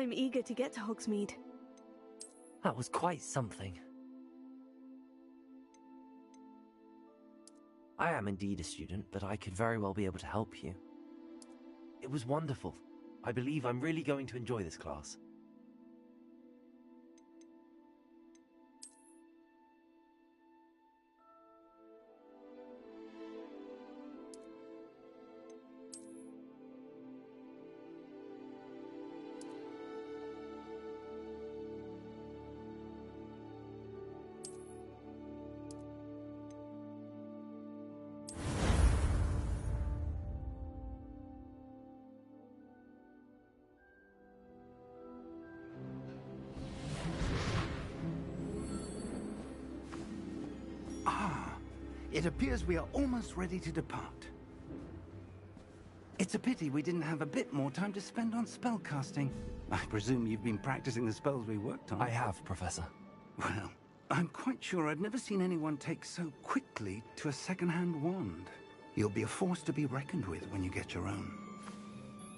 I'm eager to get to Hogsmeade. That was quite something. I am indeed a student, but I could very well be able to help you. It was wonderful. I believe I'm really going to enjoy this class. It appears we are almost ready to depart. It's a pity we didn't have a bit more time to spend on spellcasting. I presume you've been practicing the spells we worked on. I have, Professor. Well, I'm quite sure I've never seen anyone take so quickly to a second-hand wand. You'll be a force to be reckoned with when you get your own.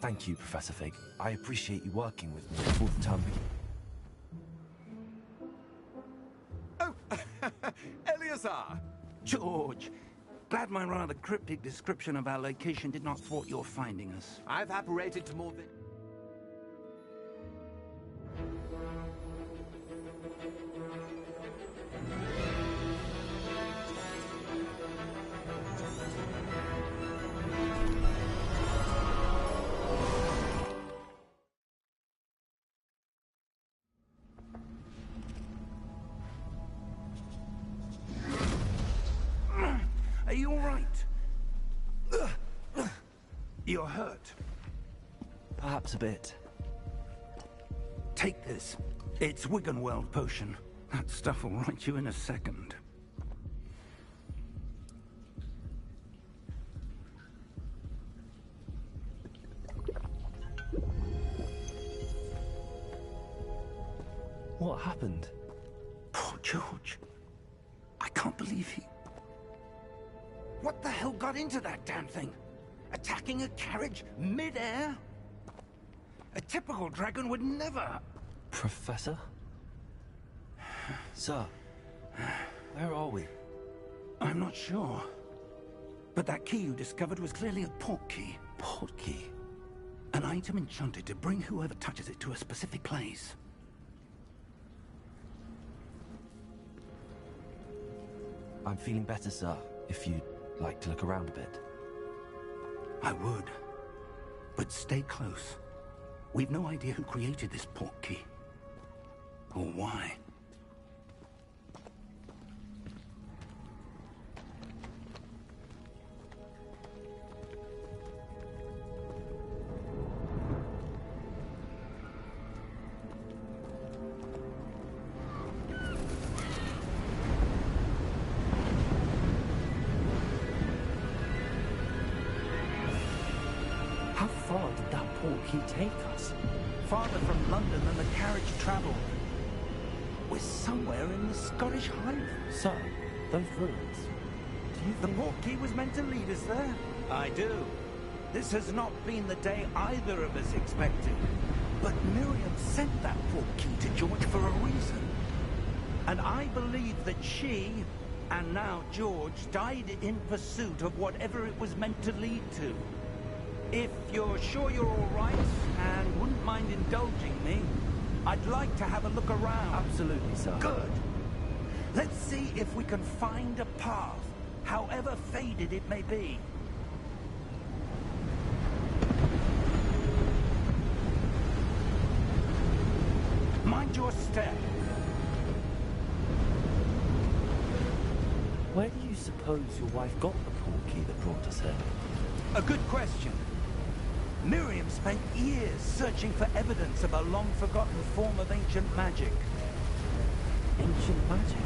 Thank you, Professor Fig. I appreciate you working with me before the term begins. Oh, Eleazar! George! Glad my rather cryptic description of our location did not thwart your finding us. I've apparated to more than... Are you all right? You're hurt. Perhaps a bit. Take this. It's Wiggenweld potion. That stuff will right you in a second. What happened? Poor George. I can't believe he... What the hell got into that damn thing? Attacking a carriage mid-air? A typical dragon would never... Professor? Sir, where are we? I'm not sure. But that key you discovered was clearly a portkey. Portkey? An item enchanted to bring whoever touches it to a specific place. I'm feeling better, sir, if you'd like to look around a bit. I would. But stay close. We've no idea who created this portkey. Or why. How far did that portkey take us? Farther from London than the carriage travelled. We're somewhere in the Scottish Highlands. Sir, those ruins. Do you The think... portkey was meant to lead us there? I do. This has not been the day either of us expected. But Miriam sent that portkey to George for a reason. And I believe that she, and now George, died in pursuit of whatever it was meant to lead to. If you're sure you're all right, and wouldn't mind indulging me, I'd like to have a look around. Absolutely, sir. Good. Let's see if we can find a path, however faded it may be. Mind your step. Where do you suppose your wife got the portkey that brought us here? A good question. Miriam spent years searching for evidence of a long-forgotten form of ancient magic. Ancient magic?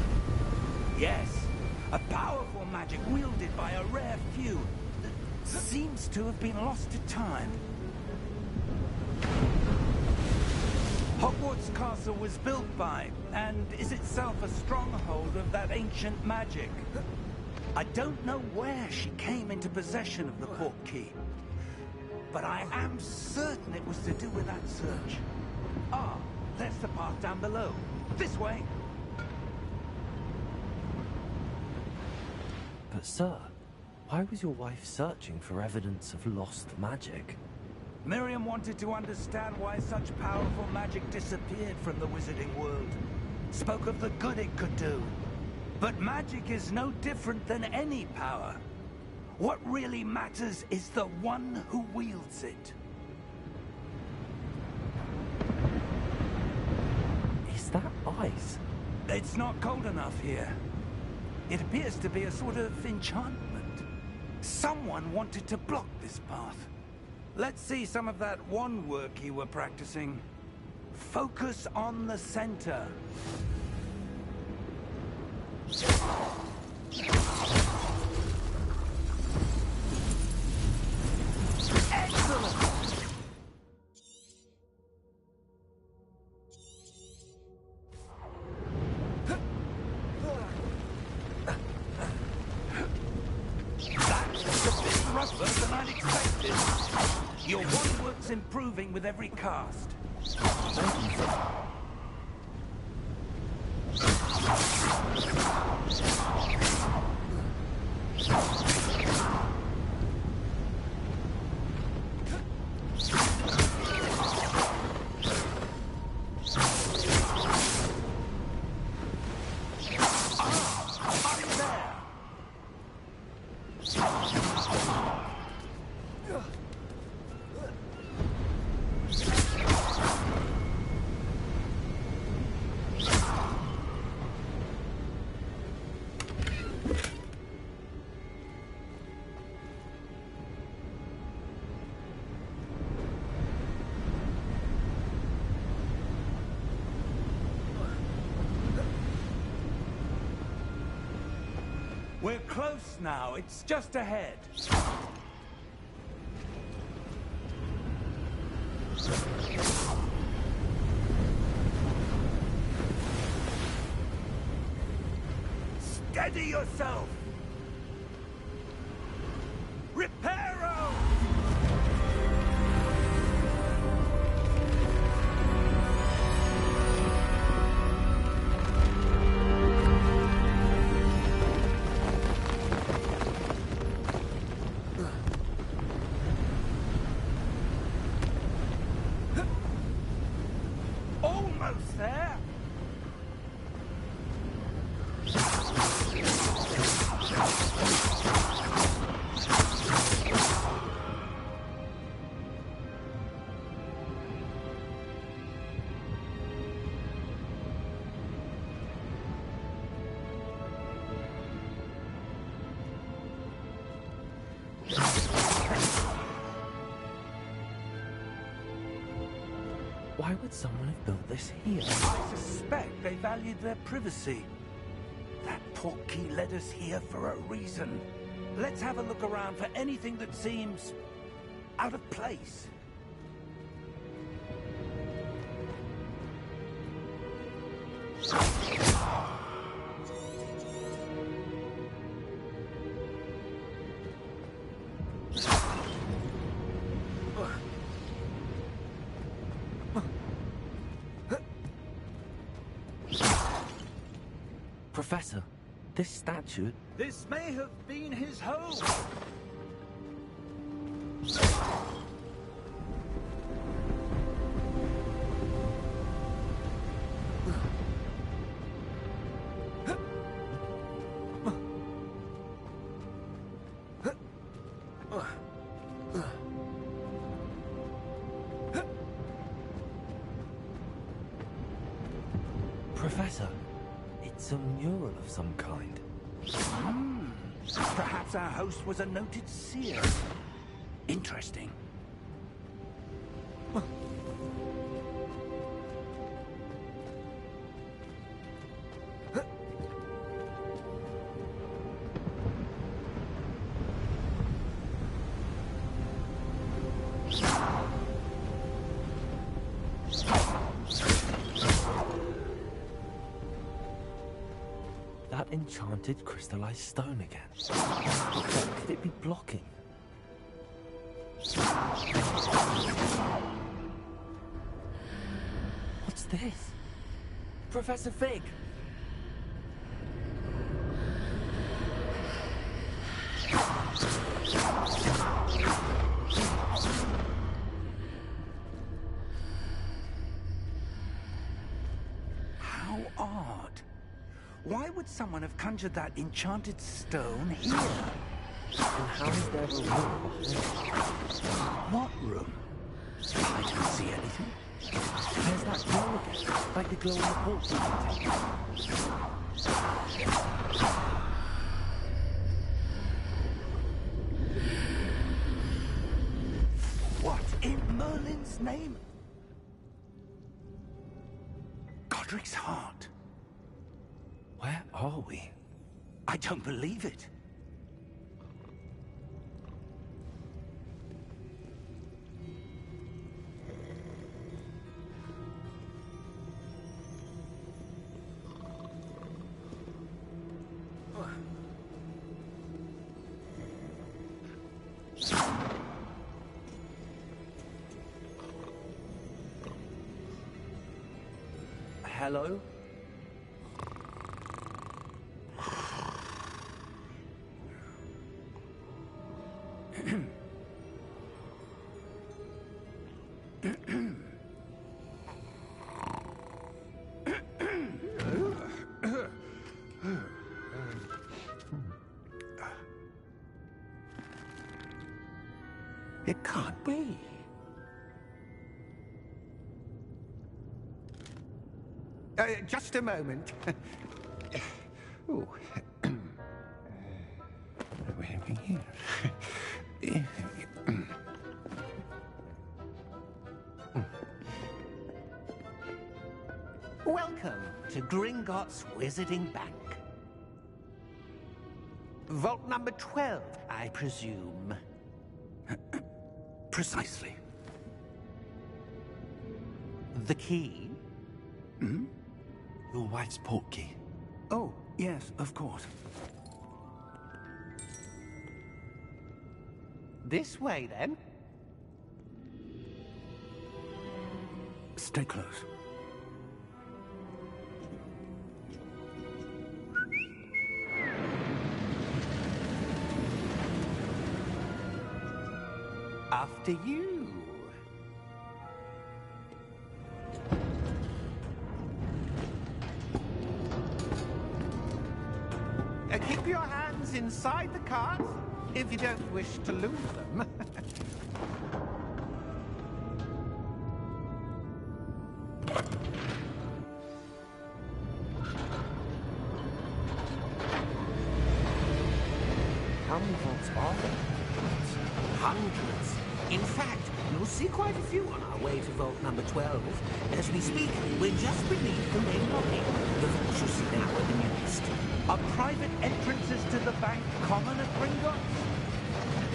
Yes, a powerful magic wielded by a rare few that seems to have been lost to time. Hogwarts Castle was built by, and is itself a stronghold of that ancient magic. I don't know where she came into possession of the portkey, but I am certain it was to do with that search. the path down below. This way. But sir, why was your wife searching for evidence of lost magic? Miriam wanted to understand why such powerful magic disappeared from the wizarding world. Spoke of the good it could do. But magic is no different than any power. What really matters is the one who wields it. Is that ice? It's not cold enough here. It appears to be a sort of enchantment. Someone wanted to block this path. Let's see some of that wand work you were practicing. Focus on the center. Excellent! That's a bit rougher than I'd expected. Your wand work's improving with every cast. Thank you, sir. We're close now. It's just ahead. Steady yourself! Reparo! Almost there! Why would someone have built this here? I suspect they valued their privacy. That portkey led us here for a reason. Let's have a look around for anything that seems out of place. Professor, this statue... This may have been his home. Professor, it's a mural of some kind. Perhaps our host was a noted seer. Interesting. That enchanted crystallized stone again. What could it be blocking? What's this? Professor Fig! How odd. Why would someone have conjured that enchanted stone here? And how is there a room behind? What room? I don't see anything. There's that glow again, like the glow in the portal. What in Merlin's name? Godric's heart. Where are we? I don't believe it. Hello? It can't be. Just a moment. Oh. Anything here? Welcome to Gringotts Wizarding Bank. Vault number 12, I presume. Precisely. The key? Hmm? Your wife's portkey. Oh, yes, of course. This way, then. Stay close. After you. Keep your hands inside the cart if you don't wish to lose them. How many vaults are there? Hundreds. In fact, you'll see quite a few on our way to vault number 12. As we speak, we're just beneath the main lobby. The vaults you see now are the newest. Are private entrances to the bank common at Gringotts?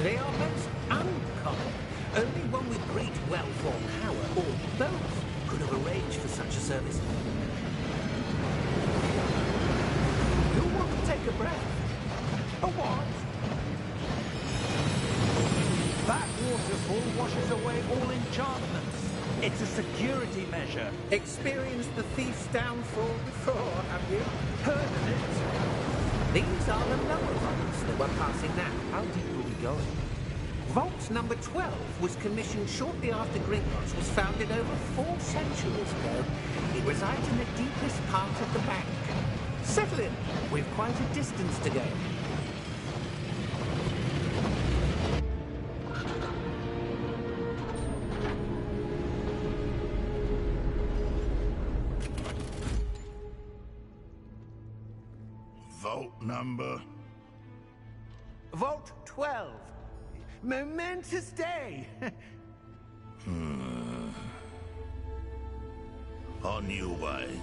They are most uncommon. Only one with great wealth or power, or both, could have arranged for such a service. You'll want to take a breath. A what? That waterfall washes away all enchantments. It's a security measure. Experienced the thief's downfall before, have you? Heard of it? These are the lower vaults that we're passing now. How deep are we going? Vault number 12 was commissioned shortly after Gringotts was founded over 4 centuries ago. It resides in the deepest part of the bank. Settle in. We've quite a distance to go. Vault number? Vault 12. Momentous day. On your way.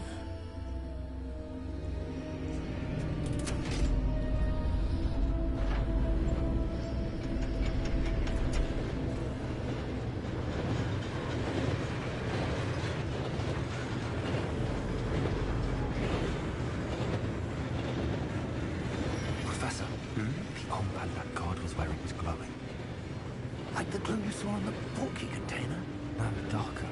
Professor, the armband that guard was wearing is glowing. Like the glue you saw on the portkey container? No, darker.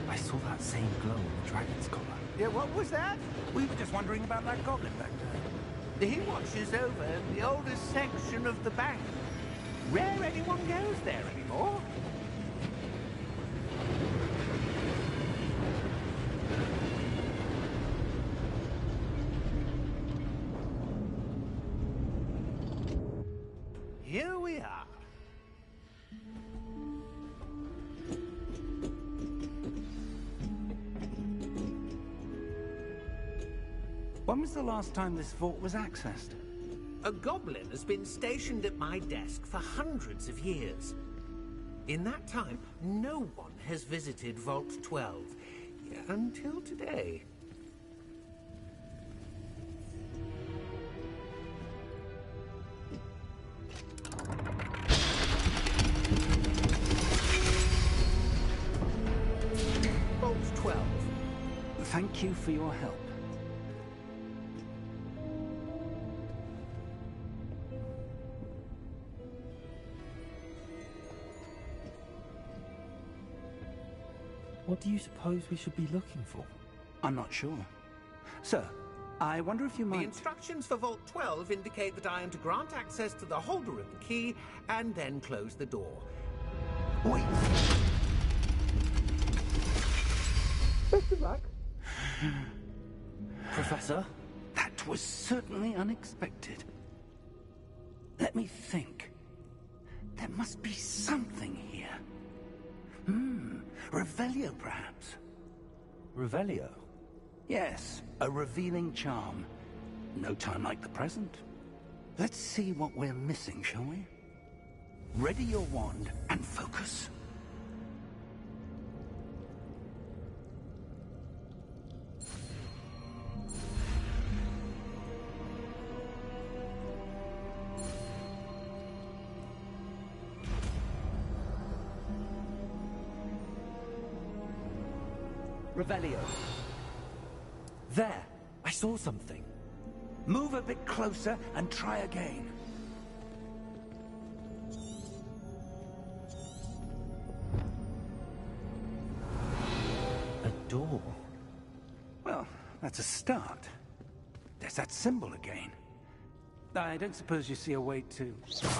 I I saw that same glow on the dragon's collar. Yeah, what was that? We were just wondering about that goblin back there. He watches over the oldest section of the bank. Rare anyone goes there anymore. Here we are. When was the last time this vault was accessed? A goblin has been stationed at my desk for hundreds of years. In that time, no one has visited Vault 12. Until today. Vault 12. Thank you for your help. What do you suppose we should be looking for? I'm not sure. Sir, I wonder if you The might... instructions for Vault 12 indicate that I am to grant access to the holder of the key and then close the door. Wait! Best of luck. Professor? That was certainly unexpected. Let me think. There must be something here. Revelio, perhaps? Revelio? Yes, a revealing charm. No time like the present. Let's see what we're missing, shall we? Ready your wand and focus. Revelio. There! I saw something. Move a bit closer and try again. A door. Well, that's a start. There's that symbol again. I don't suppose you see a way to...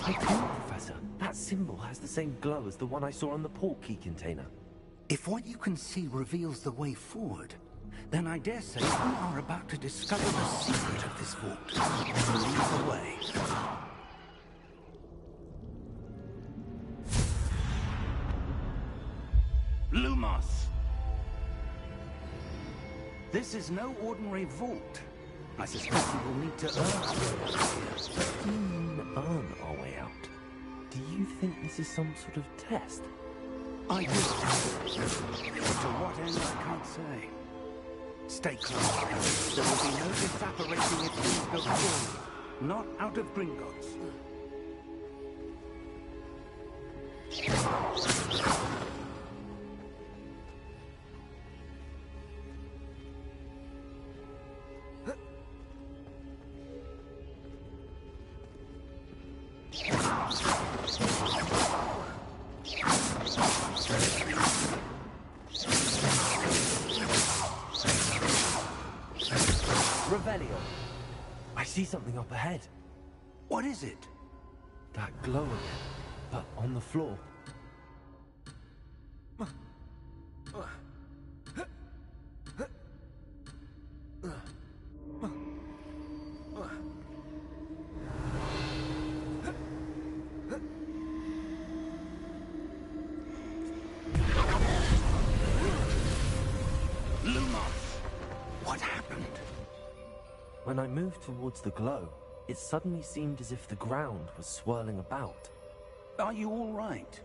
I do, Professor. That symbol has the same glow as the one I saw on the port key container. If what you can see reveals the way forward, then I dare say we are about to discover the secret of this vault. Lead the way. Lumos! This is no ordinary vault. I suspect we will need to Earn our way out. Do you think this is some sort of test? I do. To what end, I can't say. Stay close. There will be no evaporating if things go forward. Not out of Gringotts. Revelio. I see something up ahead. What is it? That glow again, but on the floor. What happened? When I moved towards the glow, it suddenly seemed as if the ground was swirling about. Are you all right?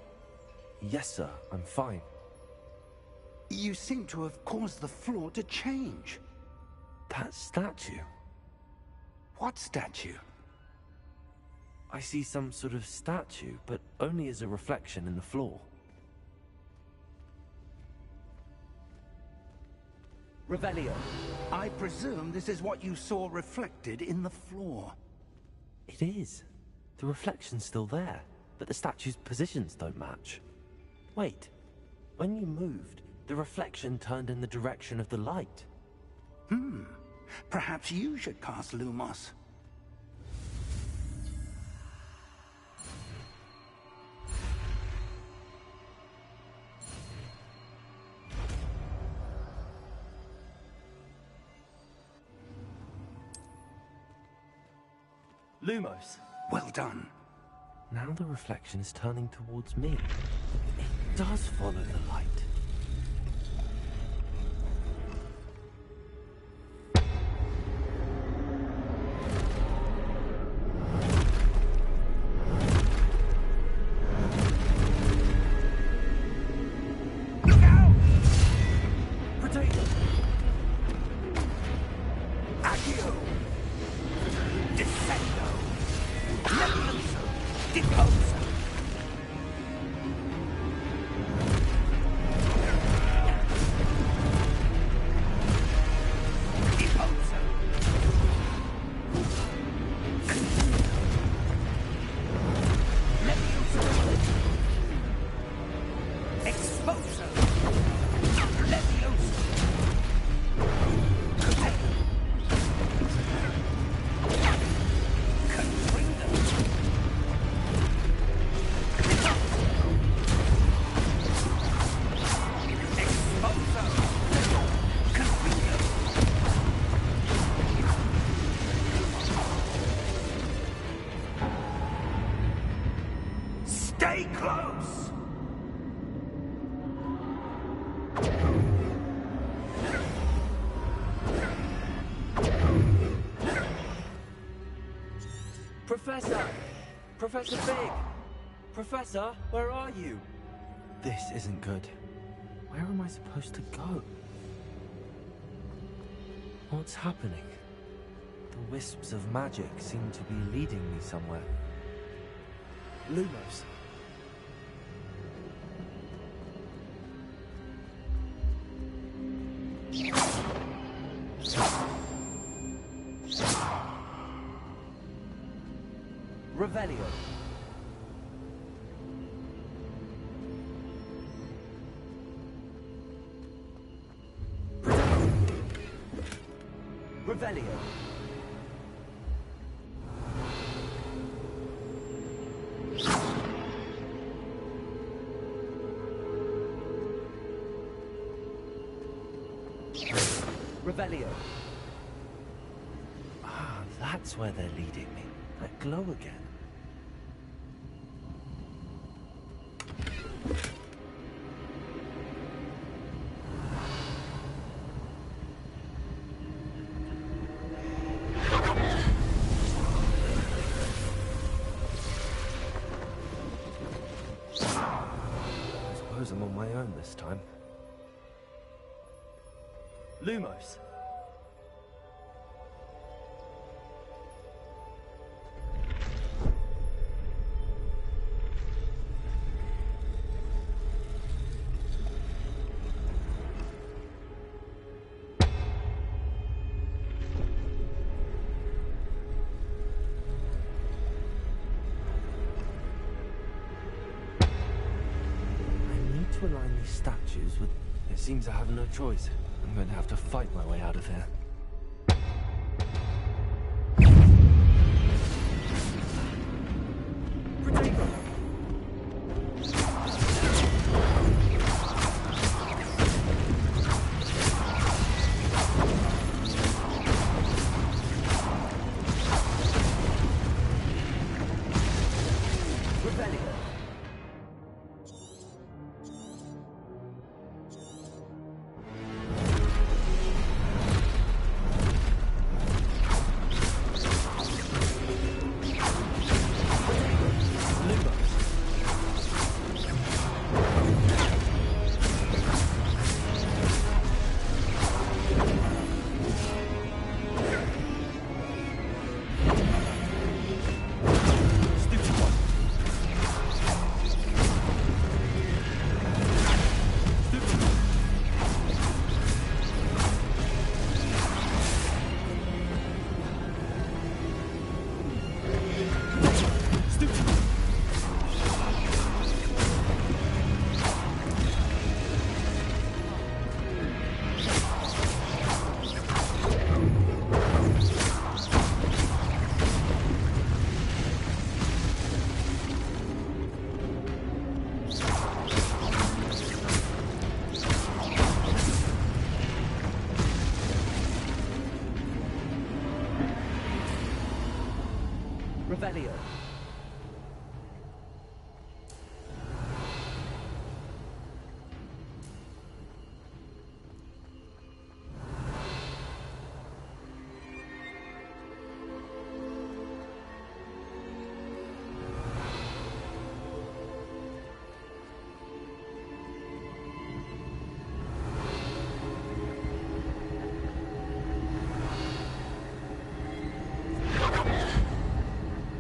Yes, sir, I'm fine. You seem to have caused the floor to change. That statue. What statue? I see some sort of statue, but only as a reflection in the floor. Revelio. I presume this is what you saw reflected in the floor. It is. The reflection's still there, but the statue's positions don't match. Wait, when you moved, The reflection turned in the direction of the light. Perhaps you should cast Lumos. Lumos. Well done. Now the reflection is turning towards me. It does follow the light. Look out! Potato! Accio! Descendo! Levioso! Deposo! Deposo! Levioso! Exposo! Levioso! Potato! Confringo! Exposo! Confringo! Stay close! Professor! Professor Big! Professor, where are you? This isn't good. Where am I supposed to go? What's happening? The wisps of magic seem to be leading me somewhere. Lumos. Revelio. Revelio. Revelio. Ah, that's where they're leading me. That glow again. I suppose I'm on my own this time. Lumos. To align these statues with... It seems I have no choice. I'm going to have to fight my way out of here. Potato! Rebellion! Revelio.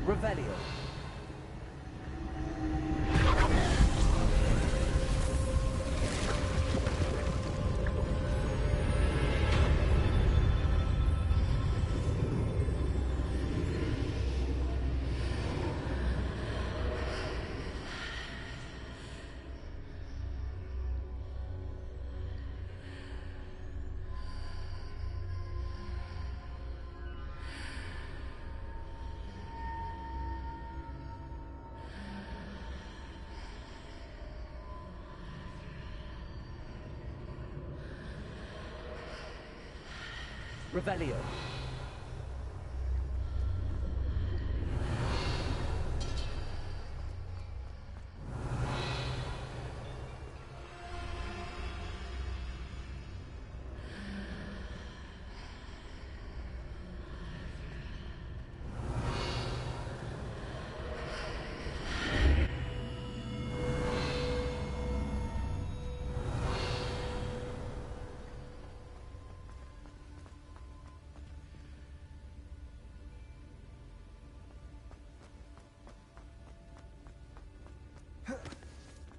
Revelio. Revelio.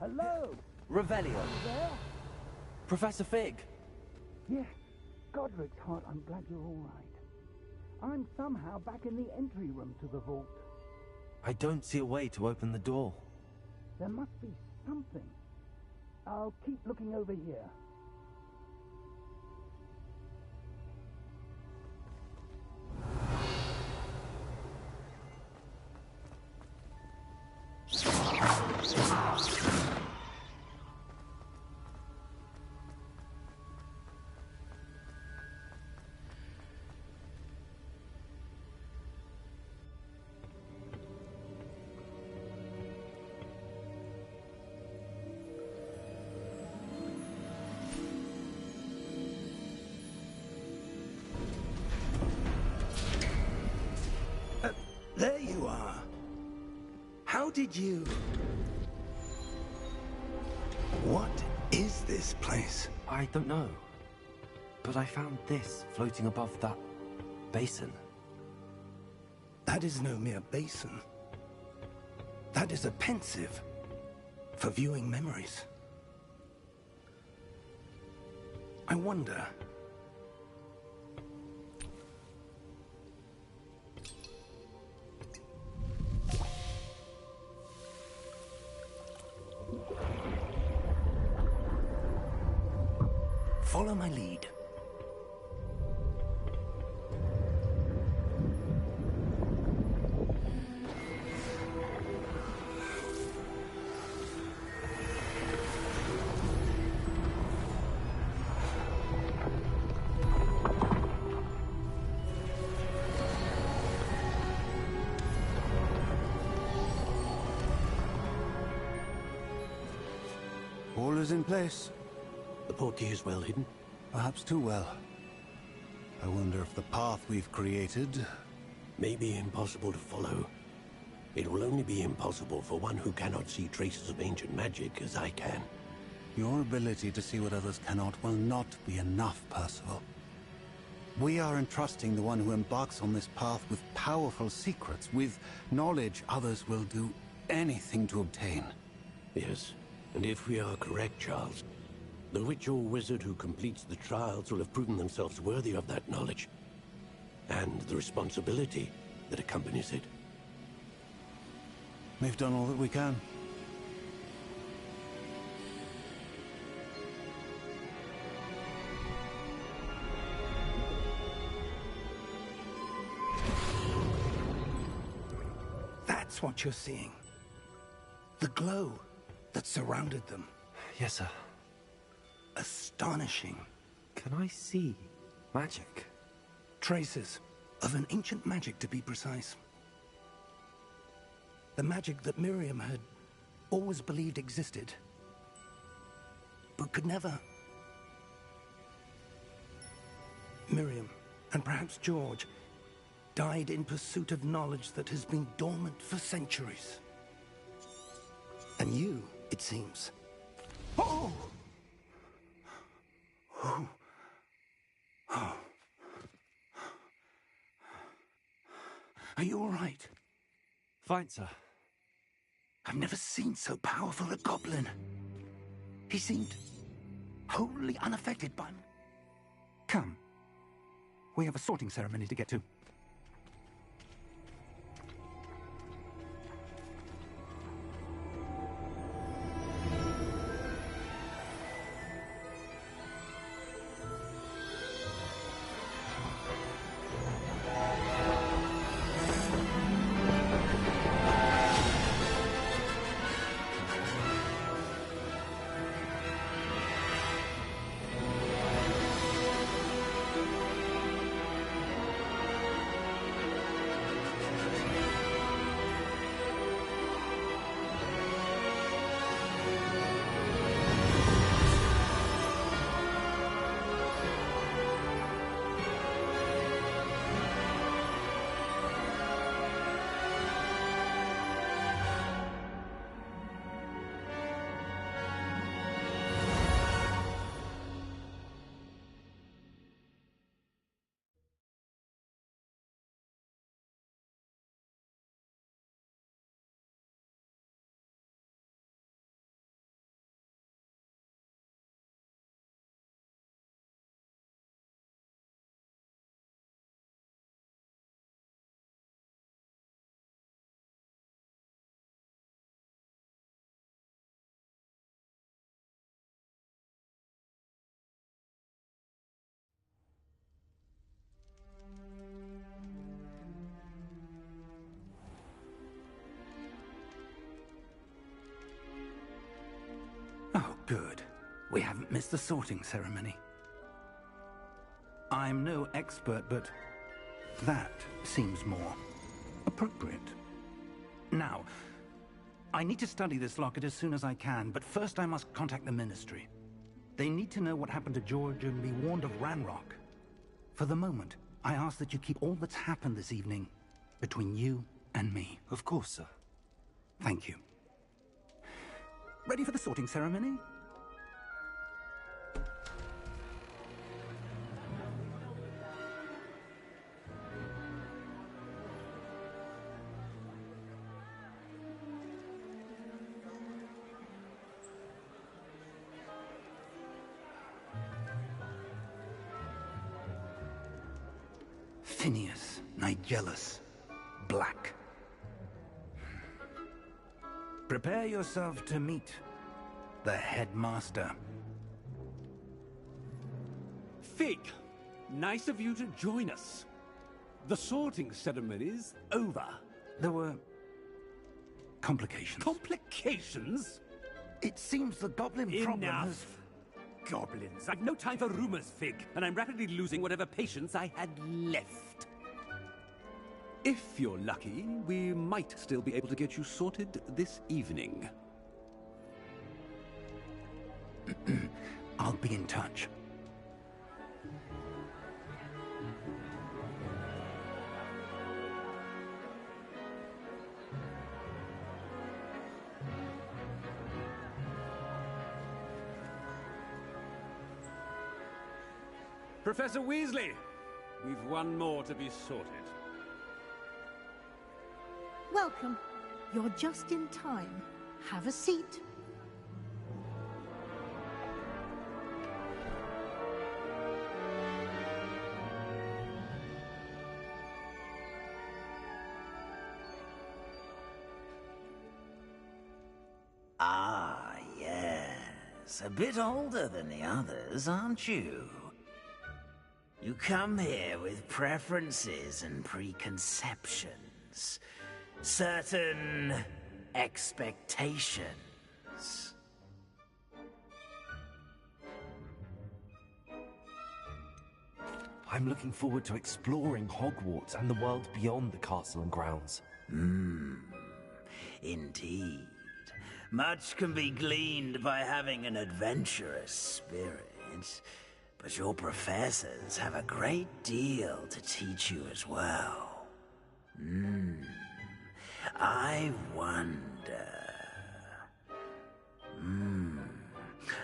Hello? Revelio. There? Professor Fig. Yes. Godric's heart, I'm glad you're all right. I'm somehow back in the entry room to the vault. I don't see a way to open the door. There must be something. I'll keep looking over here. There you are. How did you... What is this place? I don't know. But I found this floating above that basin. That is no mere basin. That is a pensive for viewing memories. I wonder... Follow my lead. All is in place. The portkey is well hidden. Perhaps too well. I wonder if the path we've created... May be impossible to follow. It will only be impossible for one who cannot see traces of ancient magic as I can. Your ability to see what others cannot will not be enough, Percival. We are entrusting the one who embarks on this path with powerful secrets, with knowledge others will do anything to obtain. Yes, and if we are correct, Charles, the witch or wizard who completes the trials will have proven themselves worthy of that knowledge, and the responsibility that accompanies it. We've done all that we can. That's what you're seeing. The glow that surrounded them. Yes, sir. Astonishing. Can I see magic? Traces of an ancient magic, to be precise. The magic that Miriam had always believed existed, but could never. Miriam, and perhaps George, died in pursuit of knowledge that has been dormant for centuries. And you, it seems. Oh! Oh. Oh. Are you all right? Fine, sir. I've never seen so powerful a goblin. He seemed wholly unaffected by me. Come. We have a sorting ceremony to get to. Oh, good. We haven't missed the sorting ceremony. I'm no expert, but that seems more appropriate. Now, I need to study this locket as soon as I can, but first I must contact the Ministry. They need to know what happened to George and be warned of Ranrock. For the moment, I ask that you keep all that's happened this evening between you and me. Of course, sir. Thank you. Ready for the sorting ceremony? Phineas, Nigellus, Black. Prepare yourself to meet the headmaster. Fig, nice of you to join us. The sorting ceremony's over. There were complications. Complications? It seems the goblin problem has... Enough! Goblins. I've no time for rumors, Fig, and I'm rapidly losing whatever patience I had left. If you're lucky, we might still be able to get you sorted this evening. I'll be in touch. Professor Weasley, we've one more to be sorted. Welcome. You're just in time. Have a seat. Ah, yes. A bit older than the others, aren't you? You come here with preferences and preconceptions. Certain expectations. I'm looking forward to exploring Hogwarts and the world beyond the castle and grounds. Indeed. Much can be gleaned by having an adventurous spirit, but your professors have a great deal to teach you as well. I wonder...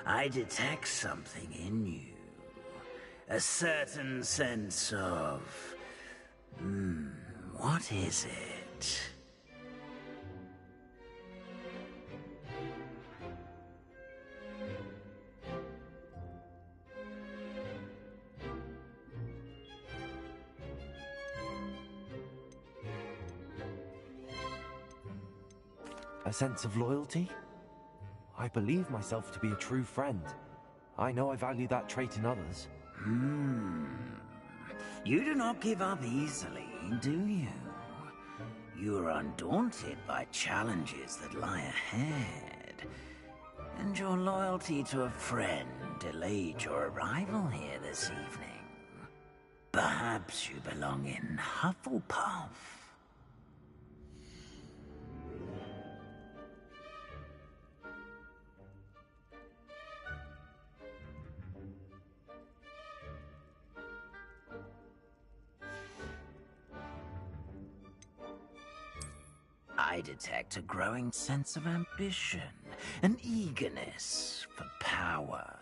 I detect something in you. A certain sense of... what is it? A sense of loyalty? I believe myself to be a true friend. I know I value that trait in others. You do not give up easily, do you? You are undaunted by challenges that lie ahead. And your loyalty to a friend delayed your arrival here this evening. Perhaps you belong in Hufflepuff. I detect a growing sense of ambition, an eagerness for power.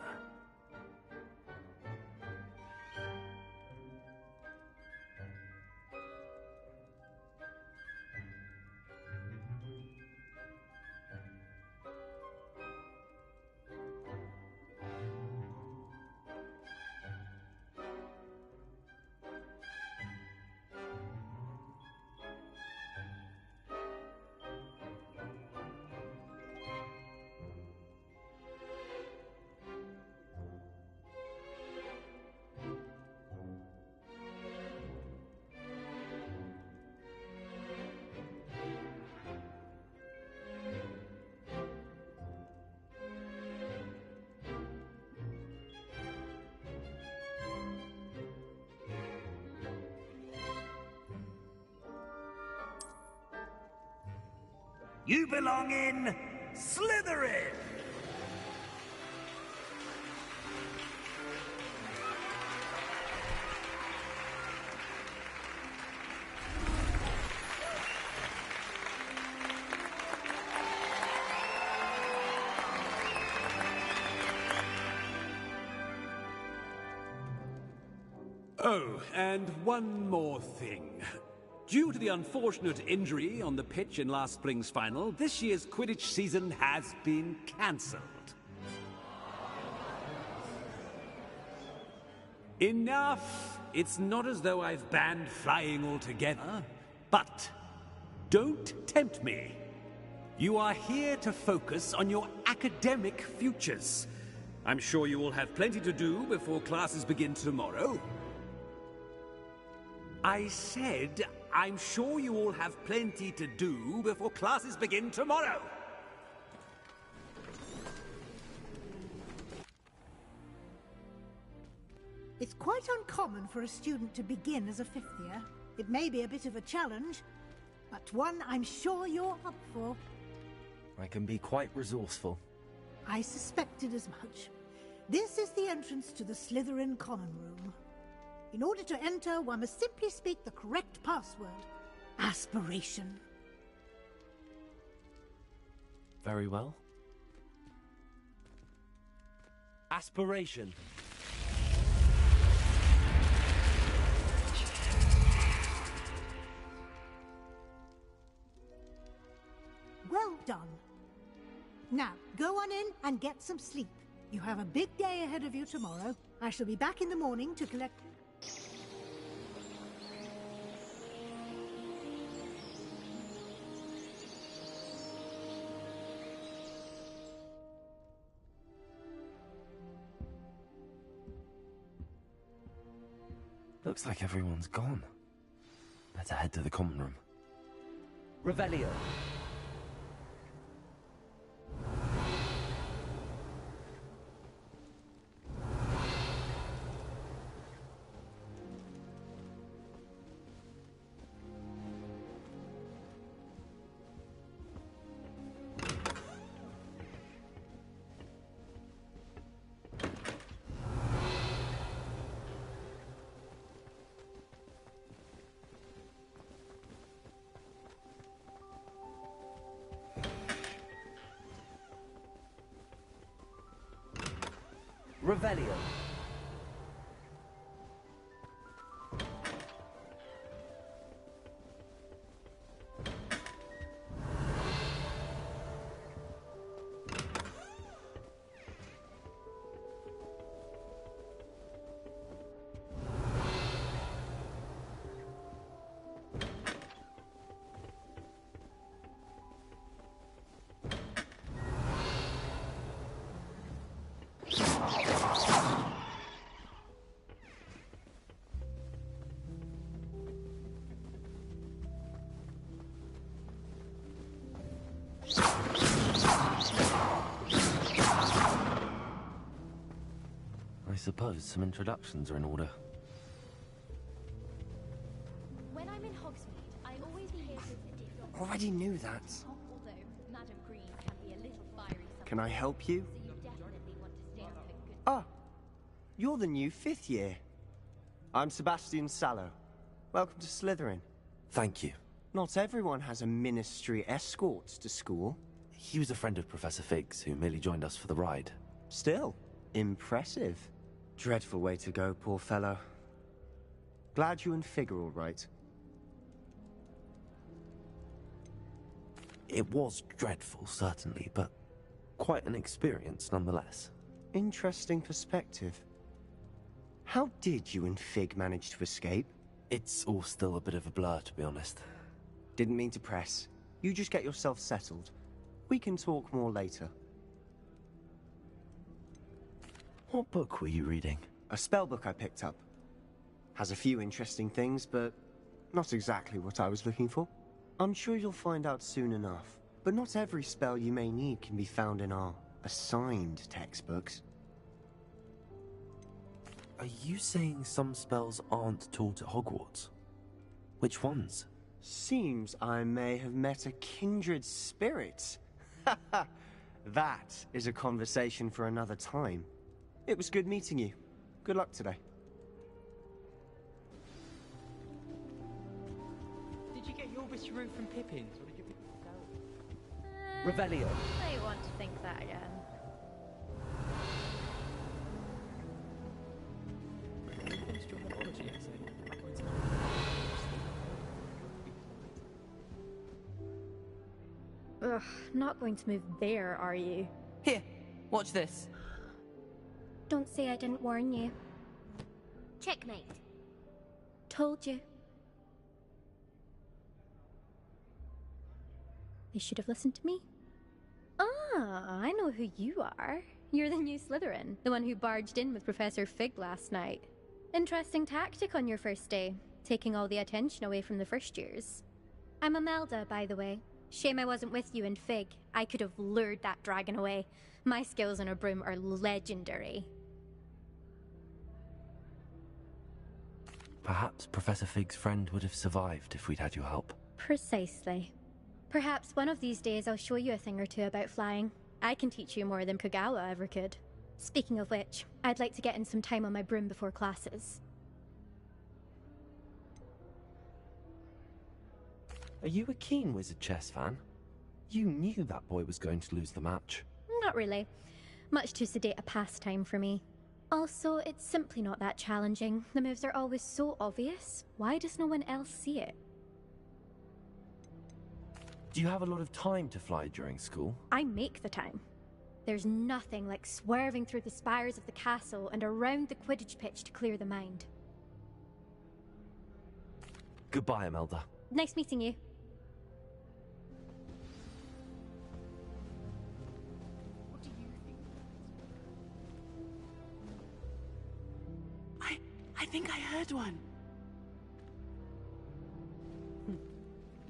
You belong in Slytherin! Oh, and one more thing. Due to the unfortunate injury on the pitch in last spring's final, this year's Quidditch season has been cancelled. Enough! It's not as though I've banned flying altogether, but don't tempt me. You are here to focus on your academic futures. I'm sure you will have plenty to do before classes begin tomorrow. I said, I'm sure you all have plenty to do before classes begin tomorrow. It's quite uncommon for a student to begin as a fifth year. It may be a bit of a challenge, but one I'm sure you're up for. I can be quite resourceful. I suspected as much. This is the entrance to the Slytherin Common Room. In order to enter, one must simply speak the correct password. Aspiration. Very well. Aspiration. Well done. Now, go on in and get some sleep. You have a big day ahead of you tomorrow. I shall be back in the morning to collect... Looks like everyone's gone. Better head to the common room. Revelio. Revelio. I suppose some introductions are in order. When I'm in Hogsmeade, I always behave as a different. Already knew that. Although Madam Green can be a little fiery sometimes. Can I help you? So you definitely want to stay on her good. Ah, you're the new 5th year. I'm Sebastian Sallow. Welcome to Slytherin. Thank you. Not everyone has a ministry escort to school. He was a friend of Professor Fig's who merely joined us for the ride. Still, impressive. Dreadful way to go, poor fellow. Glad you and Fig are all right. It was dreadful, certainly, but quite an experience nonetheless. Interesting perspective. How did you and Fig manage to escape? It's all still a bit of a blur, to be honest. Didn't mean to press. You just get yourself settled. We can talk more later. What book were you reading? A spell book I picked up. Has a few interesting things, but not exactly what I was looking for. I'm sure you'll find out soon enough. But not every spell you may need can be found in our assigned textbooks. Are you saying some spells aren't taught at Hogwarts? Which ones? Seems I may have met a kindred spirit. That is a conversation for another time. It was good meeting you. Good luck today. Did you get your whiskeroo from Pippin's, or did you pick it out? Revelio. Revelio. I want to think that again. Ugh, not going to move there, are you? Here, watch this. Don't say I didn't warn you. Checkmate. Told you. They should have listened to me. Ah, I know who you are. You're the new Slytherin, the one who barged in with Professor Fig last night. Interesting tactic on your first day, taking all the attention away from the first years. I'm Imelda, by the way. Shame I wasn't with you in Fig. I could have lured that dragon away. My skills on a broom are legendary. Perhaps Professor Fig's friend would have survived if we'd had your help. Precisely. Perhaps one of these days I'll show you a thing or two about flying. I can teach you more than Kogawa ever could. Speaking of which, I'd like to get in some time on my broom before classes. Are you a keen Wizard chess fan? You knew that boy was going to lose the match. Not really. Much too sedate a pastime for me. Also, it's simply not that challenging. The moves are always so obvious. Why does no one else see it? Do you have a lot of time to fly during school? I make the time. There's nothing like swerving through the spires of the castle and around the Quidditch pitch to clear the mind. Goodbye, Imelda. Nice meeting you. I think I heard one.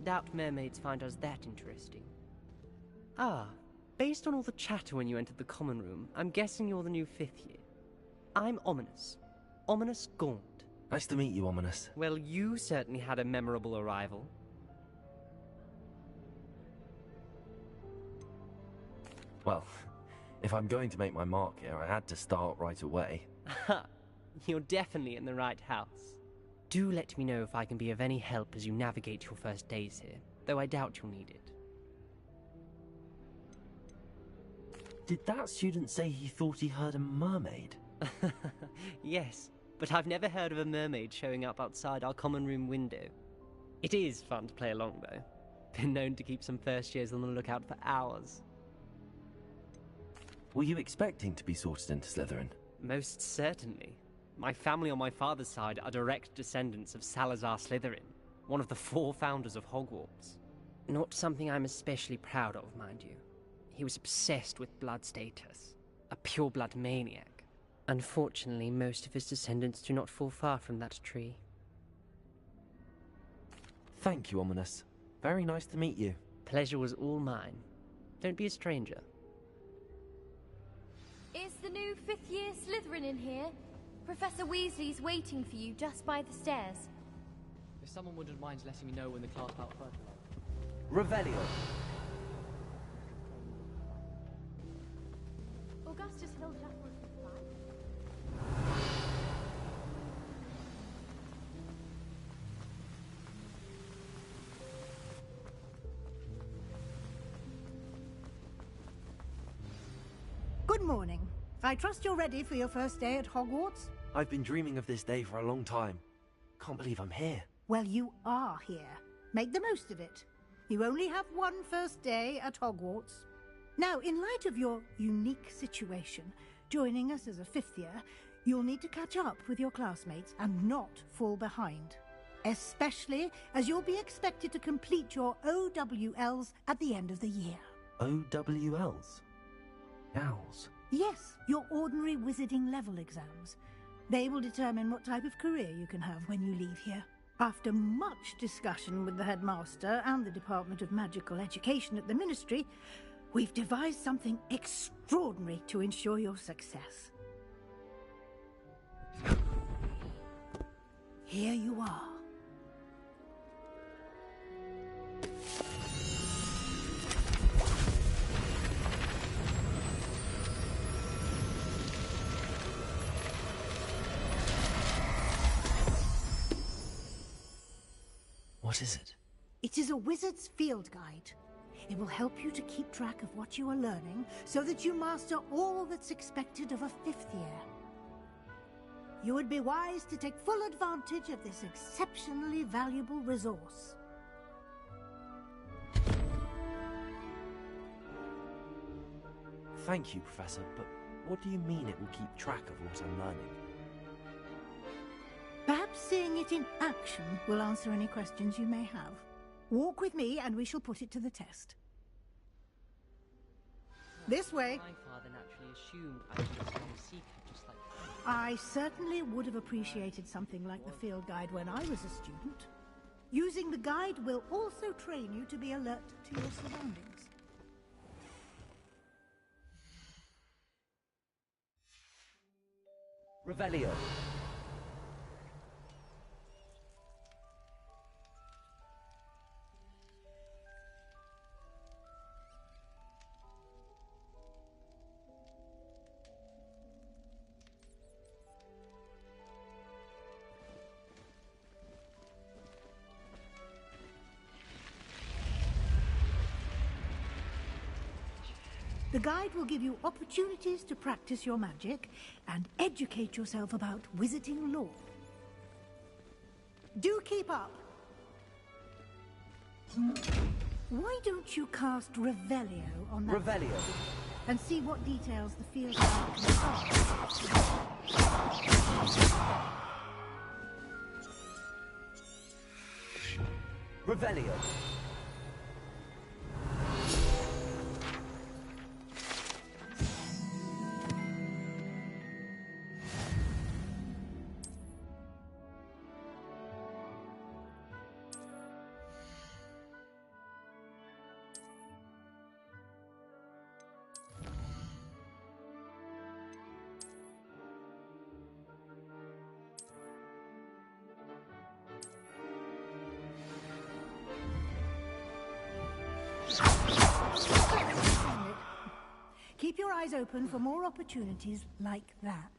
Doubt mermaids find us that interesting. Ah, based on all the chatter when you entered the common room, I'm guessing you're the new 5th year. I'm Ominous. Ominous Gaunt. Nice to meet you, Ominous. Well, you certainly had a memorable arrival. Well, if I'm going to make my mark here, I had to start right away. Ha! You're definitely in the right house. Do let me know if I can be of any help as you navigate your first days here, though I doubt you'll need it. Did that student say he thought he heard a mermaid? Yes, but I've never heard of a mermaid showing up outside our common room window. It is fun to play along, though. Been known to keep some first years on the lookout for hours. Were you expecting to be sorted into Slytherin? Most certainly. My family on my father's side are direct descendants of Salazar Slytherin, one of the 4 founders of Hogwarts. Not something I'm especially proud of, mind you. He was obsessed with blood status, a pure-blood maniac. Unfortunately, most of his descendants do not fall far from that tree. Thank you, Ominous. Very nice to meet you. Pleasure was all mine. Don't be a stranger. Is the new 5th year Slytherin in here? Professor Weasley's waiting for you just by the stairs. If someone wouldn't mind letting me know when the class about fertilizer. Revelio. Augustus Hill Hepworth is fine. Good morning. I trust you're ready for your first day at Hogwarts? I've been dreaming of this day for a long time. Can't believe I'm here. Well, you are here. Make the most of it. You only have one first day at Hogwarts. Now, in light of your unique situation, joining us as a 5th year, you'll need to catch up with your classmates and not fall behind. Especially as you'll be expected to complete your OWLs at the end of the year. OWLs? Owls? Yes, your ordinary wizarding level exams. They will determine what type of career you can have when you leave here. After much discussion with the headmaster and the Department of Magical Education at the Ministry, we've devised something extraordinary to ensure your success. Here you are. What is it? It is a wizard's field guide. It will help you to keep track of what you are learning so that you master all that's expected of a 5th year. You would be wise to take full advantage of this exceptionally valuable resource. Thank you, Professor, but what do you mean it will keep track of what I'm learning? Perhaps seeing it in action will answer any questions you may have. Walk with me and we shall put it to the test. This way. My father naturally assumed I was a strong seeker, just like that. I certainly would have appreciated something like the field guide when I was a student. Using the guide will also train you to be alert to your surroundings. Revelio. The guide will give you opportunities to practice your magic and educate yourself about wizarding lore. Do keep up. Why don't you cast Revelio on that? Revelio. And see what details the field guide can Revelio. Keep your eyes open for more opportunities like that.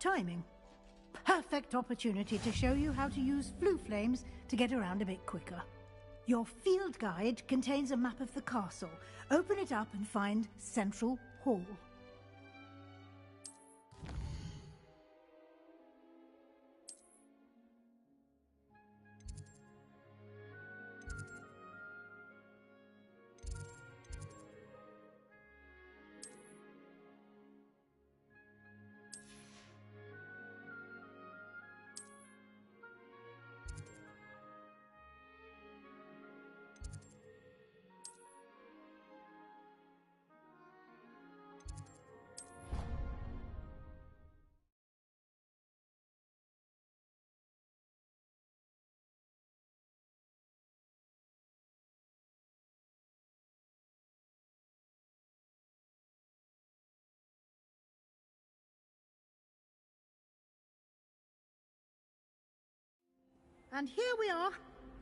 timing. Perfect opportunity to show you how to use flue flames to get around a bit quicker. Your field guide contains a map of the castle. Open it up and find Central Hall. And here we are.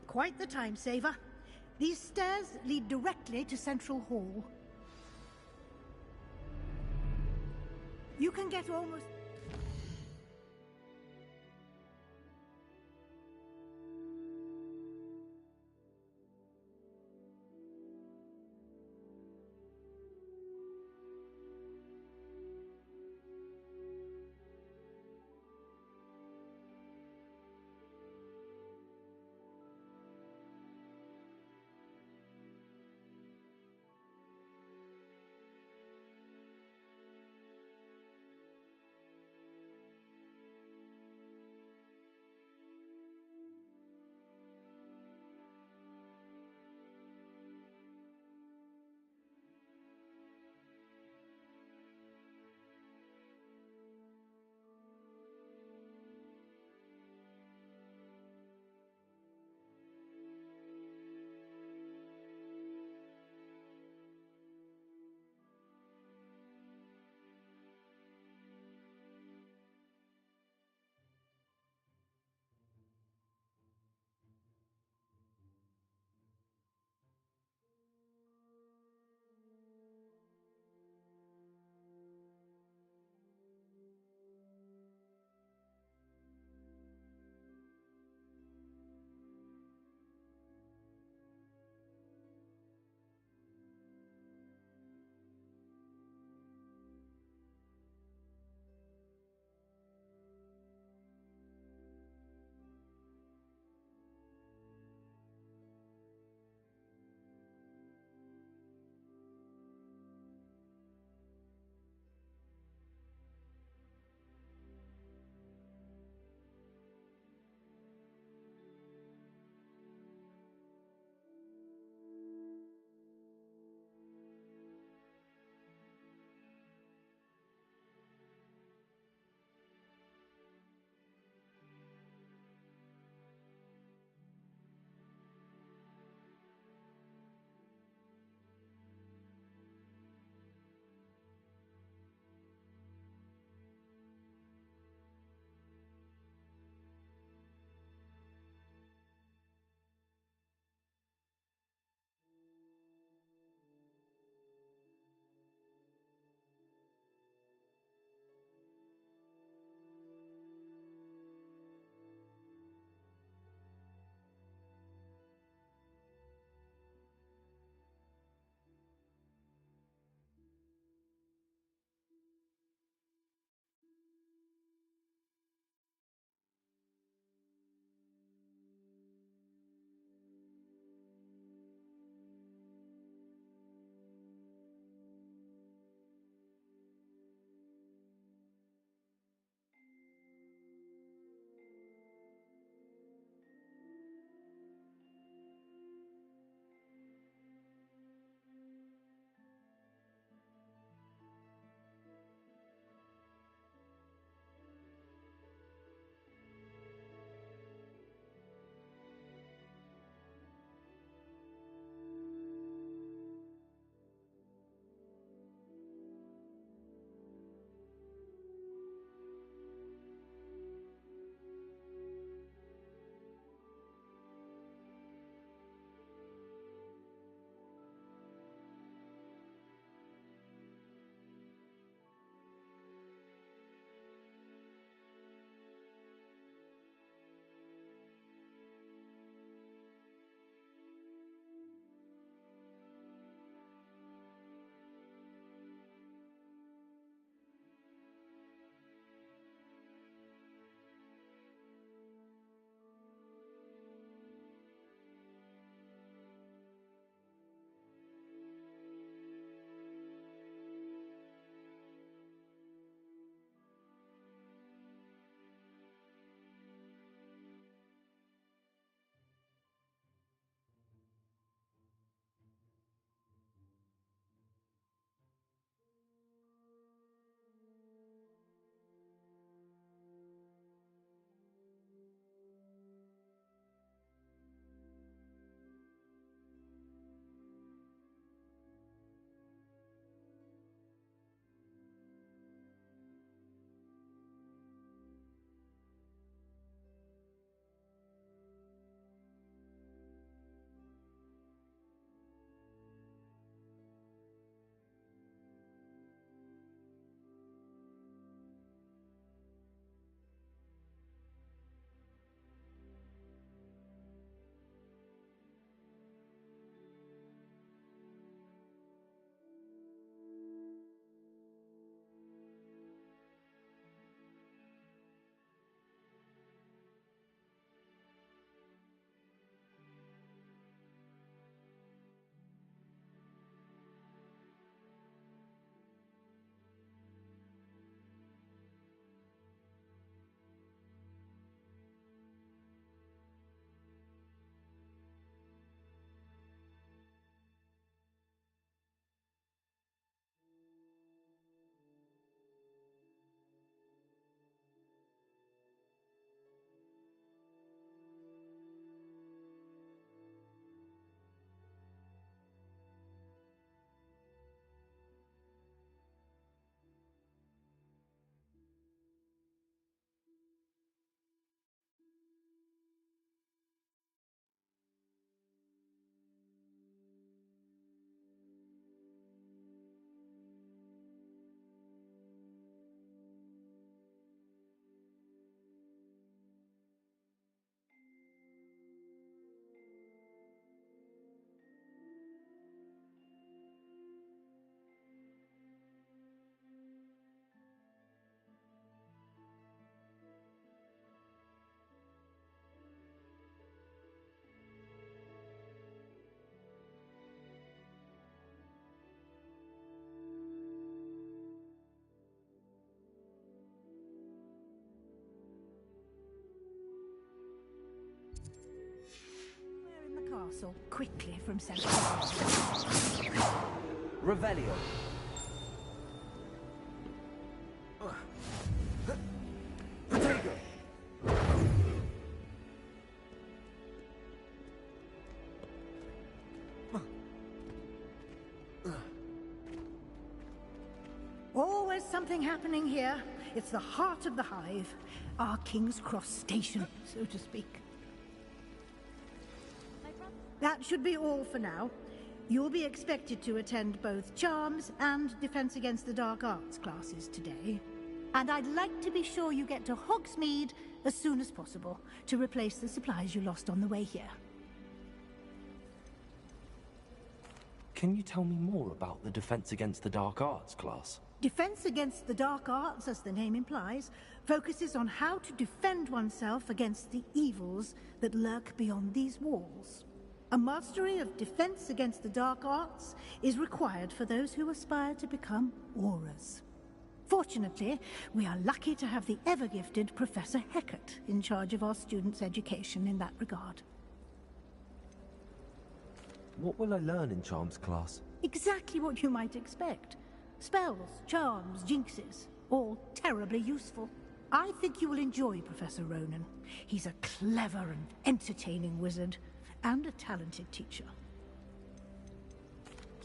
Quite the time saver. These stairs lead directly to Central Hall. You can get almost... castle quickly from Central. Revelio. Always something happening here. It's the heart of the hive. Our King's Cross station, so to speak. That should be all for now. You'll be expected to attend both Charms and Defense Against the Dark Arts classes today. And I'd like to be sure you get to Hogsmeade as soon as possible to replace the supplies you lost on the way here. Can you tell me more about the Defense Against the Dark Arts class? Defense Against the Dark Arts, as the name implies, focuses on how to defend oneself against the evils that lurk beyond these walls. A mastery of Defense Against the Dark Arts is required for those who aspire to become Aurors. Fortunately, we are lucky to have the ever-gifted Professor Hecat in charge of our students' education in that regard. What will I learn in Charms class? Exactly what you might expect. Spells, charms, jinxes, all terribly useful. I think you will enjoy Professor Ronan. He's a clever and entertaining wizard, and a talented teacher.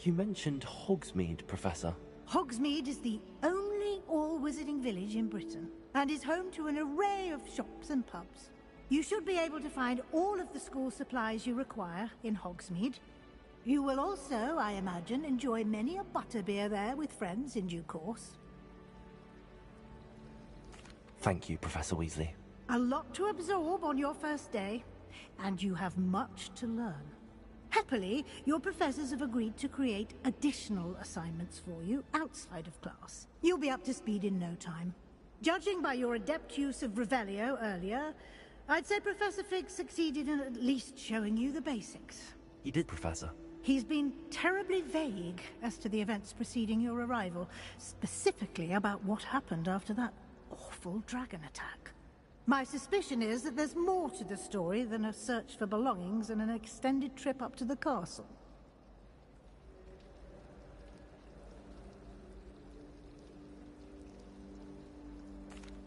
You mentioned Hogsmeade, Professor. Hogsmeade is the only all-wizarding village in Britain, and is home to an array of shops and pubs. You should be able to find all of the school supplies you require in Hogsmeade. You will also, I imagine, enjoy many a butterbeer there with friends in due course. Thank you, Professor Weasley. A lot to absorb on your first day, and you have much to learn. Happily, your professors have agreed to create additional assignments for you outside of class. You'll be up to speed in no time. Judging by your adept use of Revelio earlier, I'd say Professor Fig succeeded in at least showing you the basics. He did, Professor. He's been terribly vague as to the events preceding your arrival, specifically about what happened after that awful dragon attack. My suspicion is that there's more to the story than a search for belongings and an extended trip up to the castle.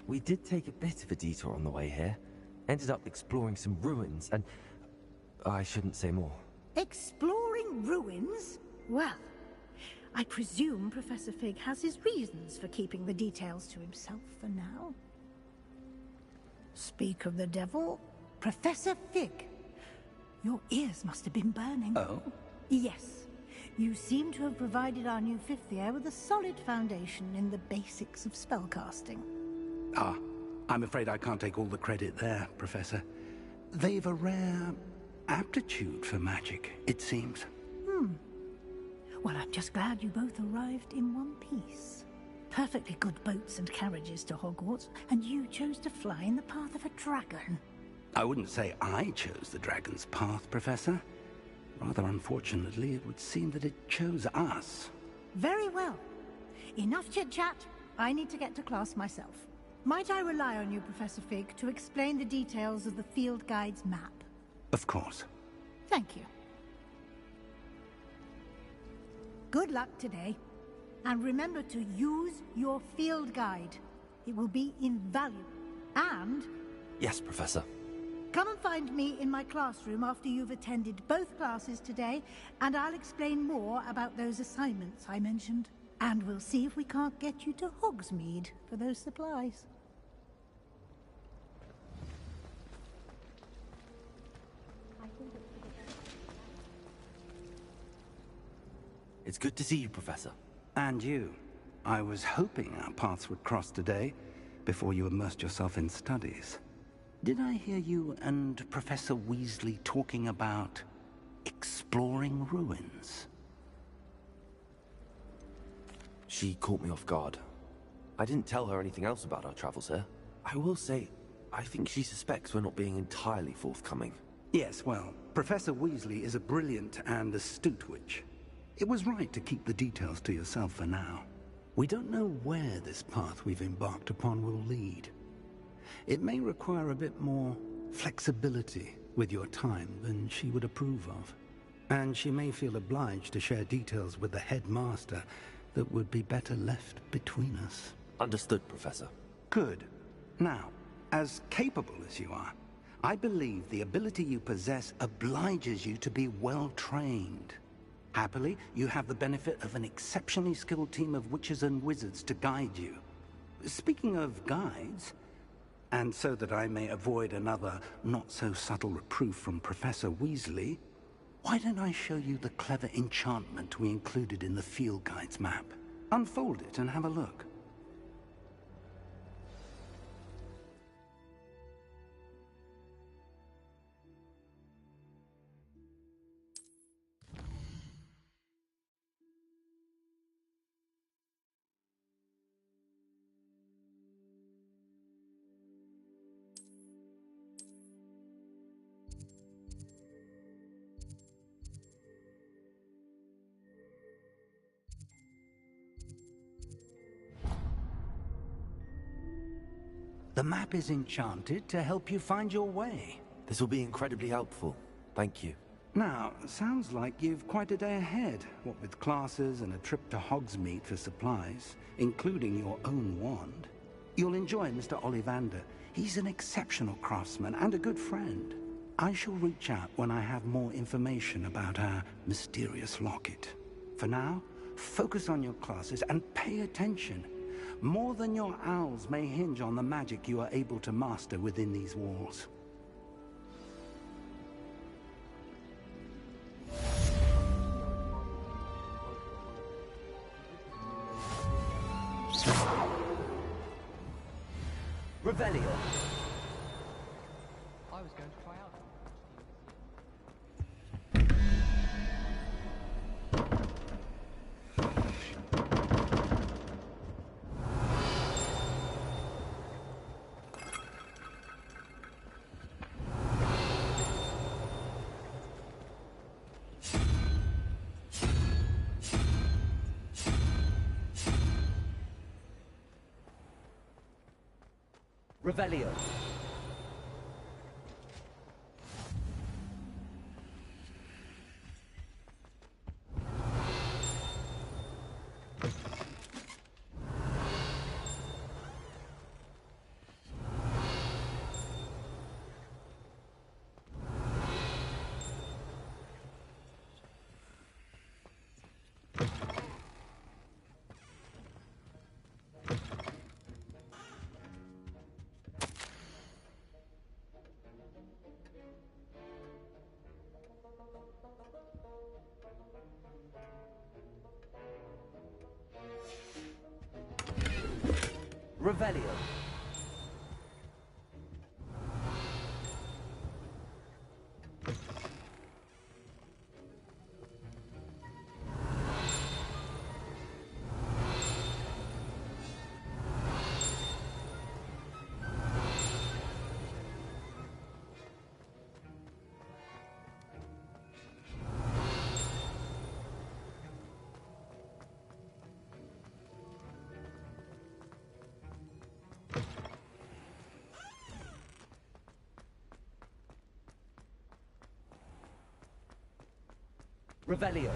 We did take a bit of a detour on the way here. Ended up exploring some ruins, and I shouldn't say more. Exploring ruins? Well, I presume Professor Fig has his reasons for keeping the details to himself for now. Speak of the devil, Professor Fig. Your ears must have been burning. Oh? Yes. You seem to have provided our new fifth year with a solid foundation in the basics of spellcasting. Ah, I'm afraid I can't take all the credit there, Professor. They've a rare aptitude for magic, it seems. Well, I'm just glad you both arrived in one piece. Perfectly good boats and carriages to Hogwarts, and you chose to fly in the path of a dragon. I wouldn't say I chose the dragon's path, Professor. Rather unfortunately, it would seem that it chose us. Very well. Enough chit-chat. I need to get to class myself. Might I rely on you, Professor Fig, to explain the details of the field guide's map? Of course. Thank you. Good luck today. And remember to use your field guide. It will be invaluable. And... Yes, Professor. Come and find me in my classroom after you've attended both classes today, and I'll explain more about those assignments I mentioned. And we'll see if we can't get you to Hogsmeade for those supplies. It's good to see you, Professor. And you. I was hoping our paths would cross today, before you immersed yourself in studies. Did I hear you and Professor Weasley talking about exploring ruins? She caught me off guard. I didn't tell her anything else about our travels here. I will say, I think she suspects we're not being entirely forthcoming. Yes, well, Professor Weasley is a brilliant and astute witch. It was right to keep the details to yourself for now. We don't know where this path we've embarked upon will lead. It may require a bit more flexibility with your time than she would approve of. And she may feel obliged to share details with the headmaster that would be better left between us. Understood, Professor. Good. Now, as capable as you are, I believe the ability you possess obliges you to be well-trained. Happily, you have the benefit of an exceptionally skilled team of witches and wizards to guide you. Speaking of guides, and so that I may avoid another not-so-subtle reproof from Professor Weasley, why don't I show you the clever enchantment we included in the field guide's map? Unfold it and have a look. The map is enchanted to help you find your way. This will be incredibly helpful. Thank you. Now, sounds like you've quite a day ahead, what with classes and a trip to Hogsmeade for supplies, including your own wand. You'll enjoy Mr. Ollivander. He's an exceptional craftsman and a good friend. I shall reach out when I have more information about our mysterious locket. For now, focus on your classes and pay attention. More than your owls may hinge on the magic you are able to master within these walls. Revelio. I was going to try out. Revelio. Revelio. Revelio.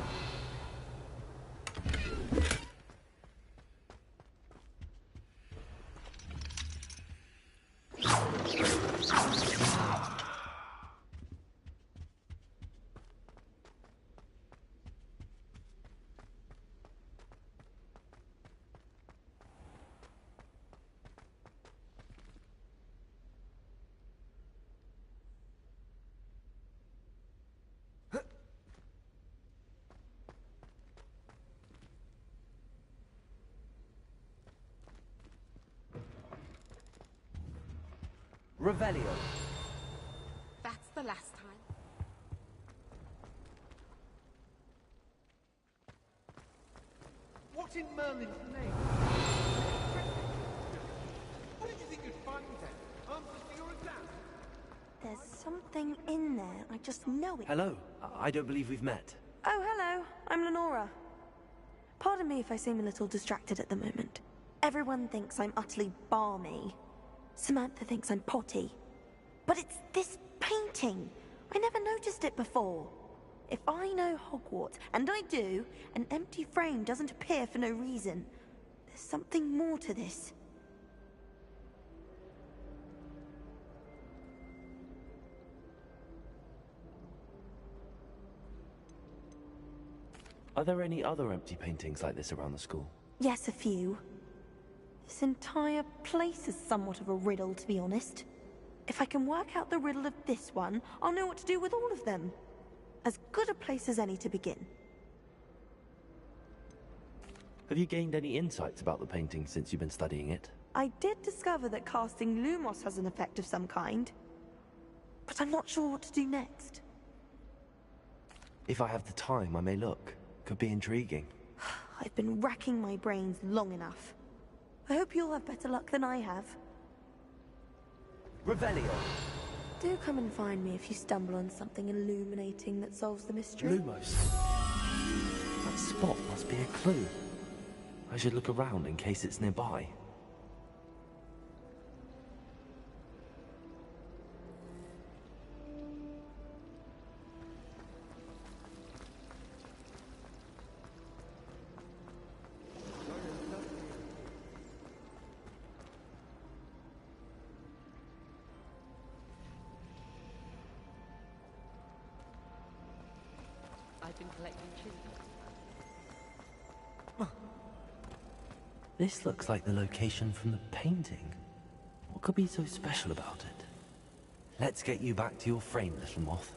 Revelio. That's the last time. What in Merlin's name? What did you think you'd find there? Answers to your exam? There's something in there. I just know it. Hello. I don't believe we've met. Oh, hello. I'm Lenora. Pardon me if I seem a little distracted at the moment. Everyone thinks I'm utterly balmy. Samantha thinks I'm potty. But it's this painting. I never noticed it before. If I know Hogwarts, and I do, an empty frame doesn't appear for no reason. There's something more to this. Are there any other empty paintings like this around the school? Yes, a few. This entire place is somewhat of a riddle, to be honest. If I can work out the riddle of this one, I'll know what to do with all of them. As good a place as any to begin. Have you gained any insights about the painting since you've been studying it? I did discover that casting Lumos has an effect of some kind. But I'm not sure what to do next. If I have the time, I may look. Could be intriguing. I've been racking my brains long enough. I hope you'll have better luck than I have. Revelio! Do come and find me if you stumble on something illuminating that solves the mystery. Lumos. That spot must be a clue. I should look around in case it's nearby. I've been collecting chili. This looks like the location from the painting. What could be so special about it? Let's get you back to your frame, little moth.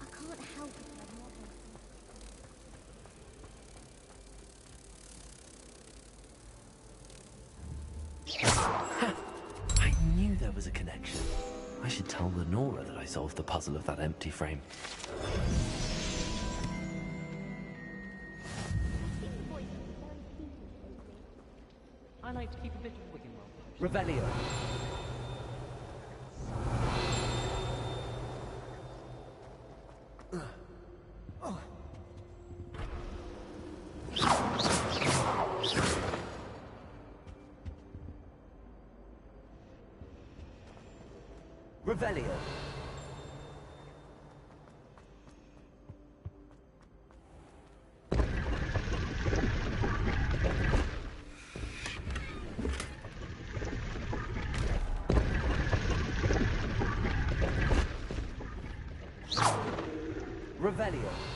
I can't help it. I knew there was a connection. I should tell Lenora that I solved the puzzle of that empty frame. I like to keep a bit of wigging roll. Revelio. Revelio. Revelio.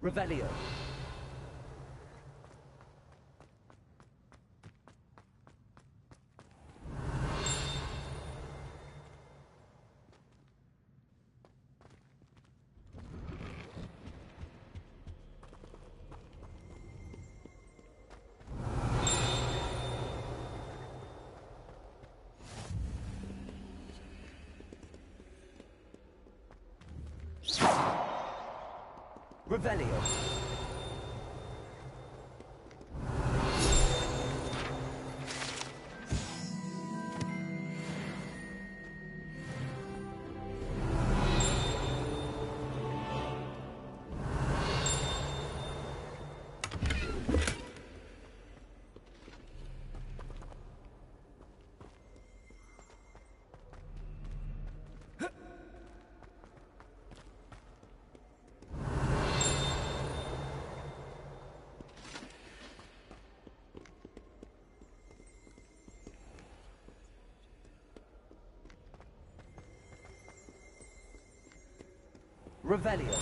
Revelio. Revelio. Revelio.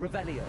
Revelio.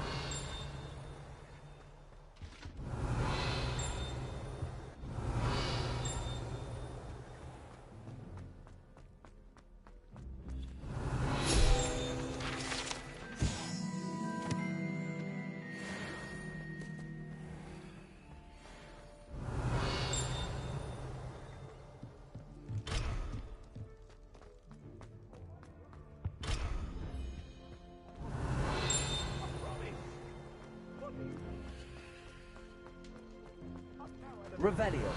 Revelio.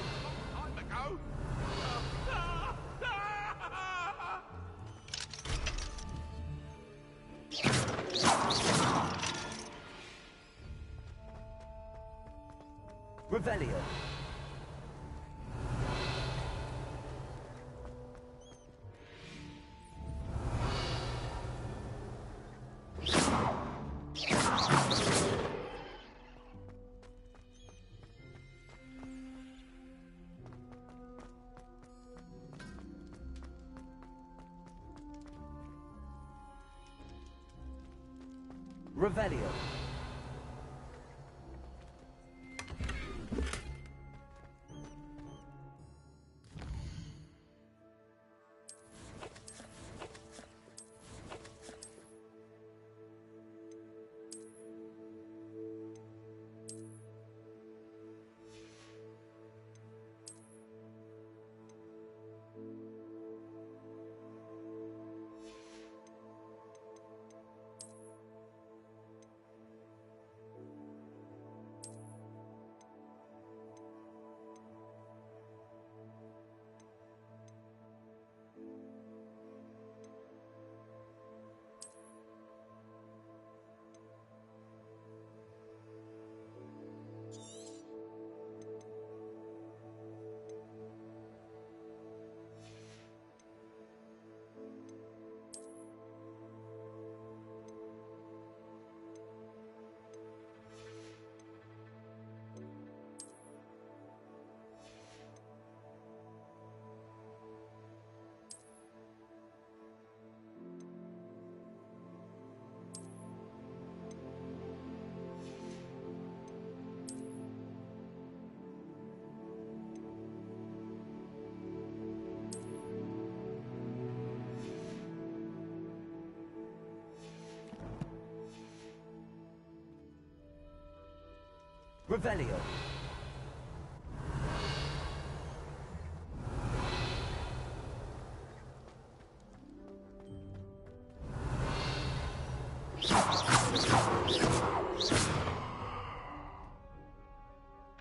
Revelio. Revelio. Revelio.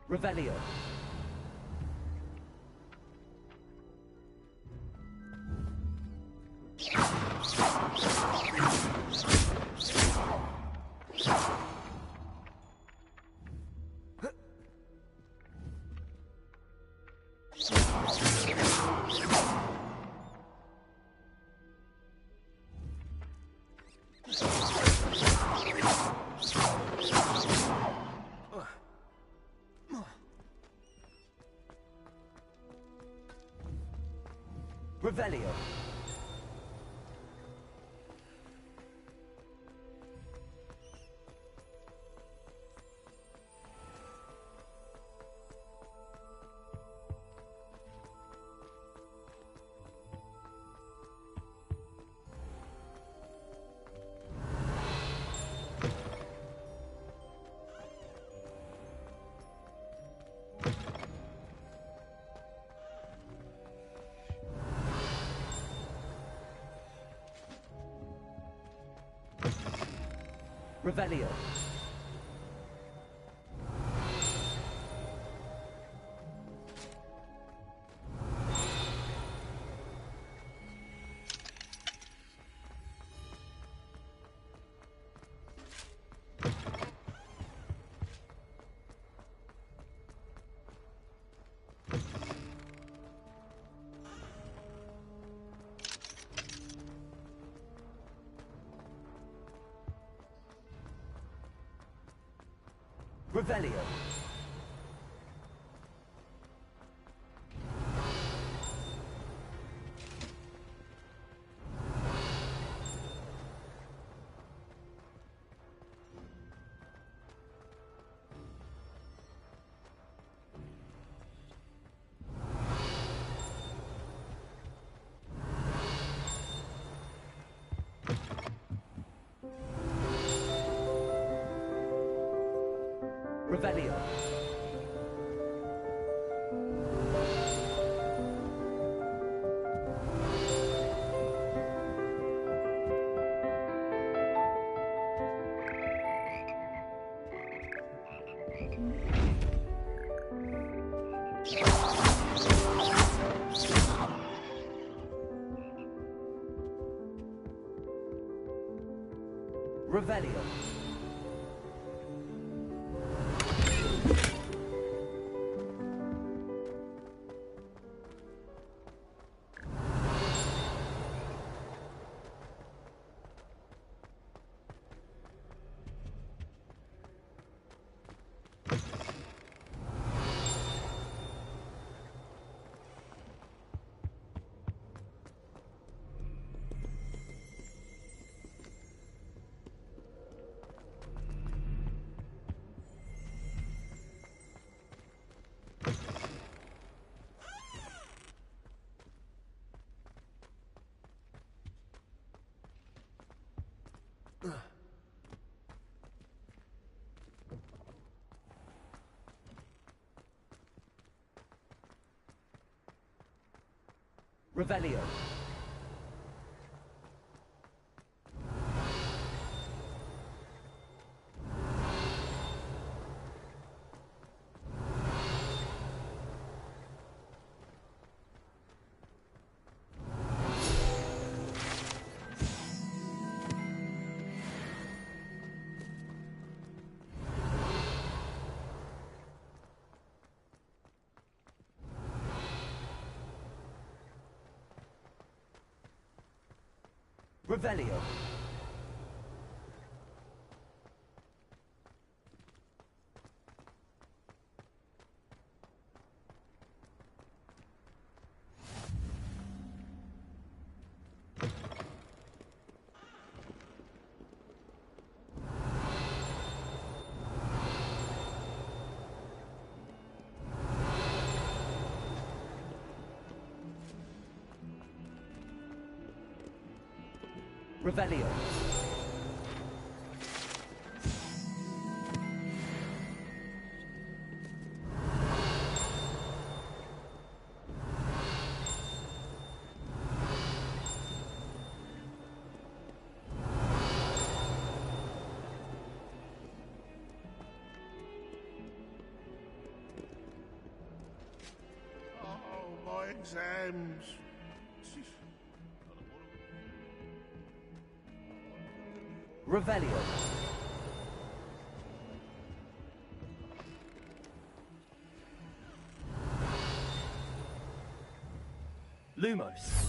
Revelio. Revelio. Revelio. Revelio. Revelio. Revelio. Revelio. Revelio. Revelio. Oh, my exams. Revelio. Lumos.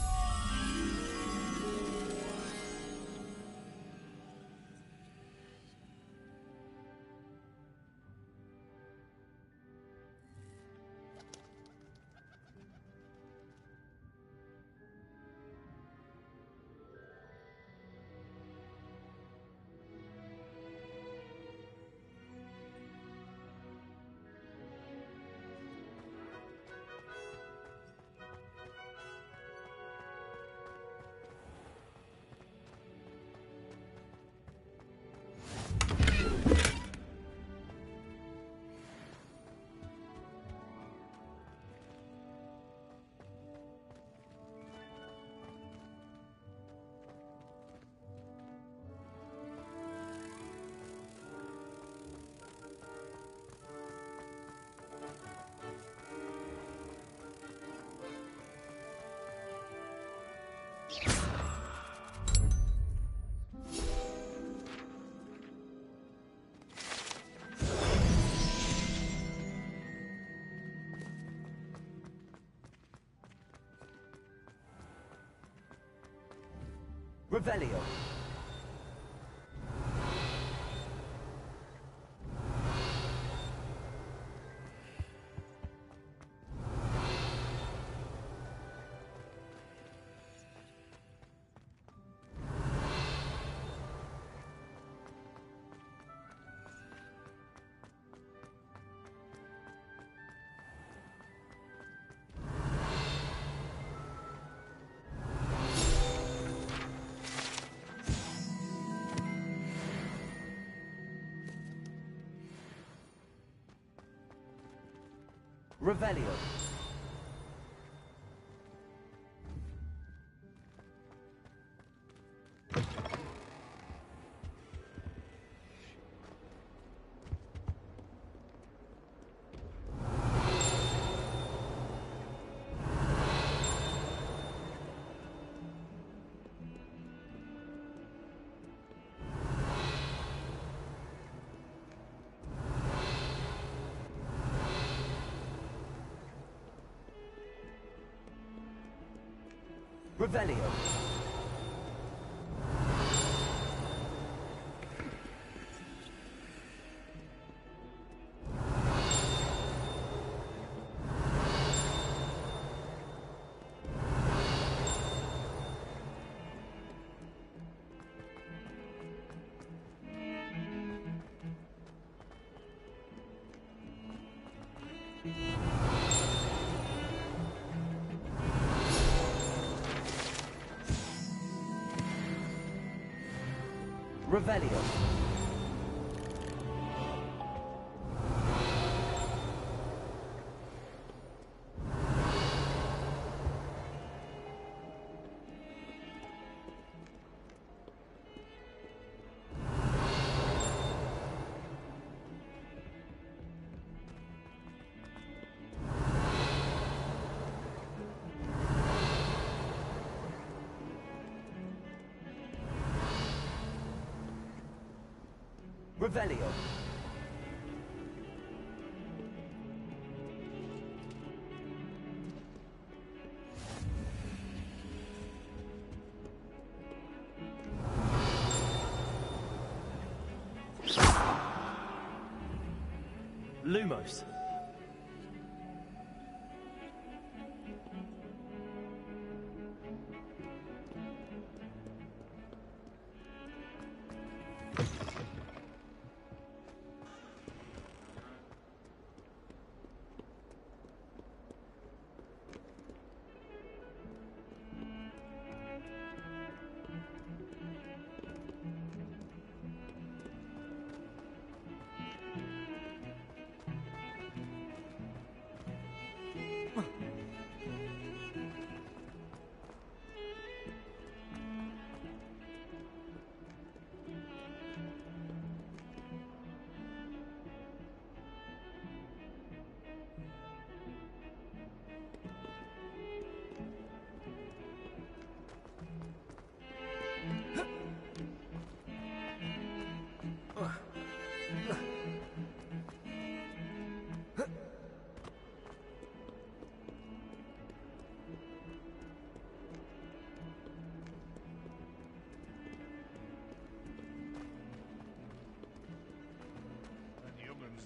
Revelio. Revelio. Revelio. Revelio. Revelio. Lumos.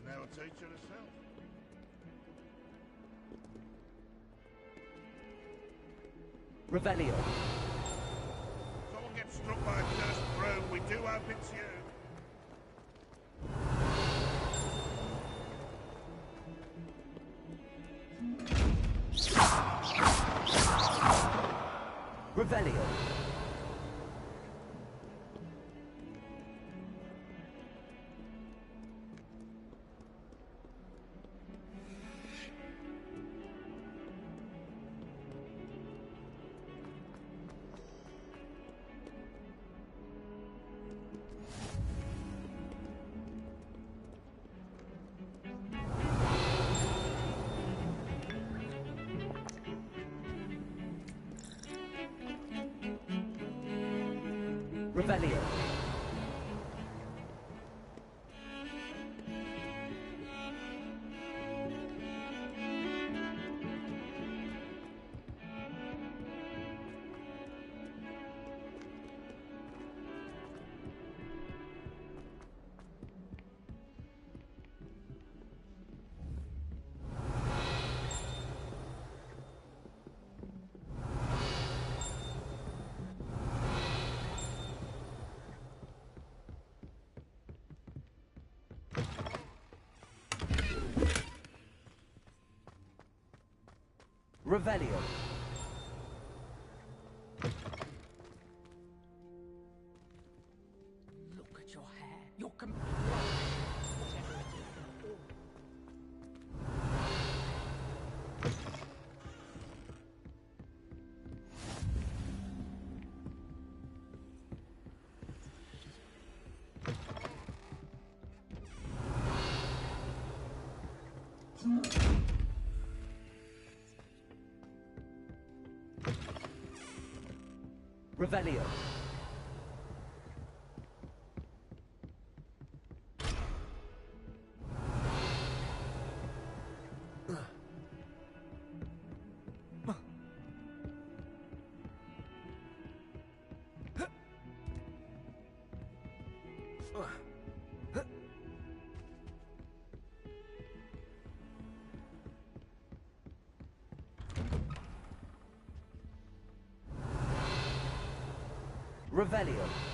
Now a teacher herself. Revelio. Someone gets struck by a cursed broom, we do hope it's you. Revelio. Revelio. Revelio. Look at your hair. You're Revelio. Revelio.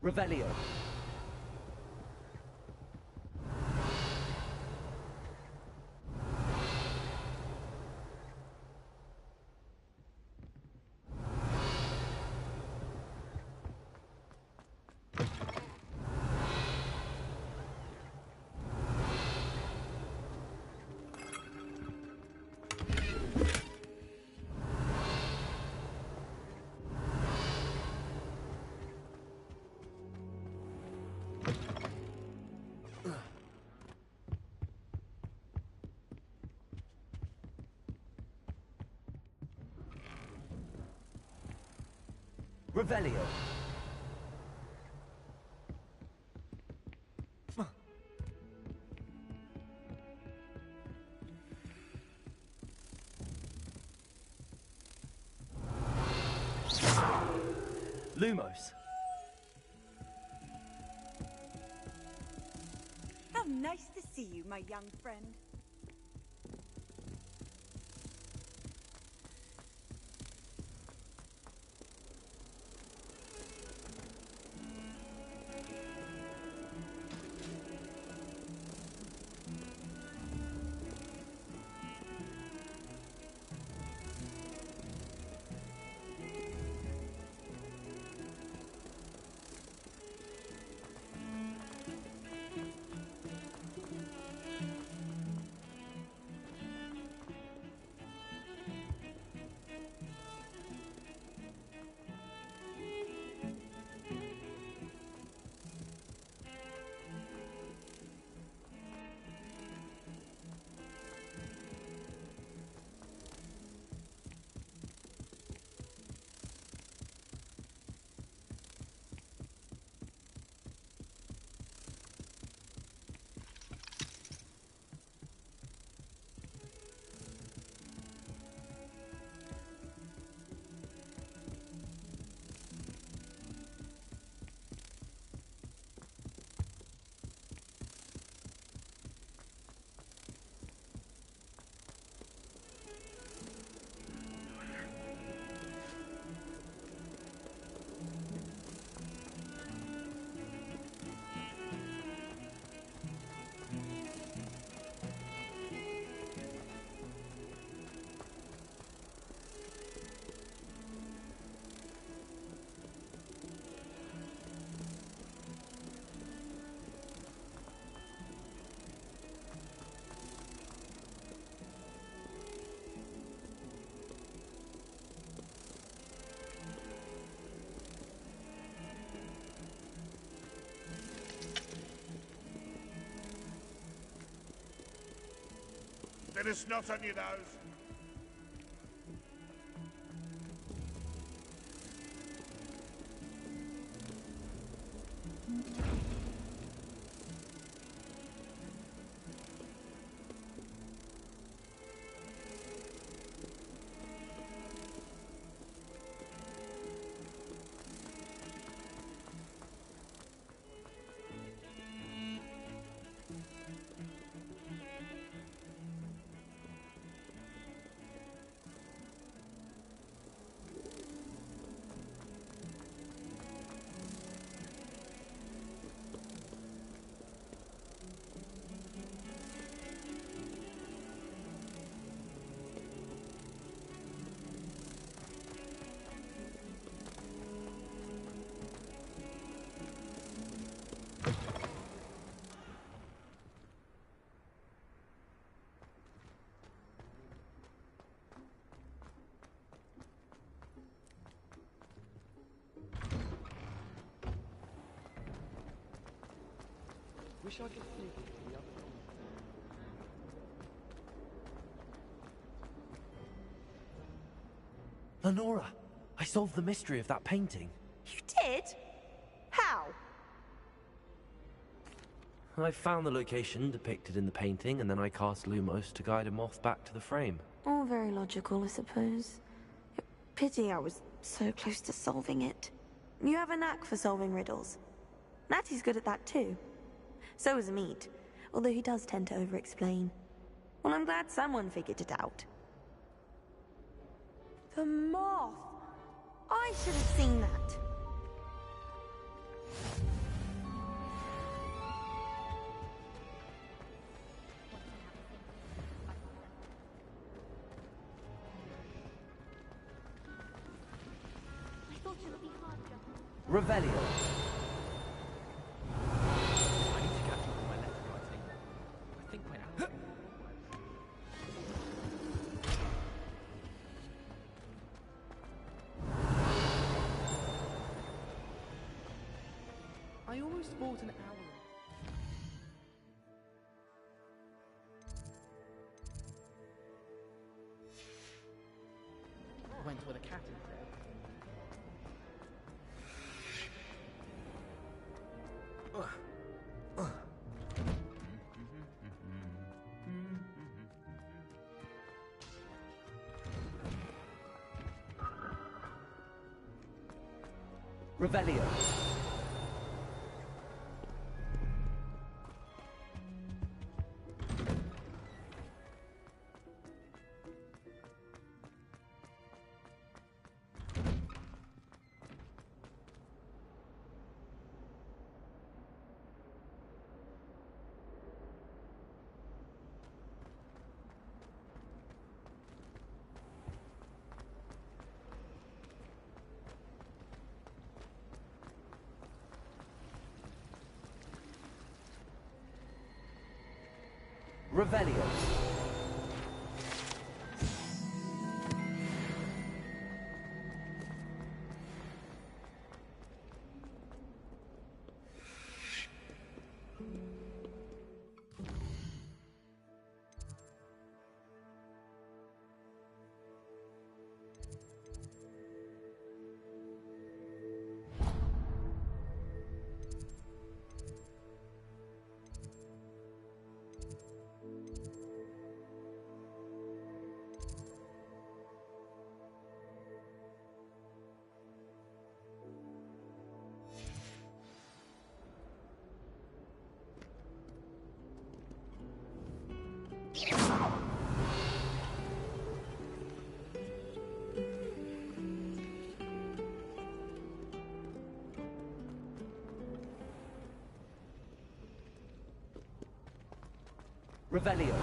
Revelio. Revelio. Lumos. How nice to see you, my young friend. Bit of snot on your nose. Wish I could flee to the other room. Lenora, I solved the mystery of that painting. You did? How? I found the location depicted in the painting, and then I cast Lumos to guide a moth back to the frame. All very logical, I suppose. Pity I was so close to solving it. You have a knack for solving riddles. Natty's good at that too. So is Mead, although he does tend to over-explain. Well, I'm glad someone figured it out. The moth! I should have seen that. Revelio. I need to catch up on my letter writing. I think we're out. I almost bought an owl. Went with a cat instead. Revelio. Revelio. Revelio.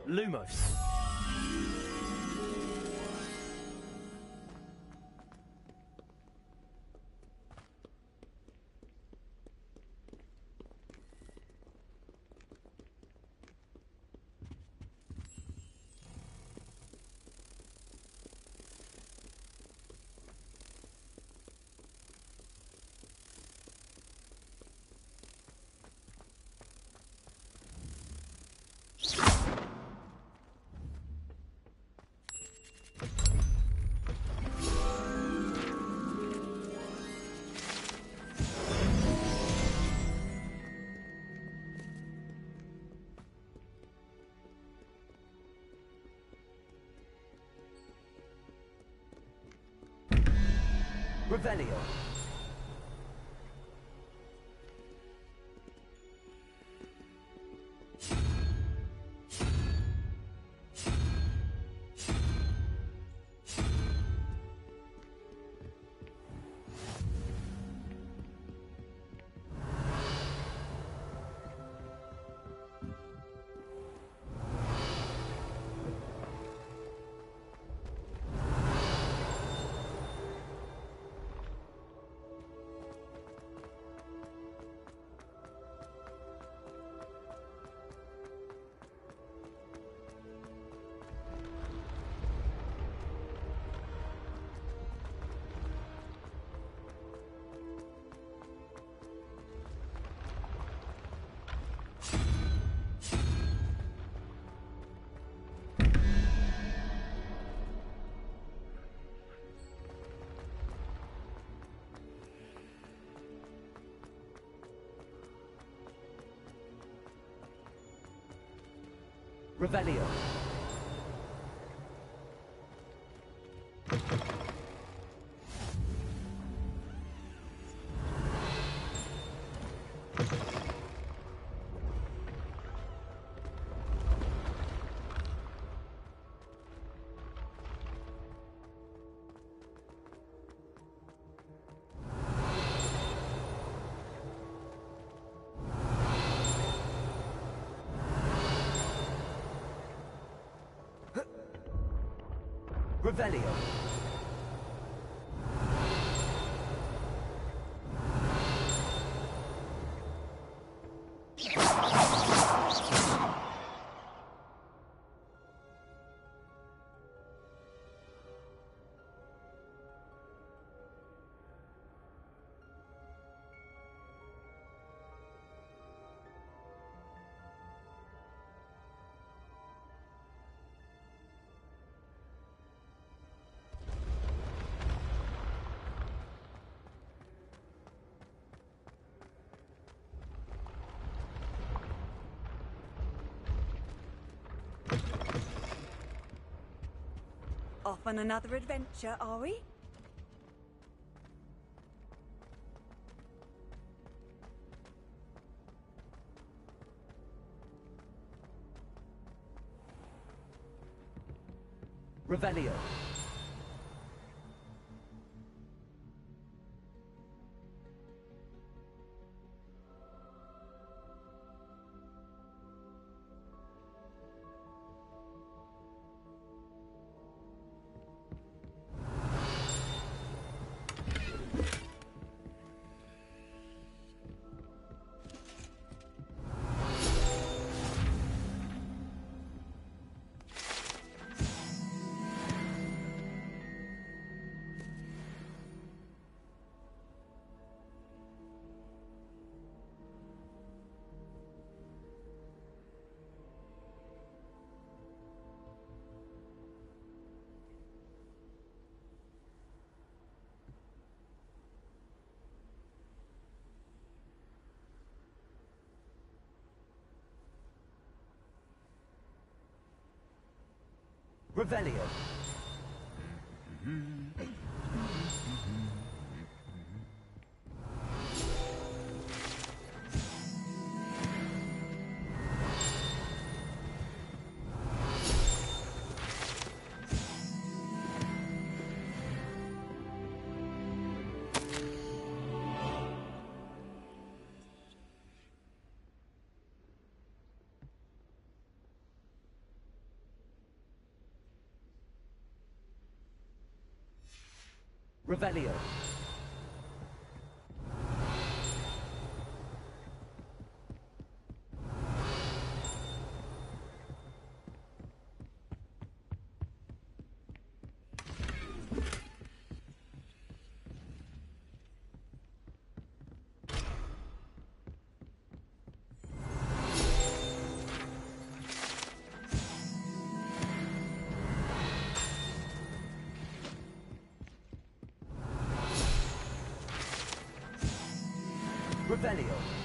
Lumos. Revelio. Revelio. Revelio. Off on another adventure, are we? Revelio. Revelio. Revelio. Revelio.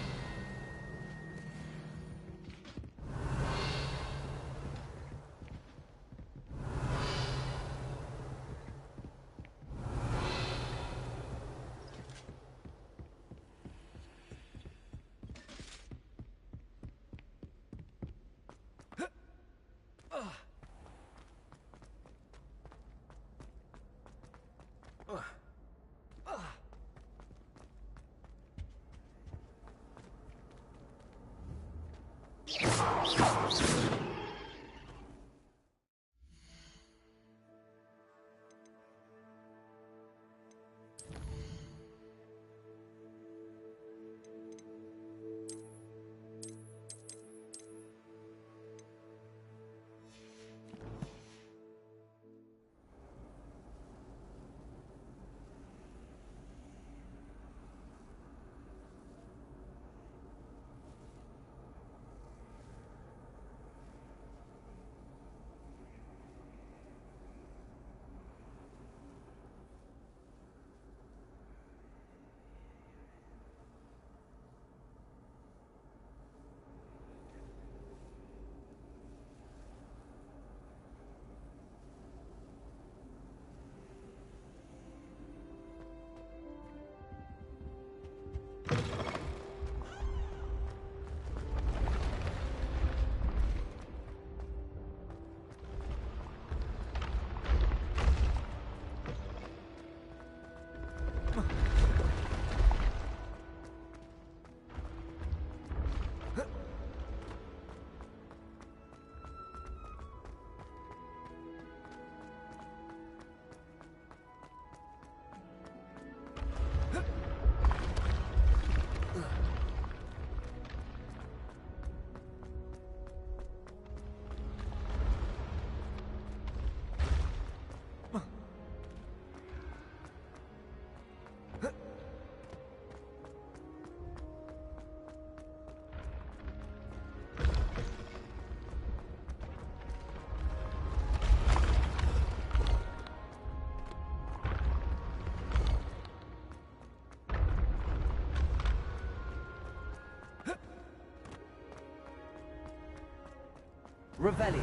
Revelio.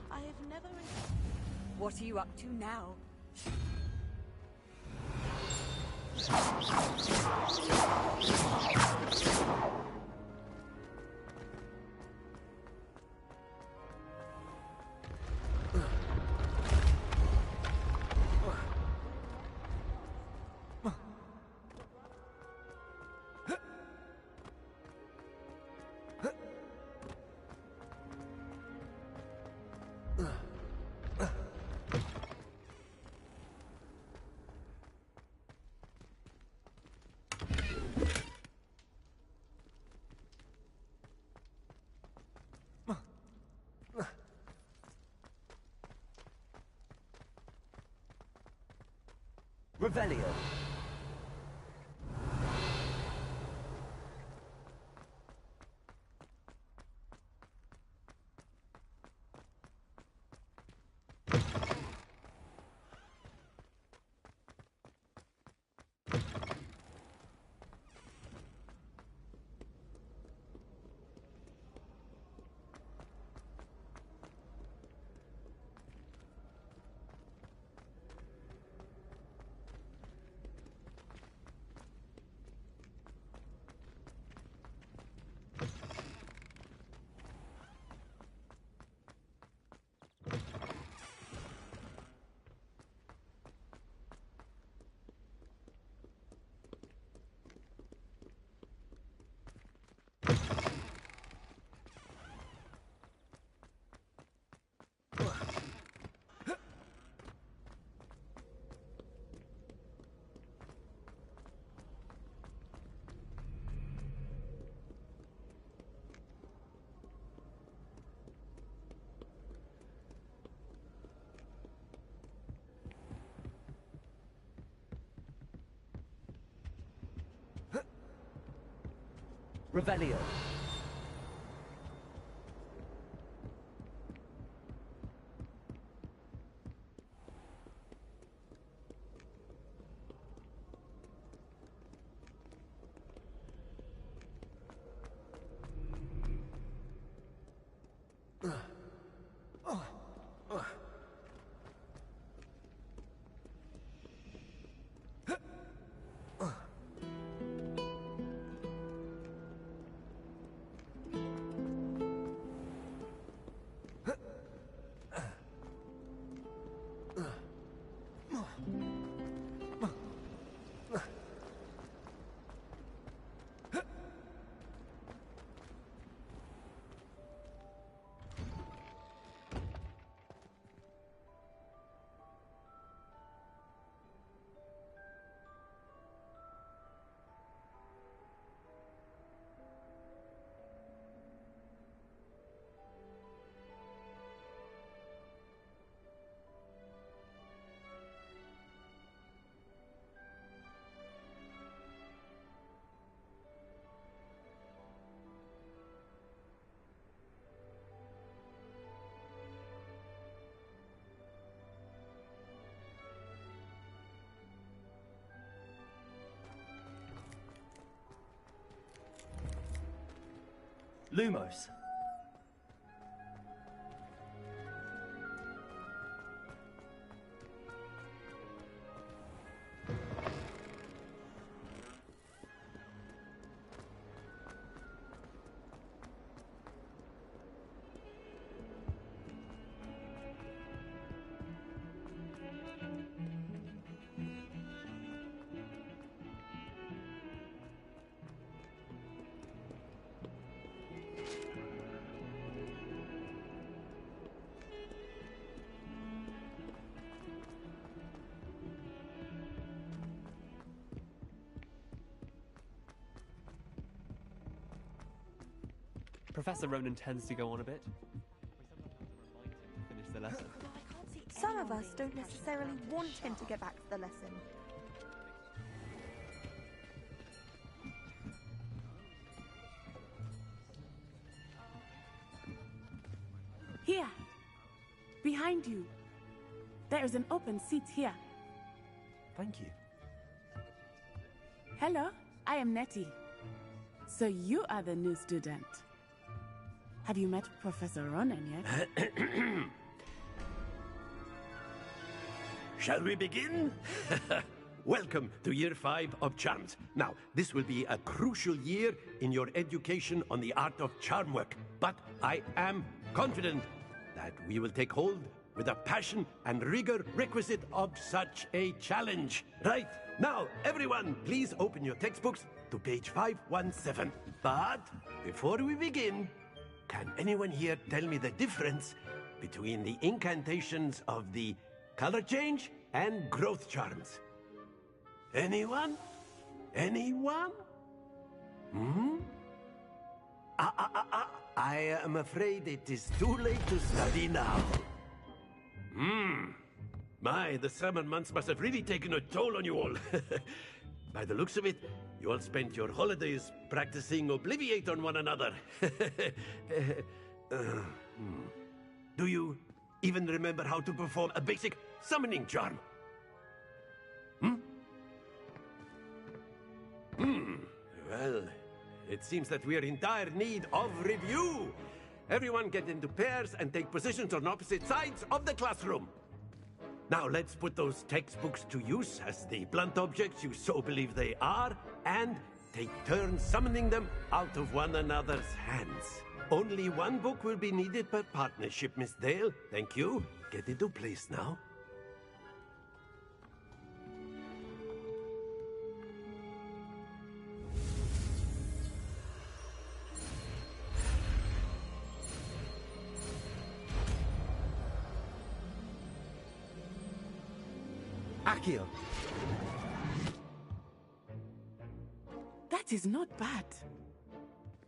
I have never... What are you up to now? Revelio. Revelio. Lumos. Professor Ronan tends to go on a bit. We sometimes have to remind him to finish the lesson. Some of us don't necessarily want him to get back to the lesson. Here. Behind you. There is an open seat here. Thank you. Hello, I am Nettie. So you are the new student. Have you met Professor Ronan yet? Shall we begin? Welcome to Year 5 of Charms. Now, this will be a crucial year in your education on the art of charm work. But I am confident that we will take hold with the passion and rigor requisite of such a challenge. Right, now, everyone, please open your textbooks to page 517. But before we begin, can anyone here tell me the difference between the incantations of the color change and growth charms? Anyone? Anyone? I am afraid it is too late to study now. My, the summer months must have really taken a toll on you all. By the looks of it, you all spent your holidays practicing Obliviate on one another. Do you even remember how to perform a basic summoning charm? Well, it seems that we are in dire need of review. Everyone get into pairs and take positions on opposite sides of the classroom. Now let's put those textbooks to use as the blunt objects you so believe they are, and take turns summoning them out of one another's hands. Only one book will be needed per partnership, Miss Dale. Thank you. Get into place now. Akio. That is not bad.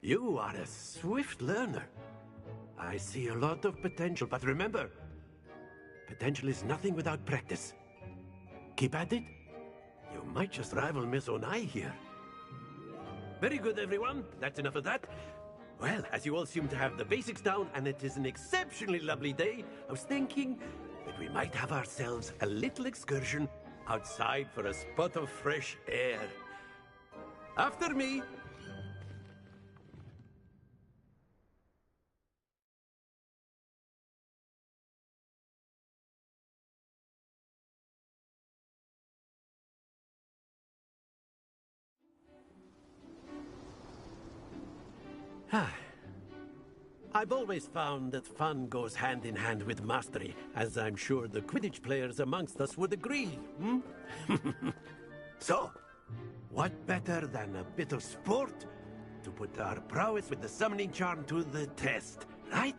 You are a swift learner. I see a lot of potential, but remember, potential is nothing without practice. Keep at it. You might just rival Miss Onai here. Very good, everyone. That's enough of that. Well, as you all seem to have the basics down, and it is an exceptionally lovely day, I was thinking that we might have ourselves a little excursion outside for a spot of fresh air. After me. I've always found that fun goes hand in hand with mastery, as I'm sure the Quidditch players amongst us would agree. So, what better than a bit of sport to put our prowess with the summoning charm to the test, right?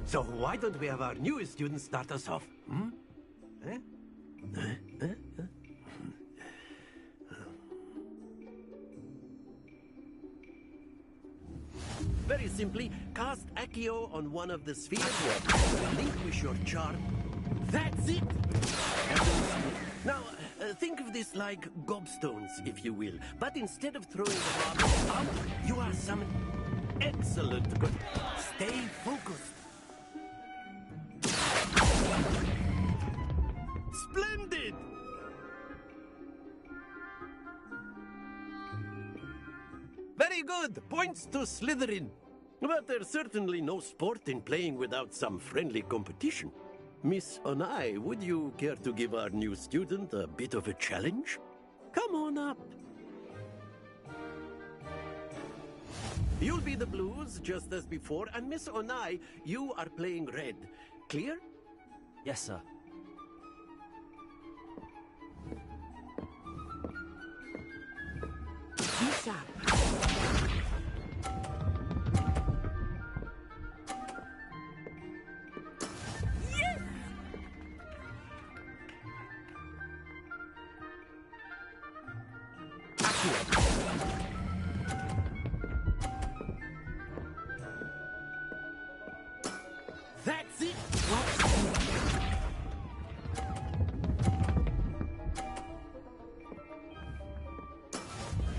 So why don't we have our newest student start us off? Very simply, cast Accio on one of the spheres, relinquish your charm. That's it! Now, think of this like gobstones, if you will. But instead of throwing the marbles out, you are summoned. Excellent. Good. Stay focused. Splendid! Very good. Points to Slytherin. But there's certainly no sport in playing without some friendly competition. Miss Onai, would you care to give our new student a bit of a challenge? Come on up. You'll be the blues, just as before, and Miss Onai, you are playing red. Clear? Yes, sir. Be sharp. That's it!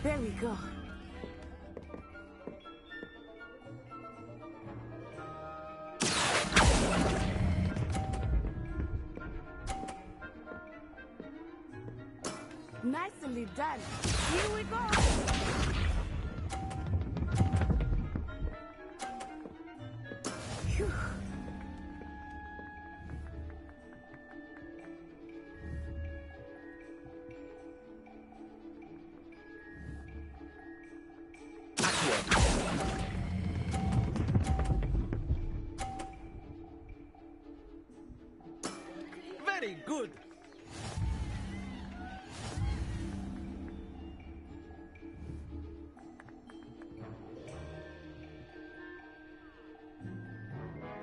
There we go. Nicely done. Here we go. Phew. Very good.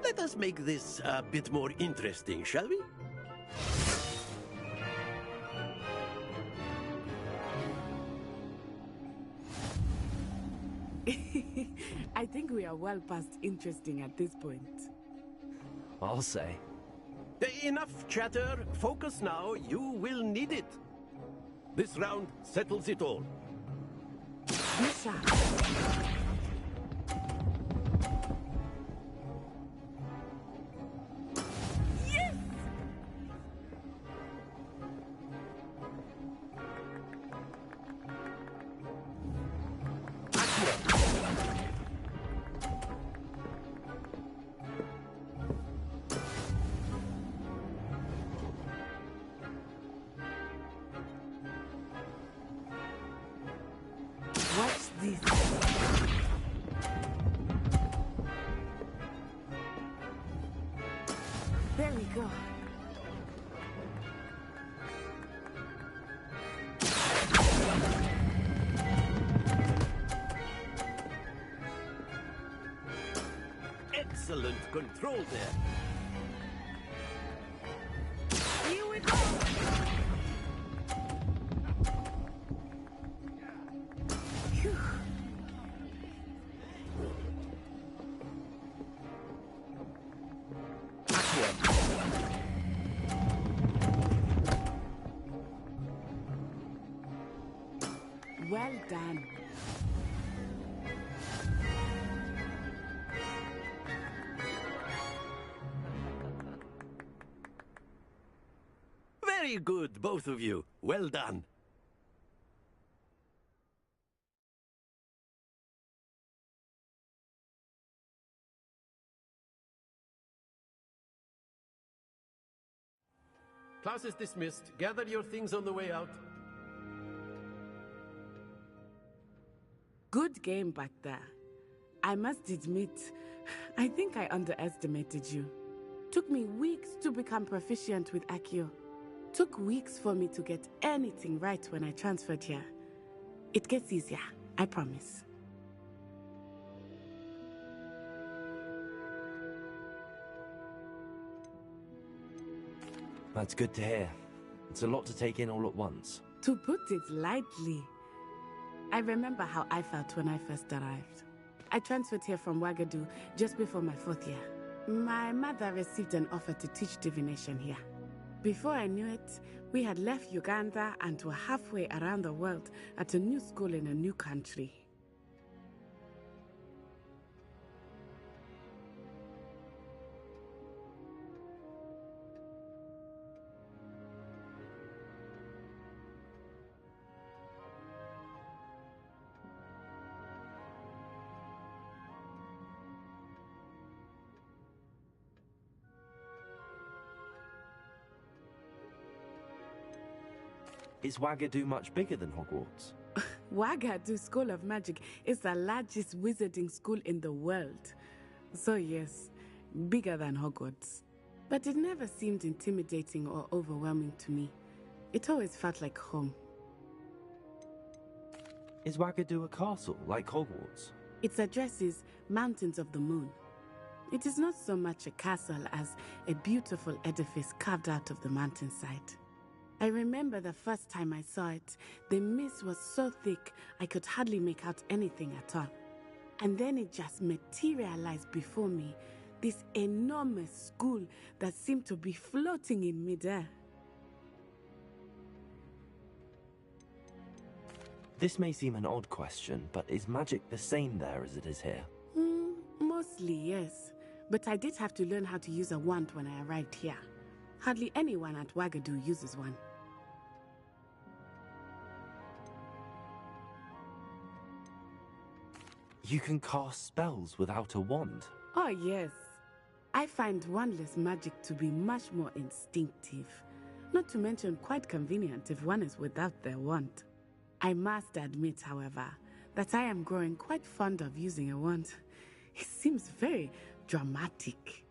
Let us make this a bit more interesting, shall we? I think we are well past interesting at this point. I'll say. Enough chatter. Focus now. You will need it. This round settles it all. Misha. Yes! Watch this. There we go. Excellent control there. Here we go. Phew. Well done. Very good, both of you. Well done. Class is dismissed. Gather your things on the way out. Good game back there. I must admit, I think I underestimated you. Took me weeks to become proficient with Accio. Took weeks for me to get anything right when I transferred here. It gets easier, I promise. That's good to hear. It's a lot to take in all at once. To put it lightly, I remember how I felt when I first arrived. I transferred here from Wagadu just before my 4th year. My mother received an offer to teach divination here. Before I knew it, we had left Uganda and were halfway around the world at a new school in a new country. Is Wagadu much bigger than Hogwarts? Wagadu School of Magic is the largest wizarding school in the world. So yes, bigger than Hogwarts. But it never seemed intimidating or overwhelming to me. It always felt like home. Is Wagadu a castle, like Hogwarts? Its address is Mountains of the Moon. It is not so much a castle as a beautiful edifice carved out of the mountainside. I remember the first time I saw it, the mist was so thick I could hardly make out anything at all. And then it just materialized before me, this enormous school that seemed to be floating in midair. This may seem an odd question, but is magic the same there as it is here? Mostly, yes. But I did have to learn how to use a wand when I arrived here. Hardly anyone at Wagadu uses one. You can cast spells without a wand. Oh, yes. I find wandless magic to be much more instinctive. Not to mention quite convenient if one is without their wand. I must admit, however, that I am growing quite fond of using a wand. It seems very dramatic.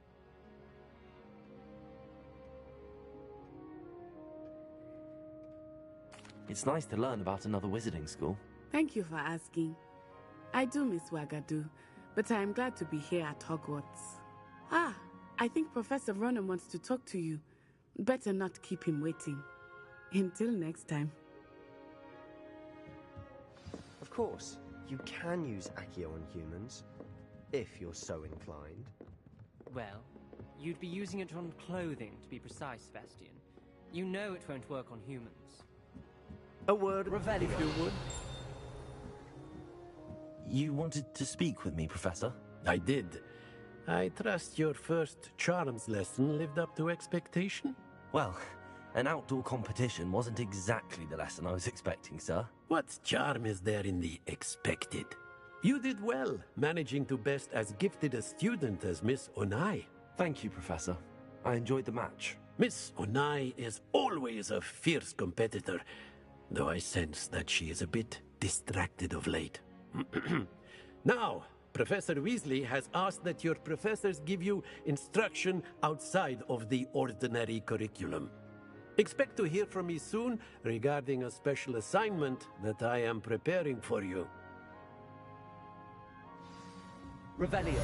It's nice to learn about another wizarding school. Thank you for asking. I do miss Wagadu, but I am glad to be here at Hogwarts. Ah, I think Professor Ronan wants to talk to you. Better not keep him waiting. Until next time. Of course, you can use Accio on humans, if you're so inclined. Well, you'd be using it on clothing, to be precise, Sebastian. You know it won't work on humans. A word, Revelio. if you would. You wanted to speak with me, Professor? I did. I trust your first charms lesson lived up to expectation? Well, an outdoor competition wasn't exactly the lesson I was expecting, sir. What charm is there in the expected? You did well, managing to best as gifted a student as Miss Onai. Thank you, Professor. I enjoyed the match. Miss Onai is always a fierce competitor, though I sense that she is a bit distracted of late. Now, Professor Weasley has asked that your professors give you instruction outside of the ordinary curriculum. Expect to hear from me soon regarding a special assignment that I am preparing for you. Revelio.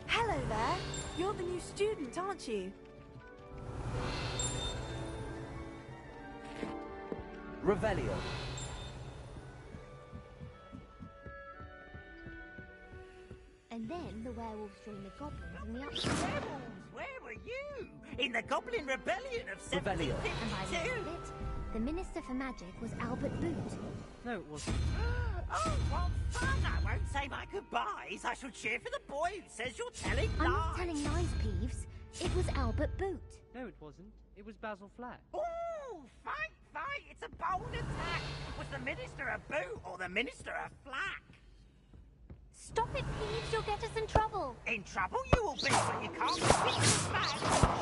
Hello there. You're the new student, aren't you? Revelio. And then the werewolves joined the goblins in the Werewolves, where were you? In the Goblin Rebellion of Revelio. 1752? And by the end of it, the Minister for Magic was Albert Boot. No, it wasn't. Oh, what fun! I won't say my goodbyes. I shall cheer for the boy who says you're telling I'm lies. not telling lies, Peeves. It was Albert Boot. No, it wasn't. It was Basil Flack. Oh, fight, fight! It's a bold attack. Was the Minister a boot or the Minister a flack? Stop it, Peeves. You'll get us in trouble. In trouble you will be when you can't speak this man.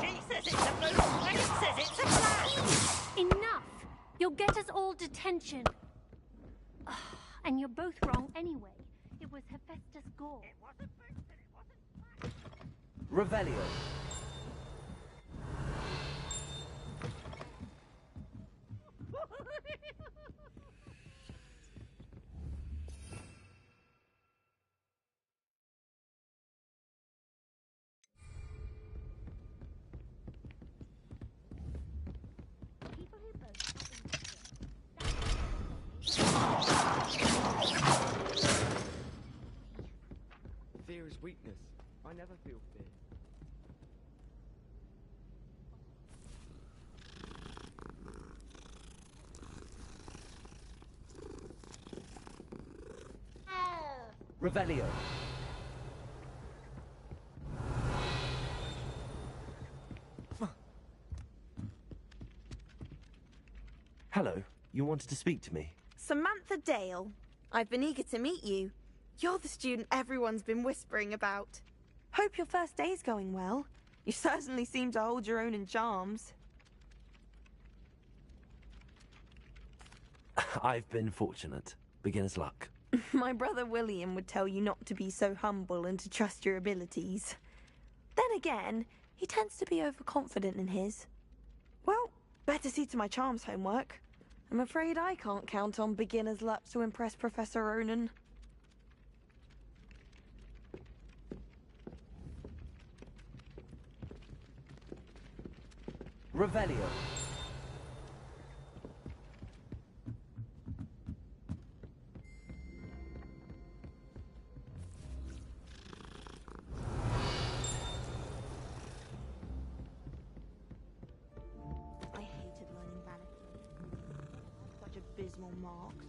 She says it's a boot and he says it's a flack. Enough! You'll get us all detention. And you're both wrong anyway. It was Hephaestus Gore. It wasn't boot and it wasn't flack. Revelio. People who boast Fear is weakness. I never feel fear. Revelio. Hello, you wanted to speak to me? Samantha Dale. I've been eager to meet you. You're the student everyone's been whispering about. Hope your first day's going well. You certainly seem to hold your own in charms. I've been fortunate. Beginner's luck. My brother William would tell you not to be so humble and to trust your abilities. Then again, he tends to be overconfident in his. Well, better see to my charms homework. I'm afraid I can't count on beginner's luck to impress Professor Ronan. Revelio. your marks.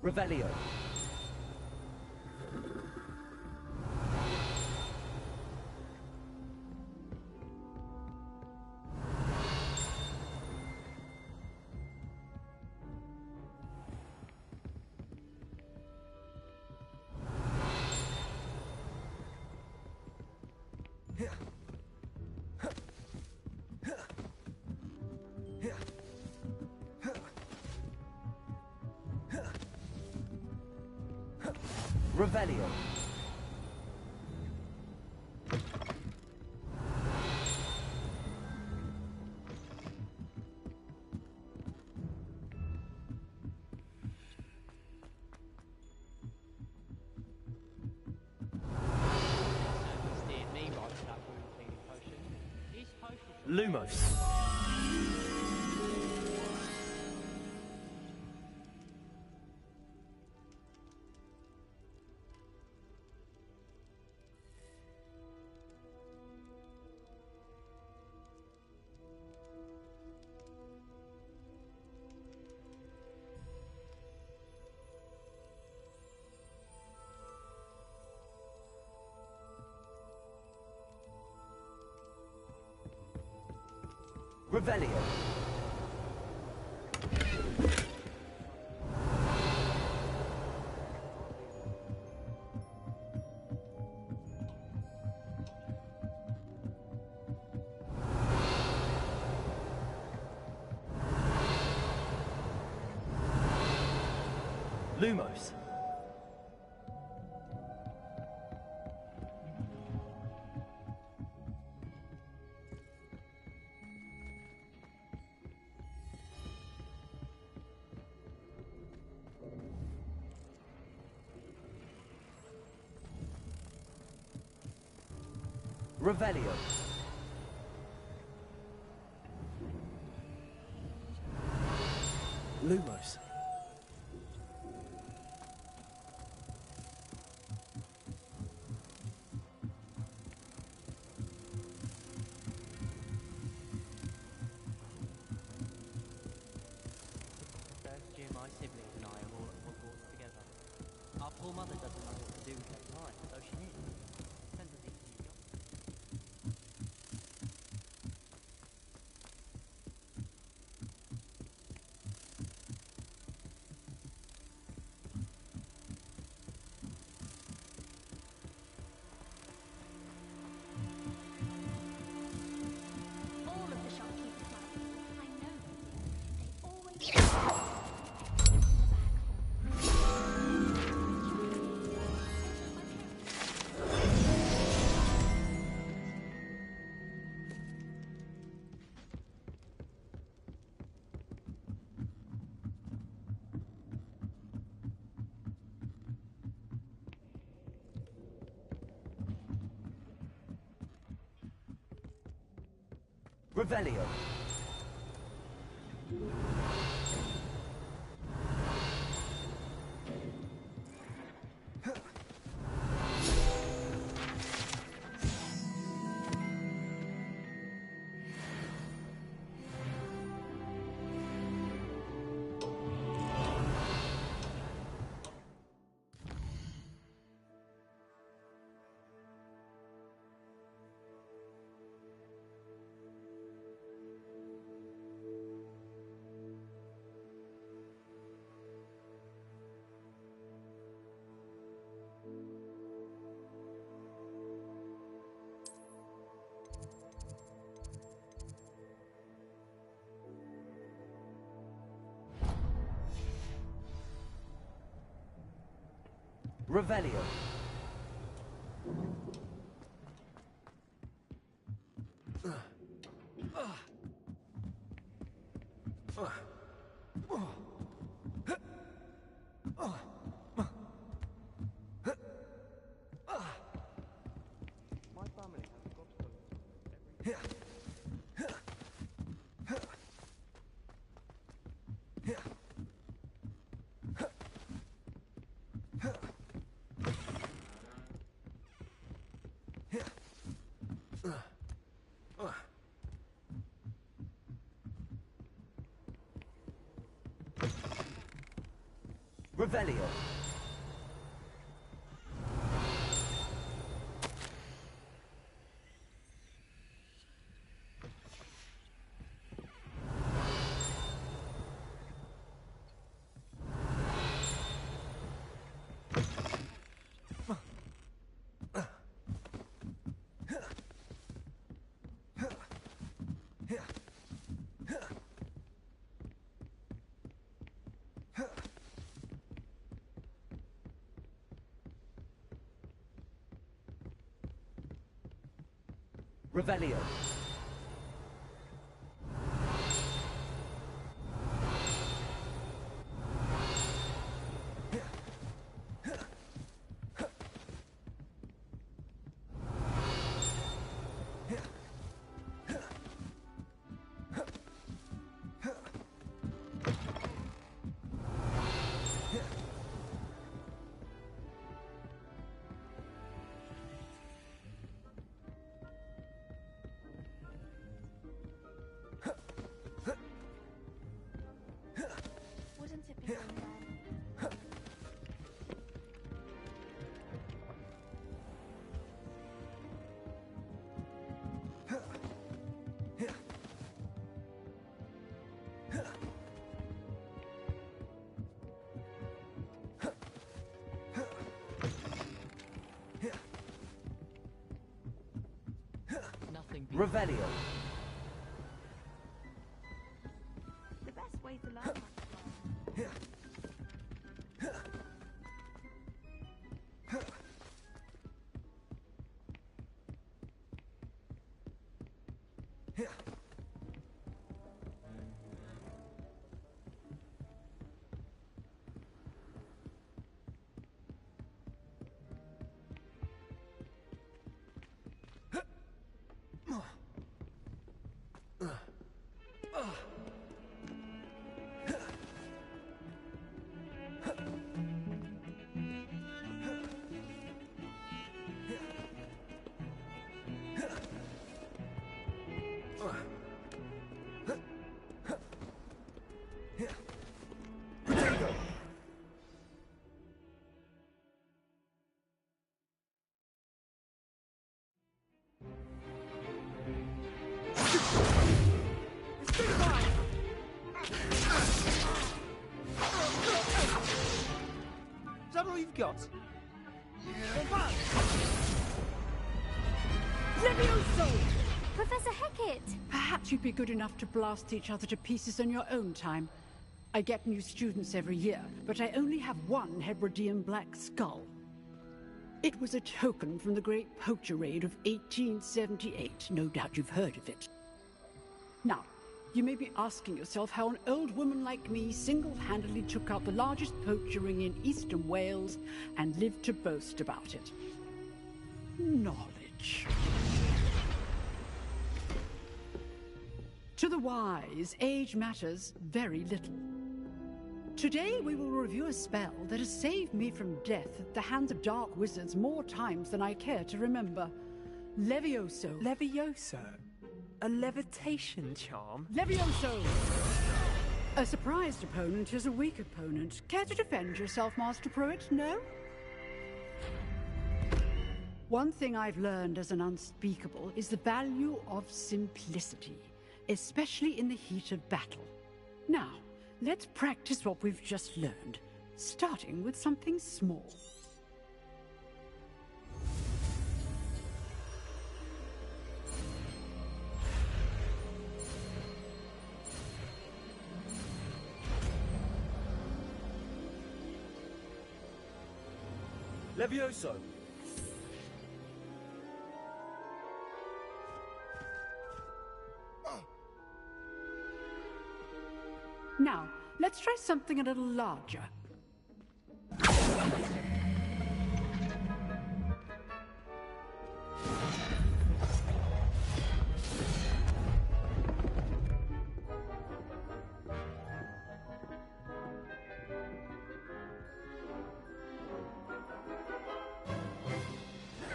Revelio. Revelio. Lumos. Revelio. Lumos. Revelio. Lumos. First year my siblings and I are all at Hogwarts together. Our poor mother doesn't know what to do with her time, so she sends us each new job. All of the shopkeepers like you. I know they do. They always... Revelio. Revelio. My family has got every... Revelio. Revelio. Wouldn't it be fun then? Nothing. Revelio. The best way to learn. Is that all you've got? Levioso! Professor Hecat! Perhaps you'd be good enough to blast each other to pieces in your own time. I get new students every year, but I only have one Hebridean black skull. It was a token from the Great Poacher Raid of 1878. No doubt you've heard of it. Now, you may be asking yourself how an old woman like me single-handedly took out the largest poacher ring in eastern Wales and lived to boast about it. Knowledge. To the wise, age matters very little. Today we will review a spell that has saved me from death at the hands of dark wizards more times than I care to remember. Levioso. Levioso? A levitation charm? Levioso! A surprised opponent is a weak opponent. Care to defend yourself, Master Pruitt? No? One thing I've learned as an unspeakable is the value of simplicity, especially in the heat of battle. Now, let's practice what we've just learned, starting with something small. Levioso! Now, let's try something a little larger.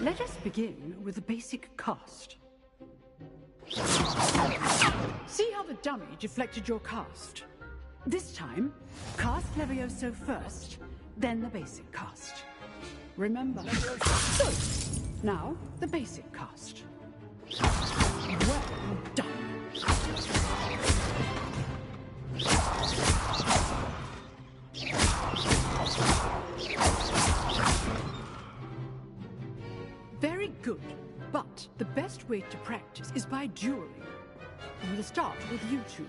Let us begin with the basic cast. See how the dummy deflected your cast? This time, cast Levioso first, then the basic cast. Remember? Good. Now, the basic cast. Well done. Very good, but the best way to practice is by dueling. We'll start with you two.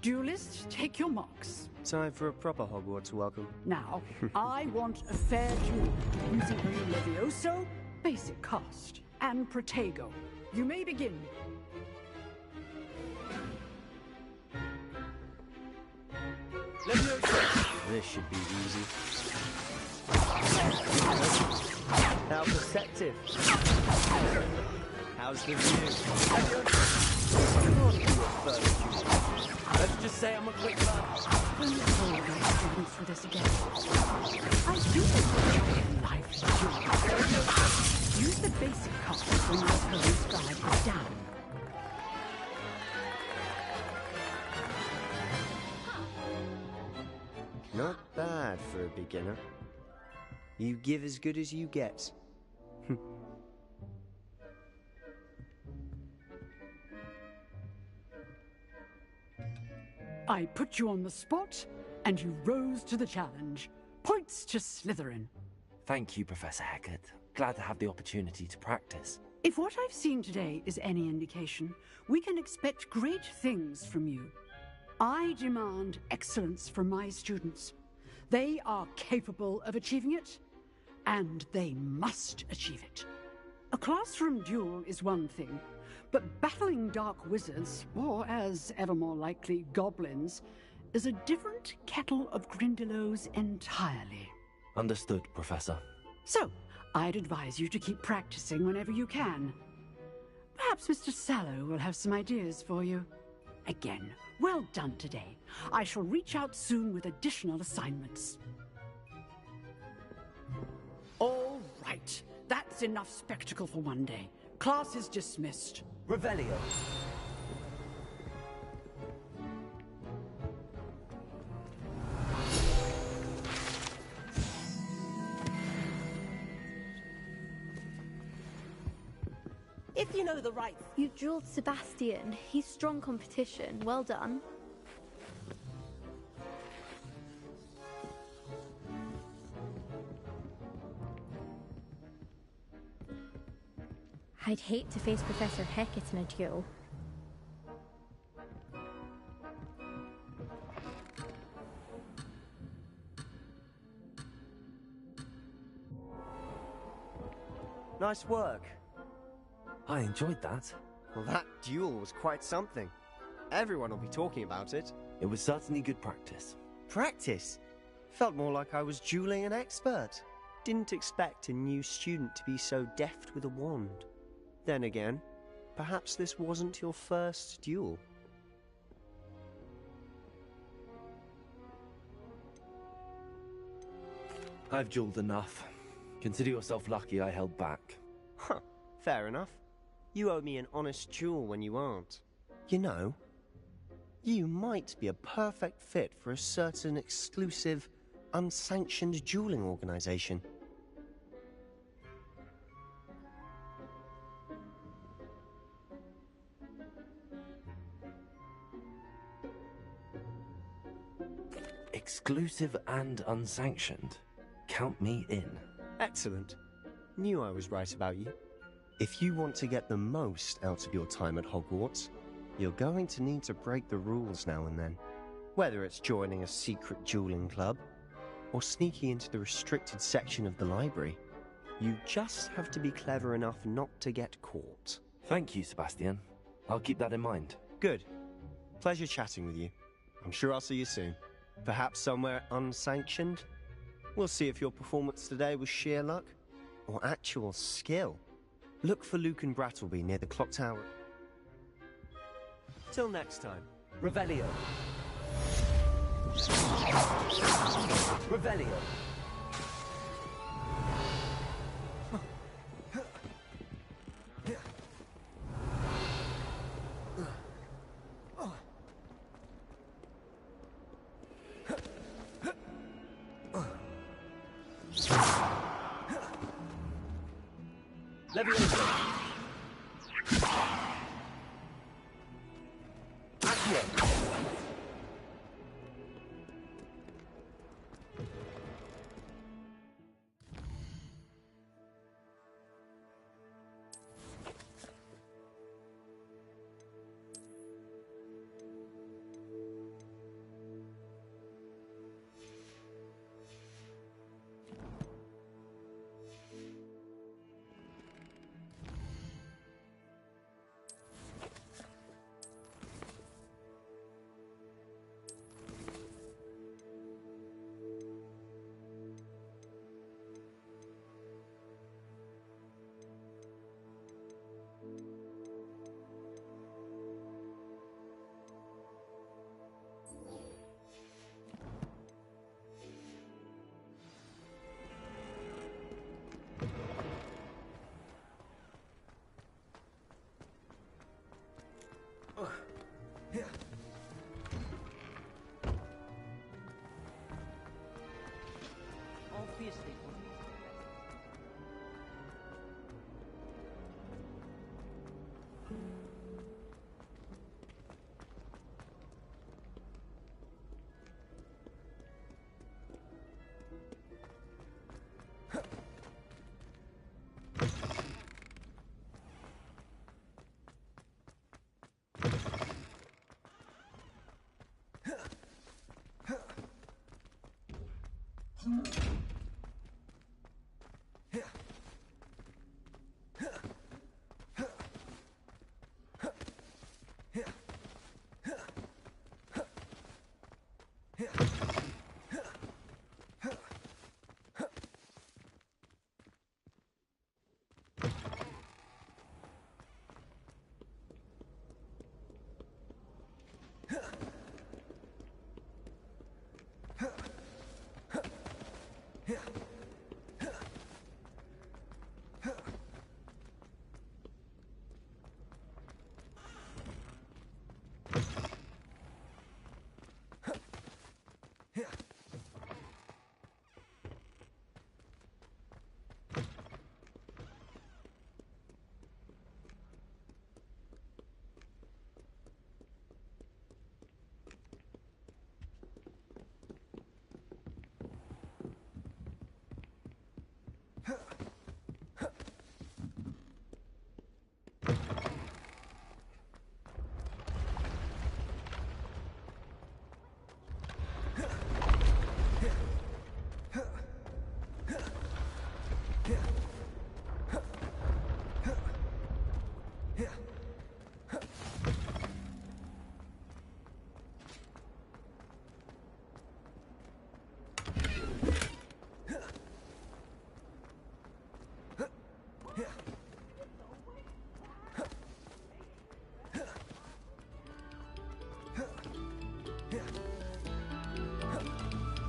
Duelists, take your marks. Time for a proper Hogwarts welcome. Now, I want a fair duel using Levioso, basic cast, and Protego. You may begin. Levioso! This should be easy. How perceptive. How's the view? Let's just say I'm a quick learner. Will you hold my students for this again? I do enjoy lively duels. Use the basic cast when your opponent's guard is down. Not bad for a beginner. You give as good as you get. I put you on the spot, and you rose to the challenge. Points to Slytherin. Thank you, Professor Hecat. Glad to have the opportunity to practice. If what I've seen today is any indication, we can expect great things from you. I demand excellence from my students. They are capable of achieving it, and they must achieve it. A classroom duel is one thing, but battling dark wizards, or as ever more likely, goblins, is a different kettle of Grindylows entirely. Understood, Professor. So, I'd advise you to keep practicing whenever you can. Perhaps Mr. Sallow will have some ideas for you. Again, well done today. I shall reach out soon with additional assignments. All right. That's enough spectacle for one day. Class is dismissed. Revelio. If you know the right... You drilled Sebastian. He's strong competition. Well done. I'd hate to face Professor Hecat in a duel. Nice work. I enjoyed that. Well, that duel was quite something. Everyone will be talking about it. It was certainly good practice. Practice? Felt more like I was dueling an expert. Didn't expect a new student to be so deft with a wand. Then again, perhaps this wasn't your first duel. I've dueled enough. Consider yourself lucky I held back. Huh, fair enough. You owe me an honest duel when you aren't. You know, you might be a perfect fit for a certain exclusive, unsanctioned dueling organization. Exclusive and unsanctioned. Count me in. Excellent. Knew I was right about you. If you want to get the most out of your time at Hogwarts, you're going to need to break the rules now and then. Whether it's joining a secret dueling club, or sneaking into the restricted section of the library. You just have to be clever enough not to get caught. Thank you, Sebastian. I'll keep that in mind. Good. Pleasure chatting with you. I'm sure I'll see you soon. Perhaps somewhere unsanctioned? We'll see if your performance today was sheer luck or actual skill. Look for Luke and Brattleby near the clock tower. Till next time. Revelio. Revelio. Leviosa. Accio. Obviously.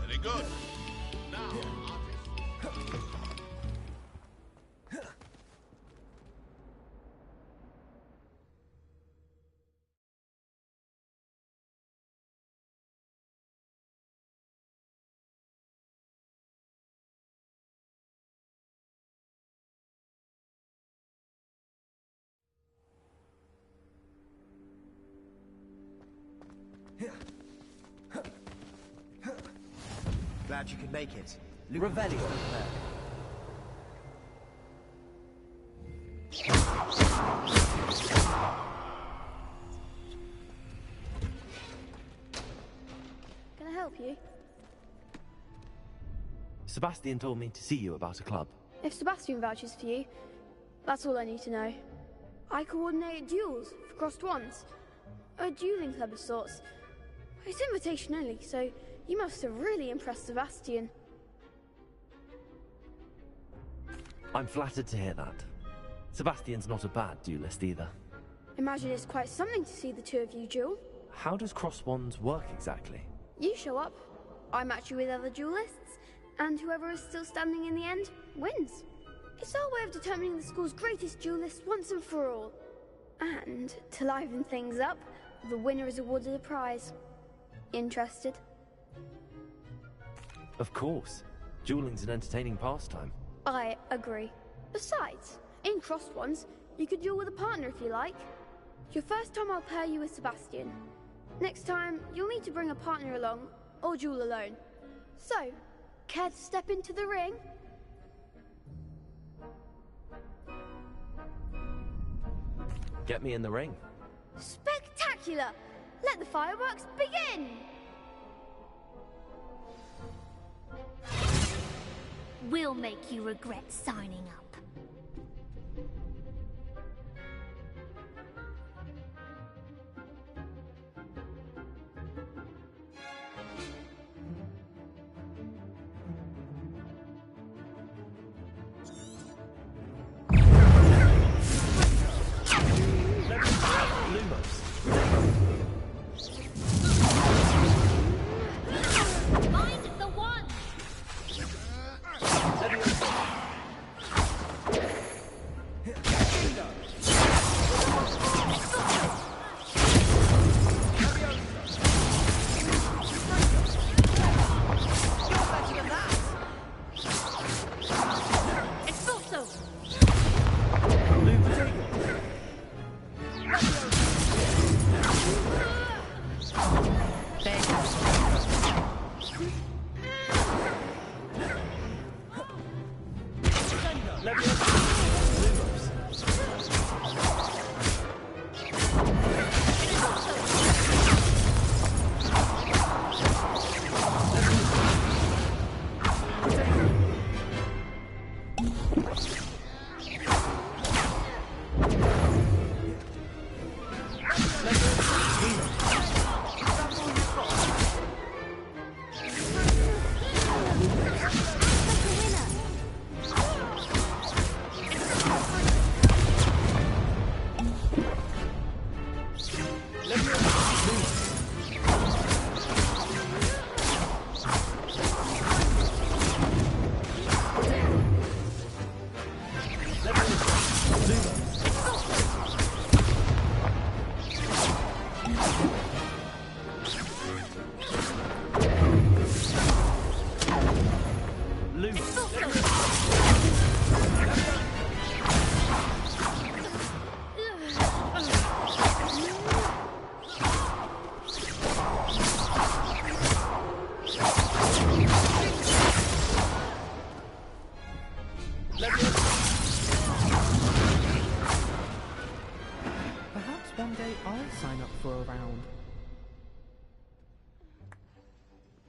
Very good. Now, artist. Glad you could make it. Revelio. Can I help you? Sebastian told me to see you about a club. If Sebastian vouches for you, that's all I need to know. I coordinate duels for crossed wands. A dueling club of sorts. It's invitation only, so you must have really impressed Sebastian. I'm flattered to hear that. Sebastian's not a bad duelist either. Imagine it's quite something to see the two of you duel. How does cross wands work exactly? You show up, I match you with other duelists, and whoever is still standing in the end wins. It's our way of determining the school's greatest duelist once and for all. And to liven things up, the winner is awarded a prize. Interested? Of course. Dueling's an entertaining pastime. I agree. Besides, in crossed ones, you could duel with a partner if you like. Your first time I'll pair you with Sebastian. Next time, you'll need to bring a partner along, or duel alone. So, care to step into the ring? Get me in the ring. Spectacular! Let the fireworks begin! We'll make you regret signing up. Mind the one!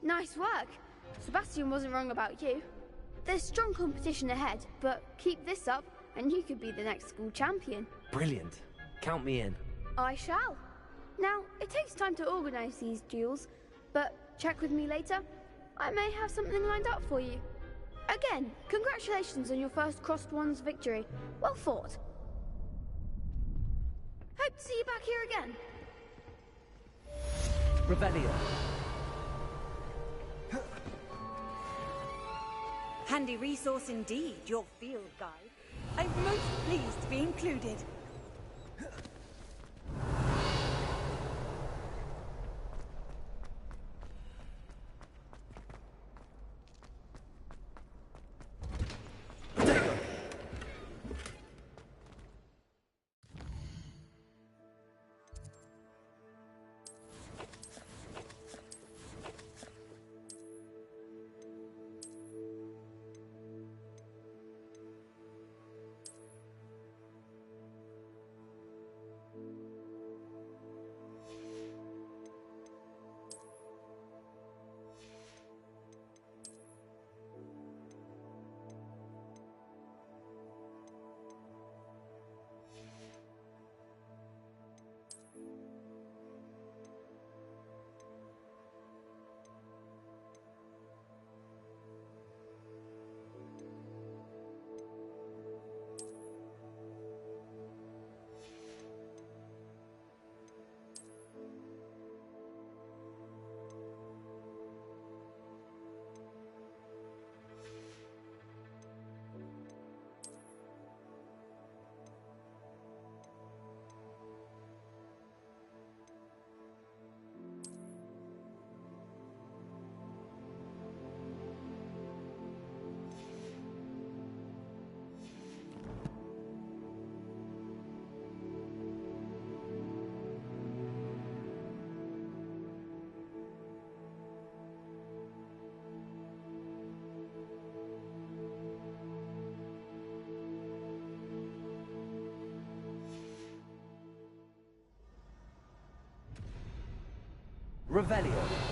Nice work. Sebastian wasn't wrong about you. There's strong competition ahead, but keep this up and you could be the next school champion. Brilliant. Count me in. I shall. Now, it takes time to organise these duels, but check with me later. I may have something lined up for you. Again, congratulations on your first Crossed Wands victory. Well fought. Hope to see you back here again. Revelio. Handy resource indeed, your field guide. I'm most pleased to be included. Revelio.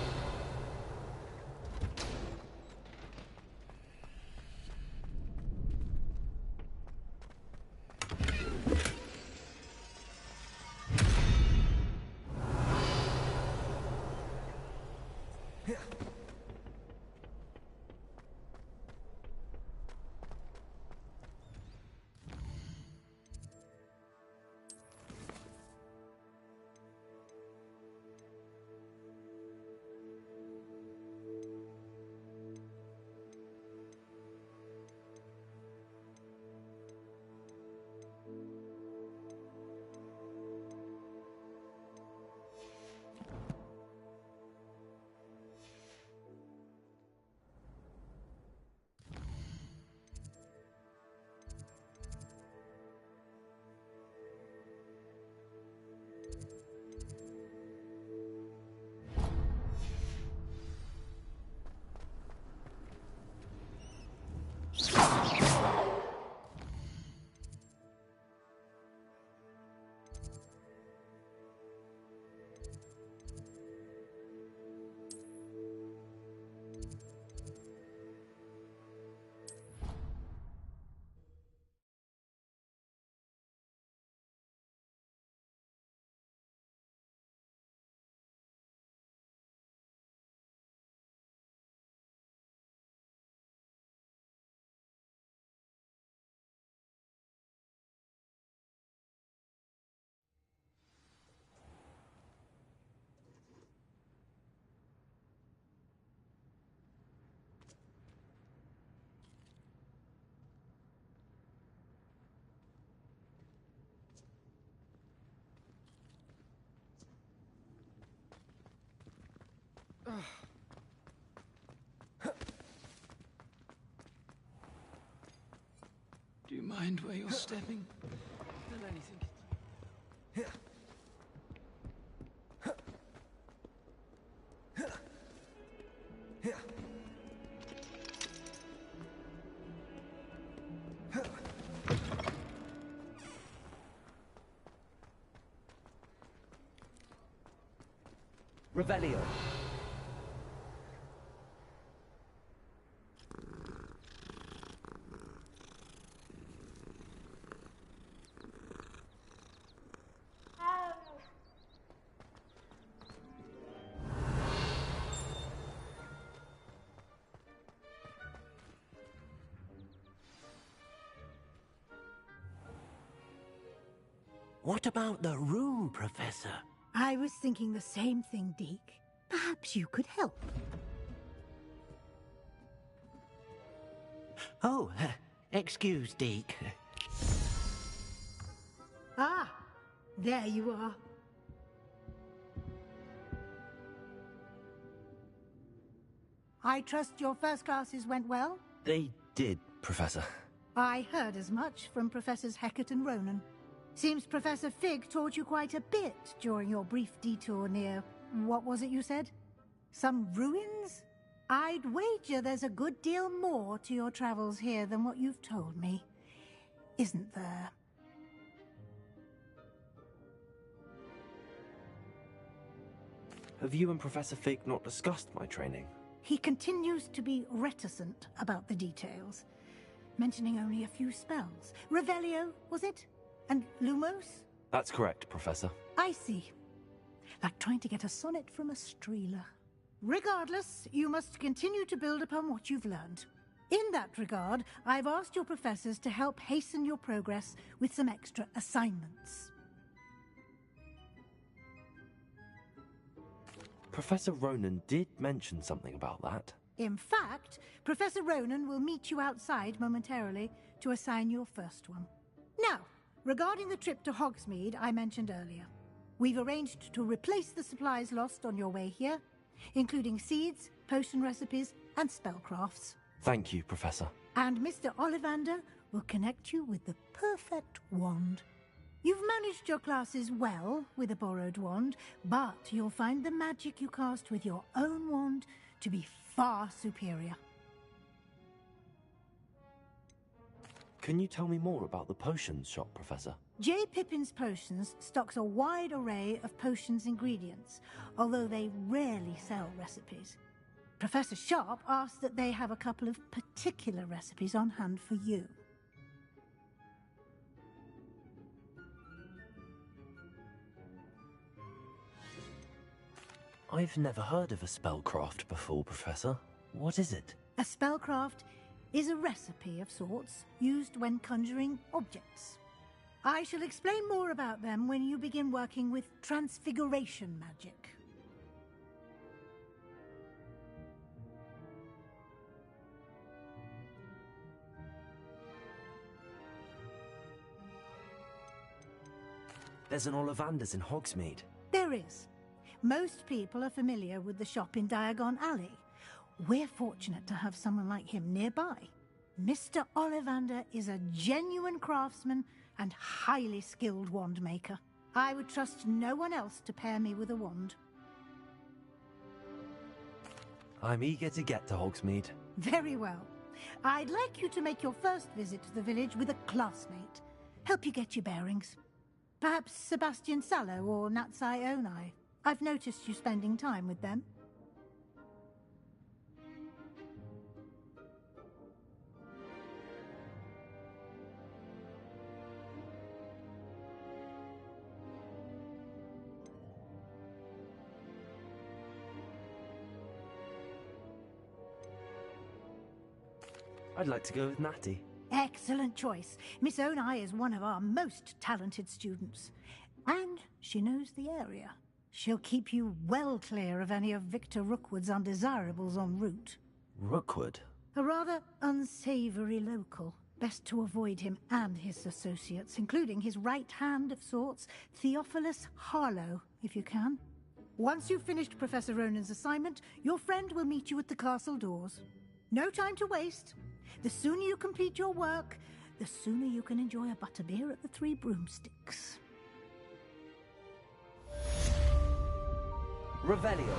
Do you mind where you're stepping? Don't let anything get Revelio. What about the room, Professor? I was thinking the same thing, Deke. Perhaps you could help. Oh, excuse, Deke. Ah, there you are. I trust your first classes went well? They did, Professor. I heard as much from Professors Hecat and Ronan. Seems Professor Fig taught you quite a bit during your brief detour near... what was it you said? Some ruins? I'd wager there's a good deal more to your travels here than what you've told me. Isn't there? Have you and Professor Fig not discussed my training? He continues to be reticent about the details, mentioning only a few spells. Revelio, was it? And Lumos? That's correct, Professor. I see. Like trying to get a sonnet from a streeler. Regardless, you must continue to build upon what you've learned. In that regard, I've asked your professors to help hasten your progress with some extra assignments. Professor Ronan did mention something about that. In fact, Professor Ronan will meet you outside momentarily to assign your first one. Now, regarding the trip to Hogsmeade I mentioned earlier, we've arranged to replace the supplies lost on your way here, including seeds, potion recipes, and spellcrafts. Thank you, Professor. And Mr. Ollivander will connect you with the perfect wand. You've managed your classes well with a borrowed wand, but you'll find the magic you cast with your own wand to be far superior. Can you tell me more about the potions shop, Professor? J. Pippin's Potions stocks a wide array of potions ingredients, although they rarely sell recipes. Professor Sharp asked that they have a couple of particular recipes on hand for you. I've never heard of a spellcraft before, Professor. What is it? A spellcraft is a recipe of sorts used when conjuring objects. I shall explain more about them when you begin working with transfiguration magic. There's an Ollivander's in Hogsmeade. There is. Most people are familiar with the shop in Diagon Alley. We're fortunate to have someone like him nearby. Mr. Ollivander is a genuine craftsman and highly skilled wand maker. I would trust no one else to pair me with a wand. I'm eager to get to Hogsmeade. Very well. I'd like you to make your first visit to the village with a classmate. Help you get your bearings. Perhaps Sebastian Sallow or Natsai Onai. I've noticed you spending time with them. I'd like to go with Natty. Excellent choice. Miss Onai is one of our most talented students. And she knows the area. She'll keep you well clear of any of Victor Rookwood's undesirables en route. Rookwood? A rather unsavory local. Best to avoid him and his associates, including his right hand of sorts, Theophilus Harlow, if you can. Once you've finished Professor Ronan's assignment, your friend will meet you at the castle doors. No time to waste. The sooner you complete your work, the sooner you can enjoy a butterbeer at the Three Broomsticks. Revelio.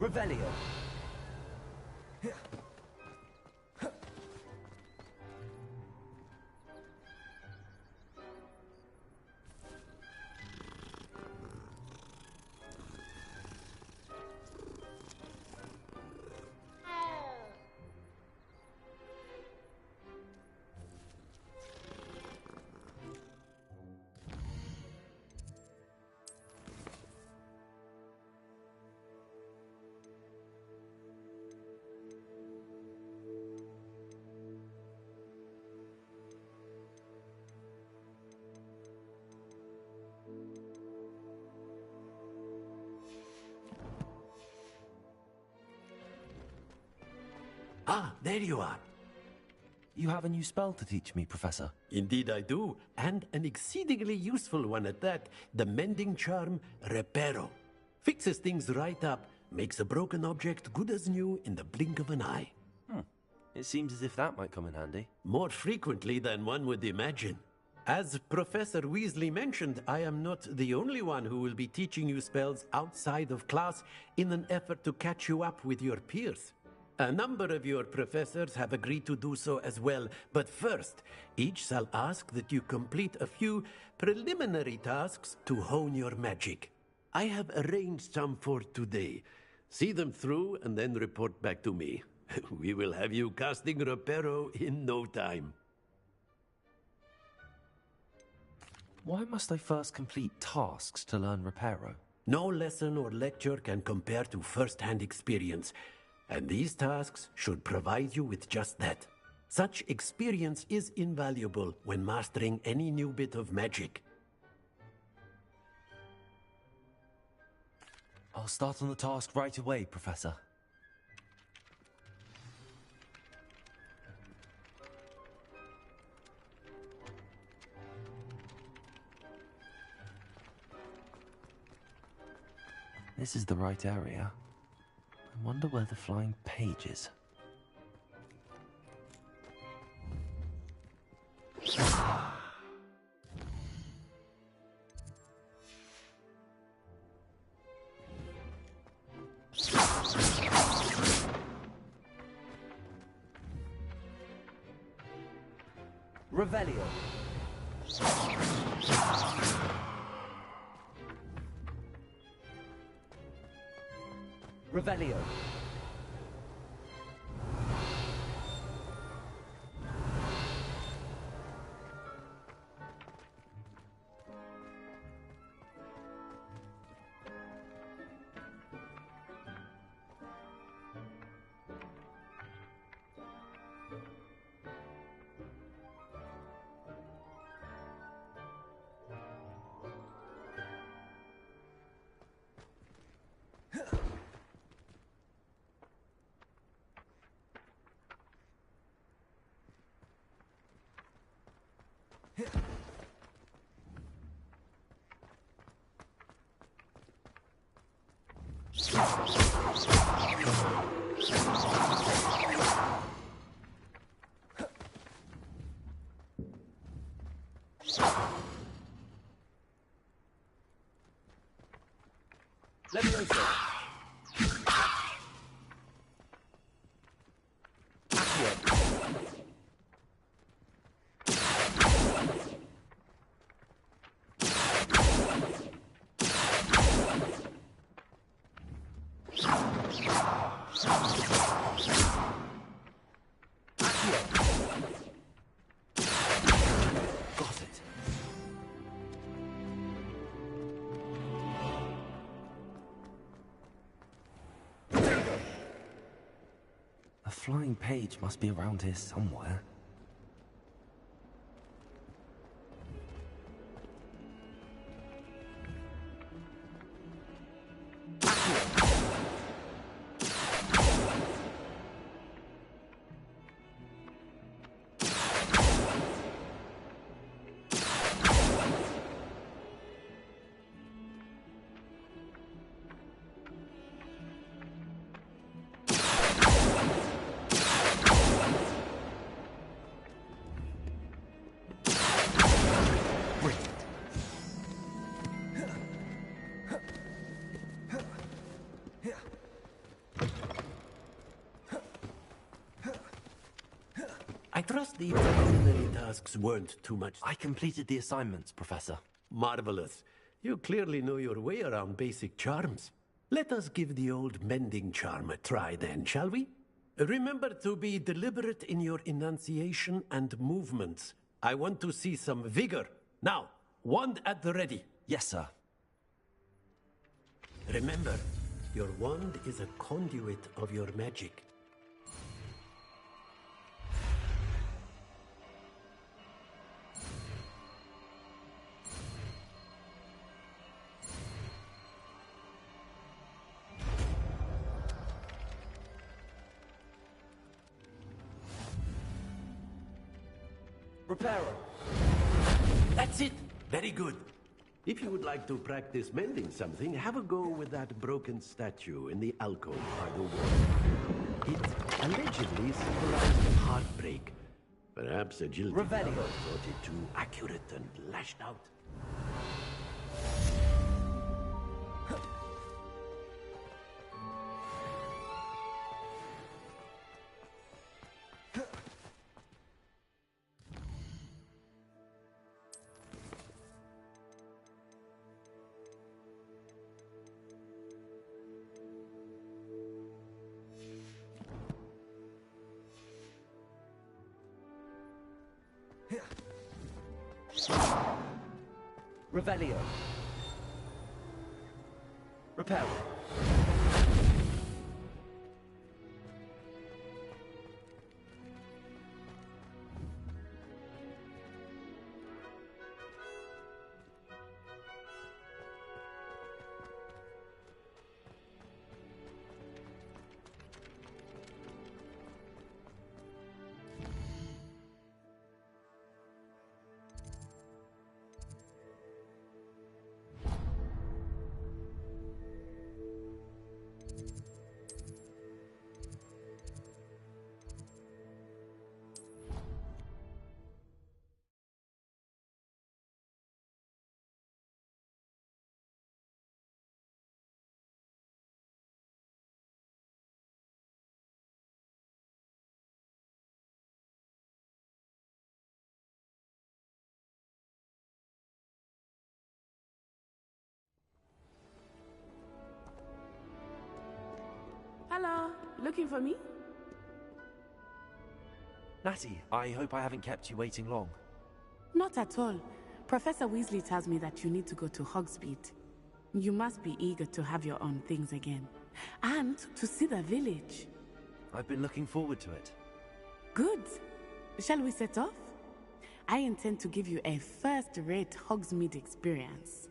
Revelio. Ah, there you are. You have a new spell to teach me, Professor. Indeed I do, and an exceedingly useful one at that. The mending charm, Reparo. Fixes things right up, makes a broken object good as new in the blink of an eye. It seems as if that might come in handy. More frequently than one would imagine. As Professor Weasley mentioned, I am not the only one who will be teaching you spells outside of class in an effort to catch you up with your peers. A number of your professors have agreed to do so as well, but first, each shall ask that you complete a few preliminary tasks to hone your magic. I have arranged some for today. See them through and then report back to me. We will have you casting Reparo in no time. Why must I first complete tasks to learn Reparo? No lesson or lecture can compare to first-hand experience, and these tasks should provide you with just that. Such experience is invaluable when mastering any new bit of magic. I'll start on the task right away, Professor. This is the right area. I wonder where the flying page is. Revelio. Revelio. Levioso. A flying page must be around here somewhere. I trust the preliminary tasks weren't too much. I completed the assignments, Professor. Marvelous. You clearly know your way around basic charms. Let us give the old mending charm a try then, shall we? Remember to be deliberate in your enunciation and movements. I want to see some vigor. Now, wand at the ready. Yes, sir. Remember, your wand is a conduit of your magic. Reparo. That's it! Very good. If you would like to practice mending something, have a go with that broken statue in the alcove by the wall. It allegedly symbolized heartbreak. Perhaps a jilted lover thought it too accurate and lashed out. Revelio. Reparo. Hello, looking for me? Natty, I hope I haven't kept you waiting long. Not at all. Professor Weasley tells me that you need to go to Hogsmeade. You must be eager to have your own things again. And to see the village. I've been looking forward to it. Good. Shall we set off? I intend to give you a first-rate Hogsmeade experience.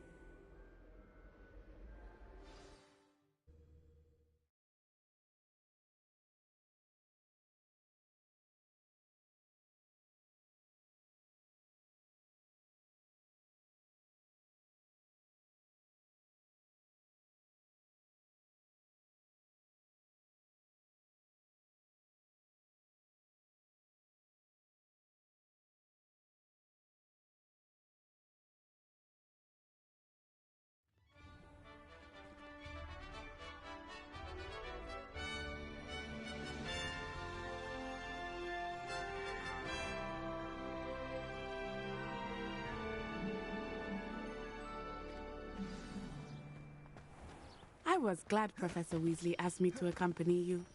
I was glad Professor Weasley asked me to accompany you.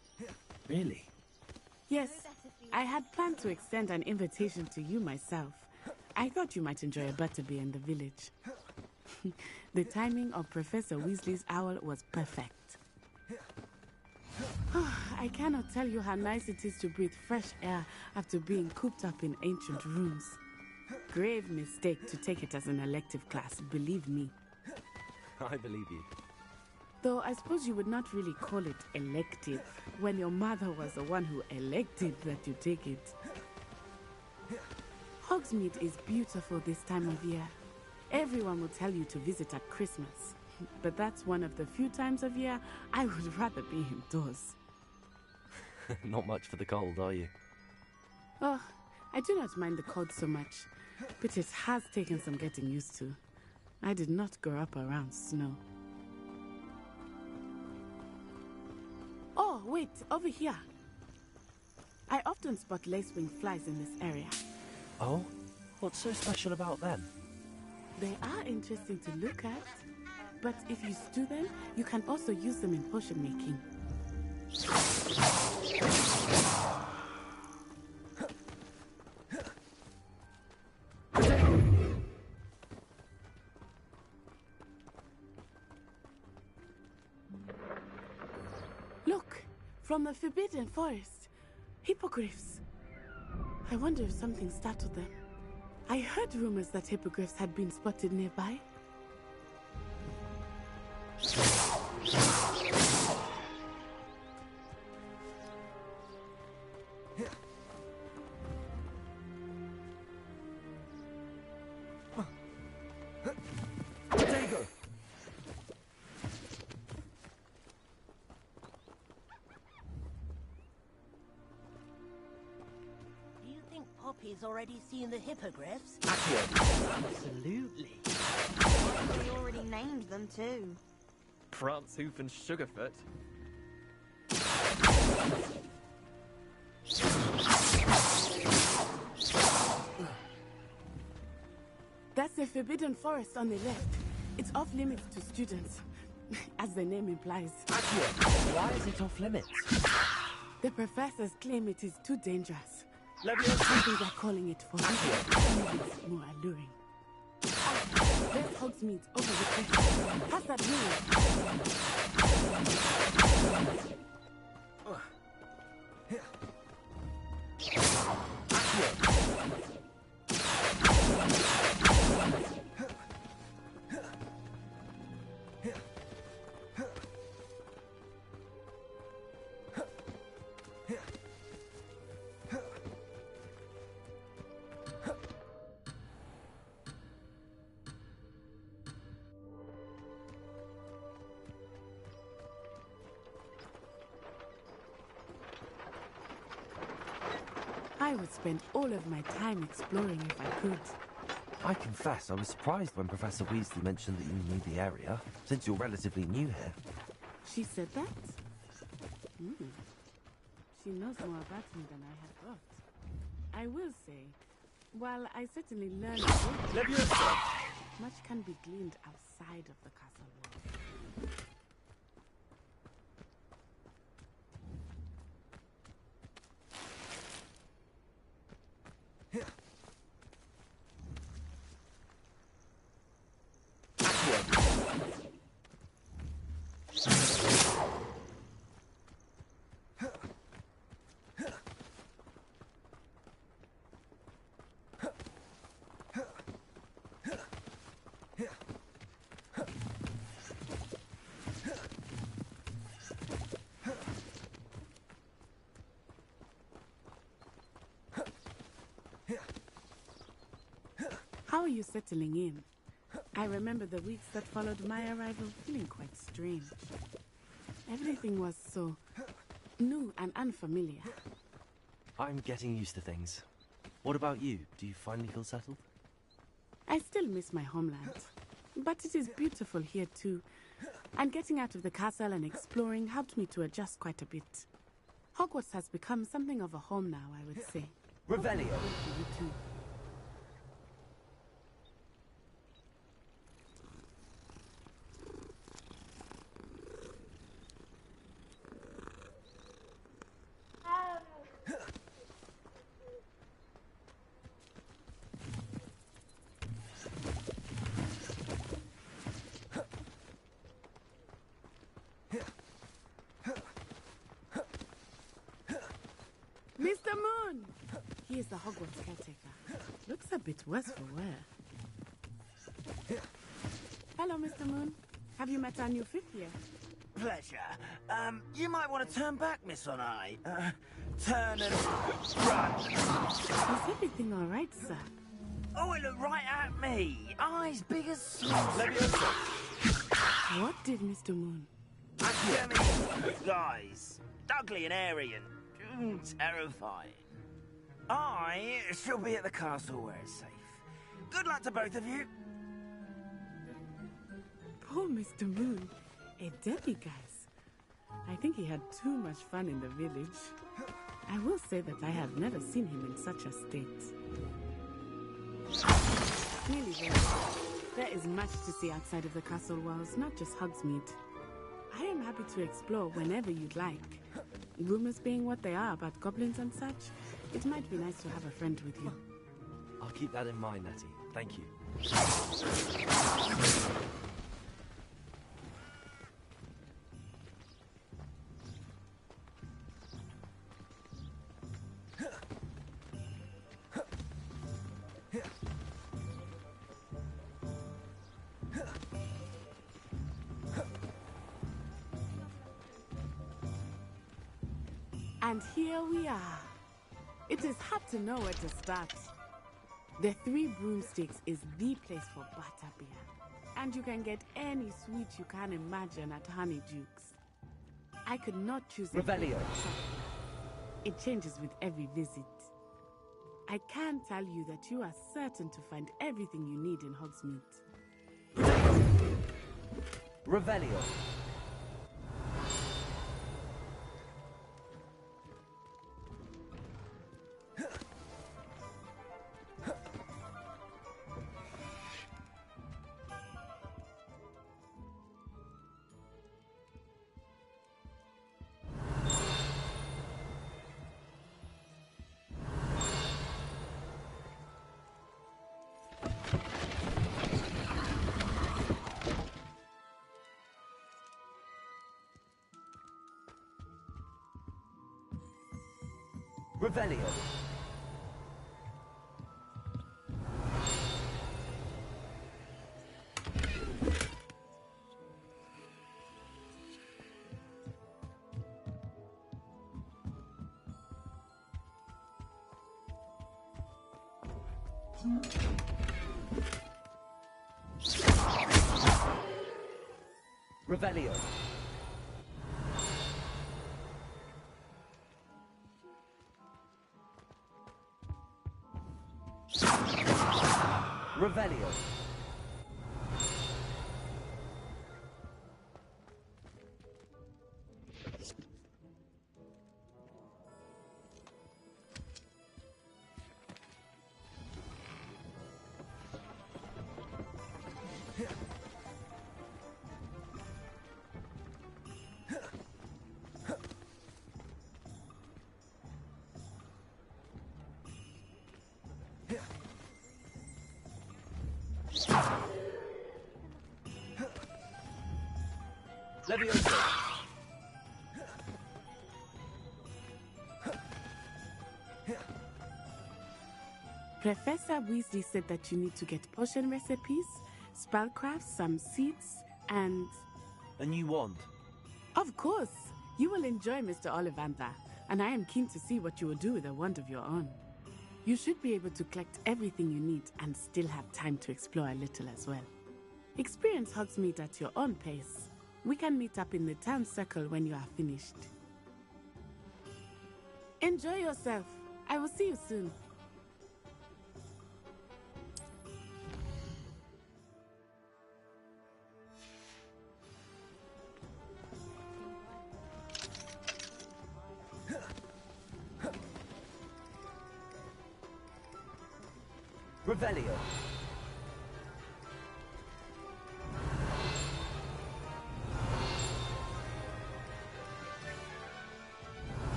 Really? Yes, I had planned to extend an invitation to you myself. I thought you might enjoy a butterbeer in the village. The timing of Professor Weasley's owl was perfect. I cannot tell you how nice it is to breathe fresh air after being cooped up in ancient rooms. Grave mistake to take it as an elective class, believe me. I believe you. Though I suppose you would not really call it elective when your mother was the one who elected that you take it. Hogsmeade is beautiful this time of year. Everyone will tell you to visit at Christmas, but that's one of the few times of year I would rather be indoors. Not much for the cold, are you? Oh, I do not mind the cold so much, but it has taken some getting used to. I did not grow up around snow. Oh, wait, over here. I often spot lacewing flies in this area. Oh? What's so special about them? They are interesting to look at, but if you stew them, you can also use them in potion making. Look, from the Forbidden Forest, hippogriffs. I wonder if something startled them. I heard rumors that hippogriffs had been spotted nearby. Poppy's already seen the hippogriffs? Absolutely. We already named them too. Prance, Hoof and Sugarfoot. That's the Forbidden Forest on the left. It's off limits to students, as the name implies. Why is it off limits? The professors claim it is too dangerous. Some people are calling it forbidden. It's more alluring. There's Hogsmeade over the cliff. Pass that I would spend all of my time exploring if I could. I confess, I was surprised when Professor Weasley mentioned that you knew the area, since you're relatively new here. She said that? She knows more about me than I had thought. I will say, while I certainly learned much can be gleaned outside of the castle are you settling in? I remember the weeks that followed my arrival feeling quite strange. Everything was so new and unfamiliar. I'm getting used to things. What about you? Do you finally feel settled? I still miss my homeland, but it is beautiful here too. And getting out of the castle and exploring helped me to adjust quite a bit. Hogwarts has become something of a home now, I would say. Revelio. You too. Mr. Moon! He is the Hogwarts caretaker. Looks a bit worse for wear. Hello, Mr. Moon. Have you met our new fifth year? Pleasure. You might want to turn back, Miss Onai. Turn and run. Is everything all right, sir? Oh, it looked right at me. Eyes big as slugs. What did Mr. Moon? Guys, ugly and airy and terrifying. I shall be at the castle where it's safe. Good luck to both of you. Poor Mr. Moon. A demiguise. I think he had too much fun in the village. I will say that I have never seen him in such a state. Really, there is much to see outside of the castle walls, not just Hogsmeade. I am happy to explore whenever you'd like. Rumors being what they are about goblins and such, it might be nice to have a friend with you. I'll keep that in mind, Natty. Thank you. And here we are. It is hard to know where to start. The Three Broomsticks is the place for butterbeer. And you can get any sweet you can imagine at Honeydukes. I could not choose a Revelio. It changes with every visit. I can tell you that you are certain to find everything you need in Hogsmeade. Revelio. Revelio. Revelio. Revelio. Leviosa. Professor Weasley said that you need to get potion recipes, spellcraft, some seeds, and... A new wand? Of course! You will enjoy Mr. Ollivander, and I am keen to see what you will do with a wand of your own. You should be able to collect everything you need and still have time to explore a little as well. Experience Hogsmeade at your own pace. We can meet up in the town circle when you are finished. Enjoy yourself. I will see you soon. Revelio.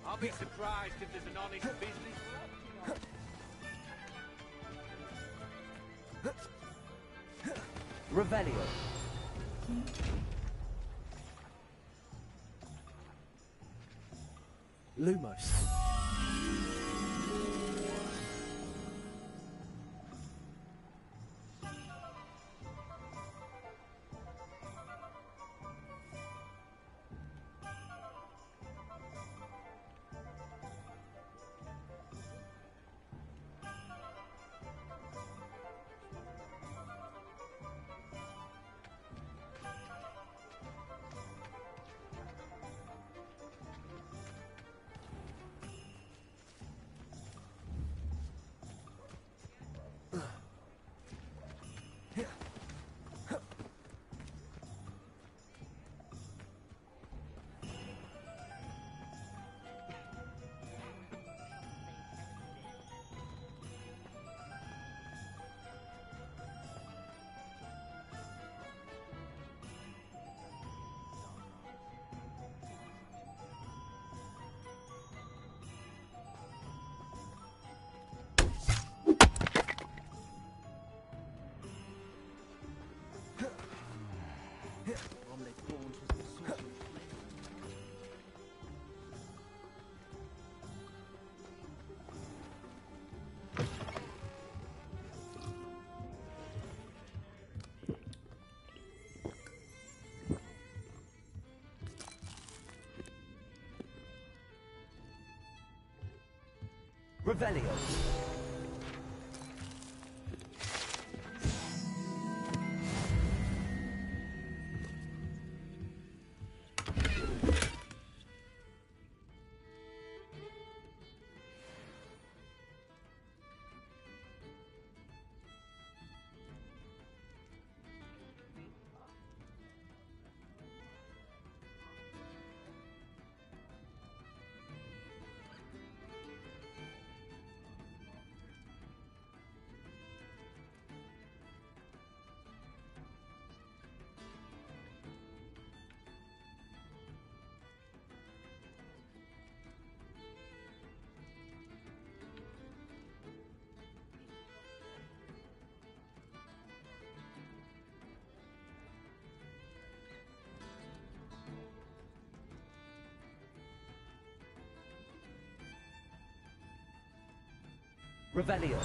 I'll be surprised if there's an honest business left, you know. Revelio. Lumos. Revelio. Revelio.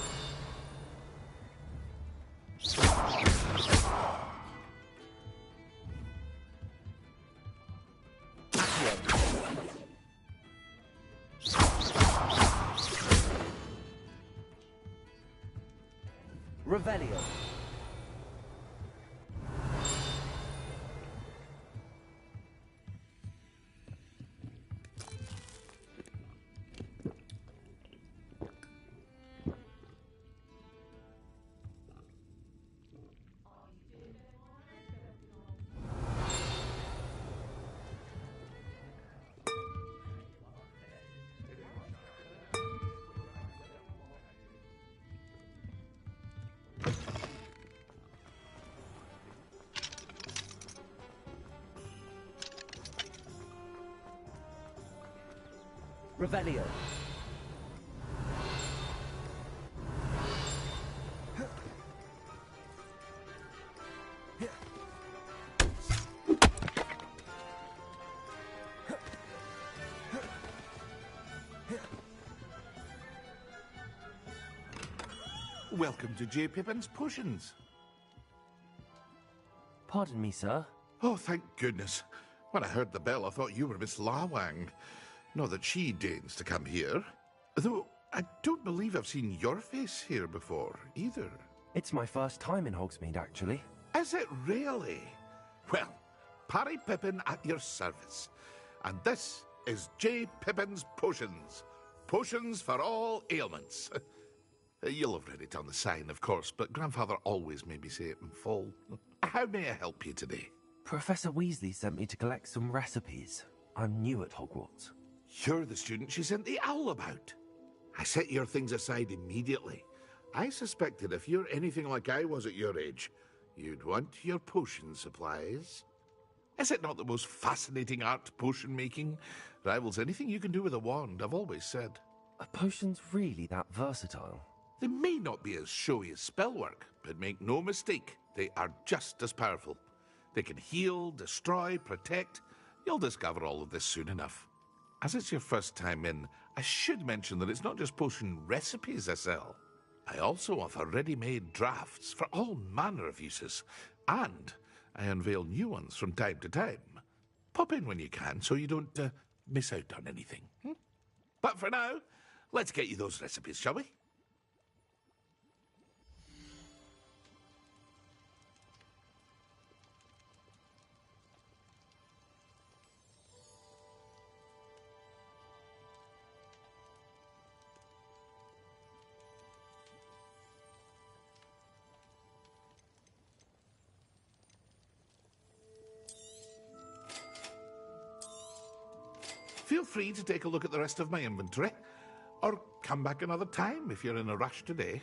Revelio. Revelio. Welcome to J. Pippin's Potions. Pardon me, sir. Oh, thank goodness. When I heard the bell, I thought you were Miss Lawang. Not that she deigns to come here. Though, I don't believe I've seen your face here before, either. It's my first time in Hogsmeade, actually. Is it really? Well, Parry Pippin at your service. And this is J. Pippin's Potions. Potions for all ailments. You'll have read it on the sign, of course, but Grandfather always made me say it in full. How may I help you today? Professor Weasley sent me to collect some recipes. I'm new at Hogwarts. You're the student she sent the owl about. I set your things aside immediately. I suspected if you're anything like I was at your age, you'd want your potion supplies. Is it not the most fascinating art, potion making? Rivals anything you can do with a wand, I've always said. Are potions really that versatile? They may not be as showy as spellwork, but make no mistake, they are just as powerful. They can heal, destroy, protect. You'll discover all of this soon enough. As it's your first time in, I should mention that it's not just potion recipes I sell. I also offer ready-made drafts for all manner of uses, and I unveil new ones from time to time. Pop in when you can so you don't miss out on anything. But for now, let's get you those recipes, shall we? Feel free to take a look at the rest of my inventory, or come back another time if you're in a rush today.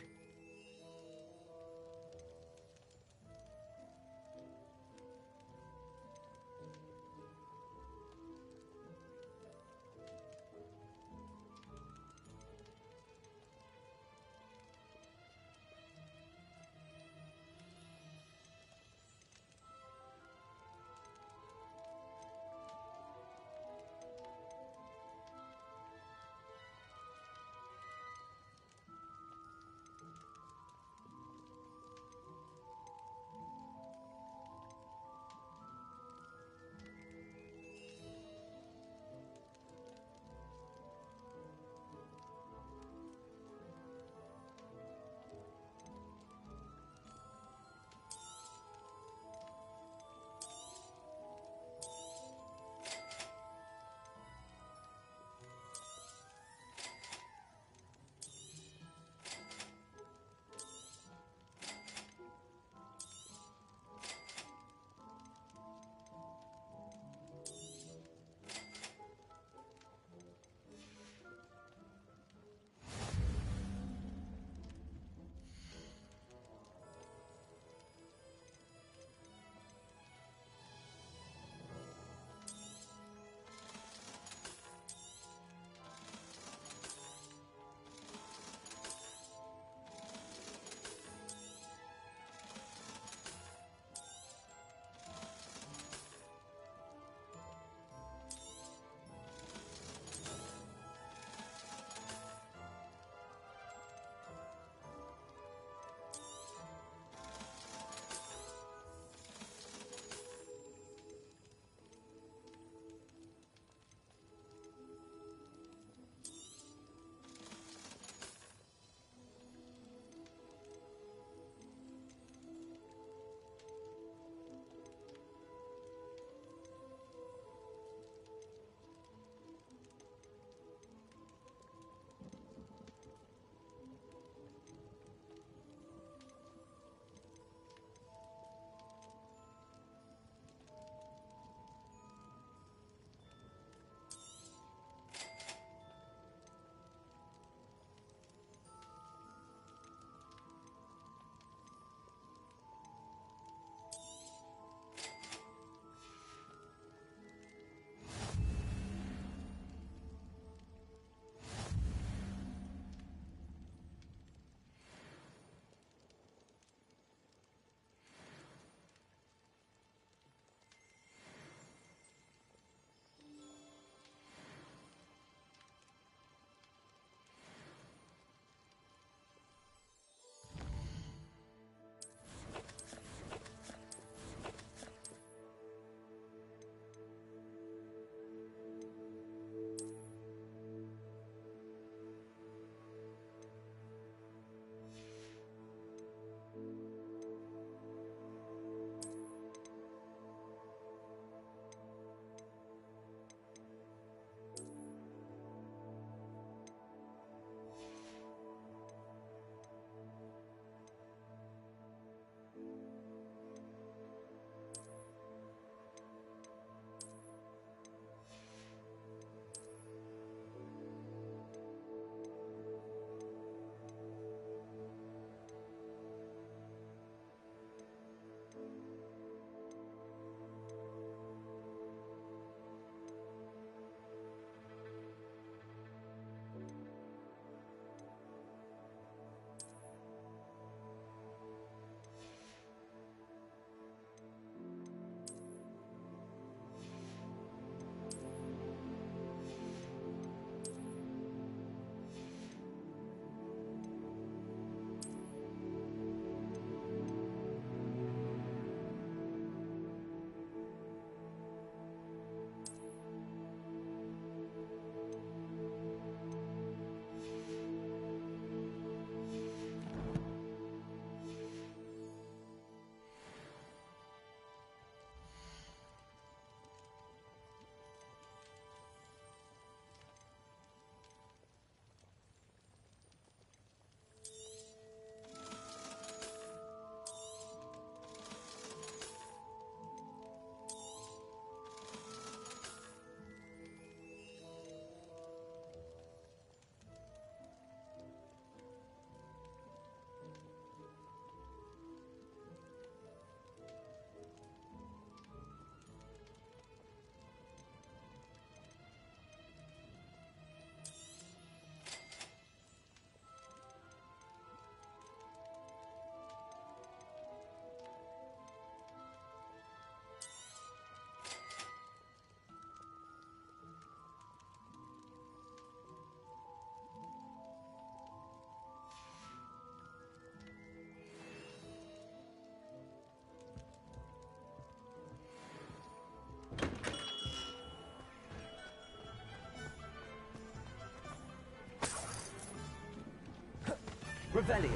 Revelio.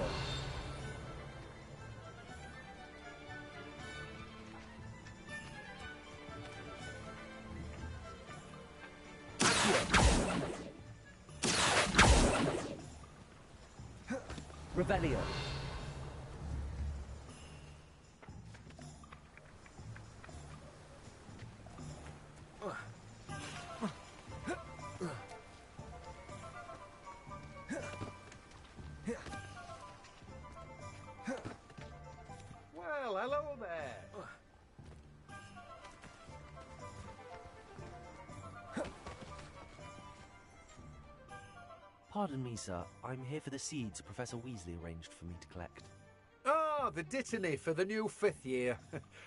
Revelio. Well, hello there. Pardon me, sir. I'm here for the seeds Professor Weasley arranged for me to collect. Ah, the dittany for the new 5th year.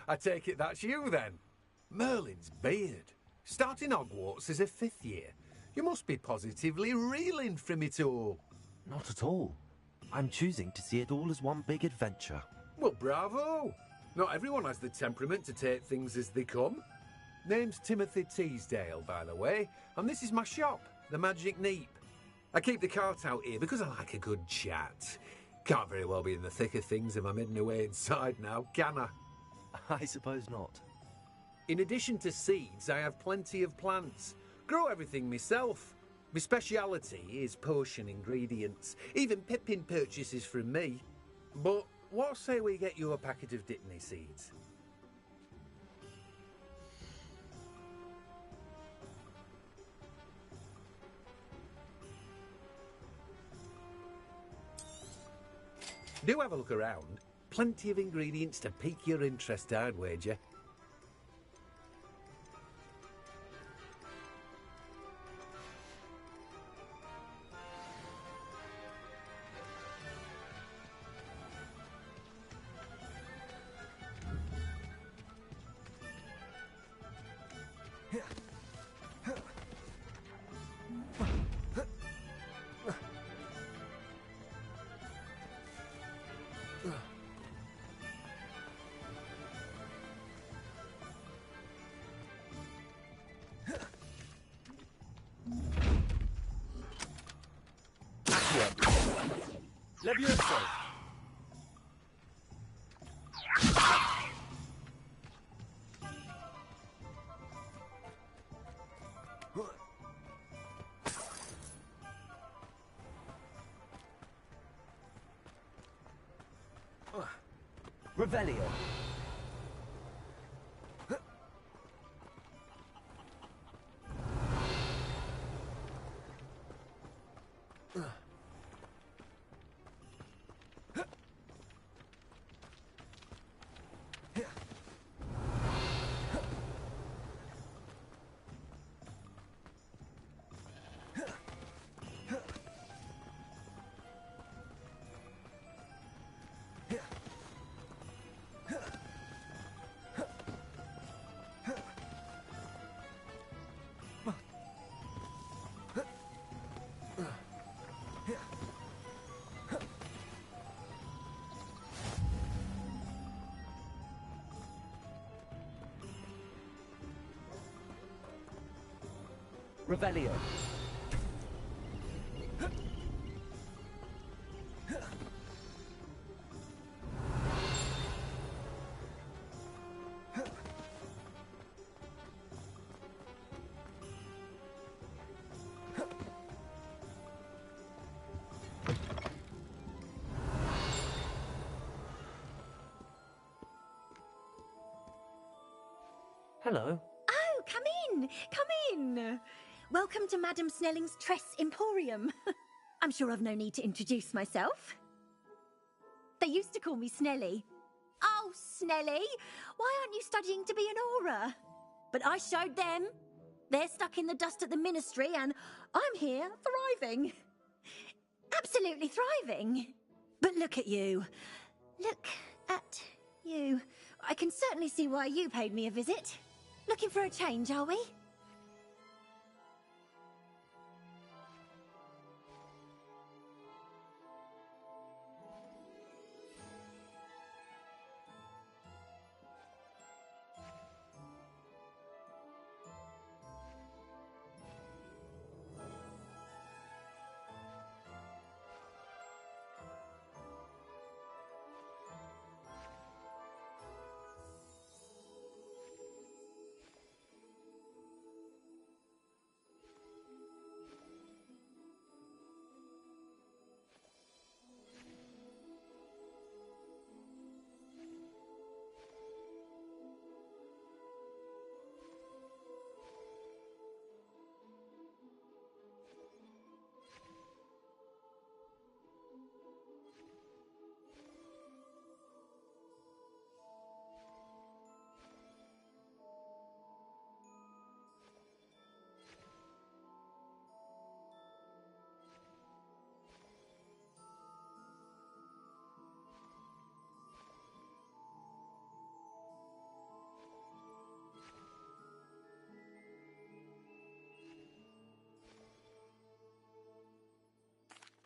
I take it that's you, then. Merlin's beard. Starting Hogwarts as a 5th year. You must be positively reeling from it all. Not at all. I'm choosing to see it all as one big adventure. Well, bravo. Not everyone has the temperament to take things as they come. Name's Timothy Teasdale, by the way, and this is my shop, the Magic Neep. I keep the cart out here because I like a good chat. Can't very well be in the thick of things if I'm hidden away inside now, can I? I suppose not. In addition to seeds, I have plenty of plants. Grow everything myself. My speciality is potion ingredients. Even Pippin purchases from me. But what say we get you a packet of Dittany seeds? Do have a look around. Plenty of ingredients to pique your interest, I'd wager. Levioso. Revelio. Revelio. Hello. Oh, come in! Come in! Welcome to Madame Snelling's Tress Emporium. I'm sure I've no need to introduce myself. They used to call me Snelly. Oh, Snelly! Why aren't you studying to be an aura? But I showed them. They're stuck in the dust at the Ministry, and I'm here, thriving. Absolutely thriving. But look at you. Look at you. I can certainly see why you paid me a visit. Looking for a change, are we?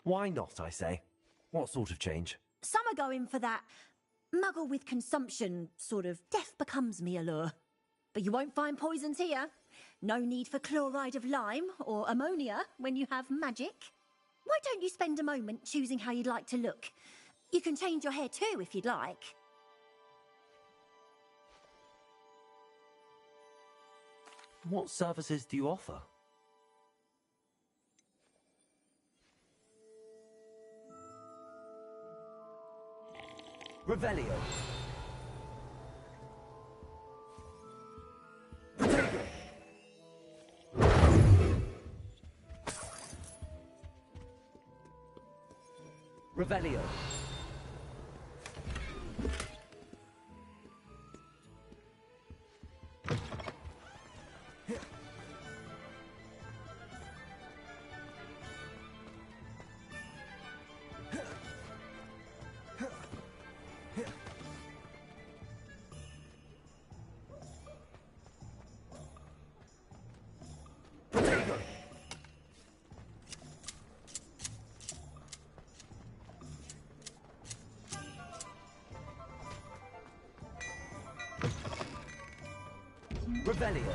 Why not, I say? What sort of change? Some are going for that muggle with consumption, sort of death becomes me allure. But you won't find poisons here. No need for chloride of lime or ammonia when you have magic. Why don't you spend a moment choosing how you'd like to look? You can change your hair too if you'd like. What services do you offer? Revelio. Revelio. Revelio.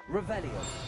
Revelio.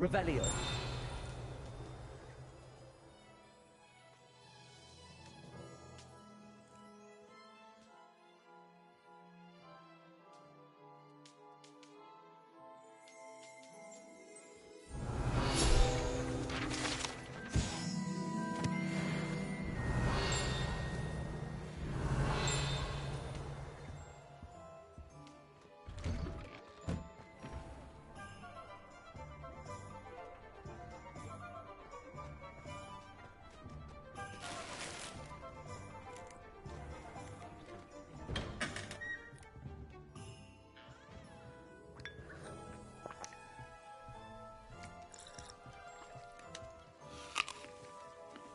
Revelio.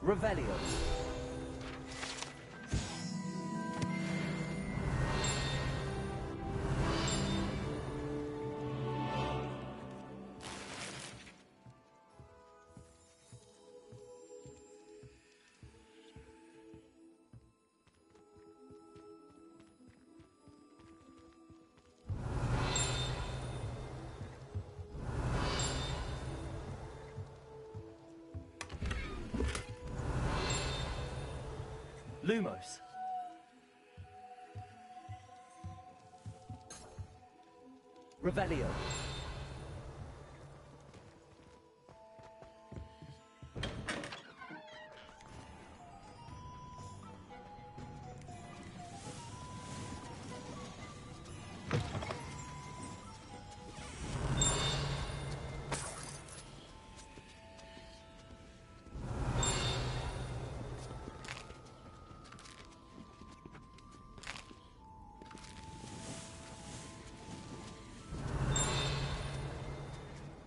Revelio. Lumos. Revelio.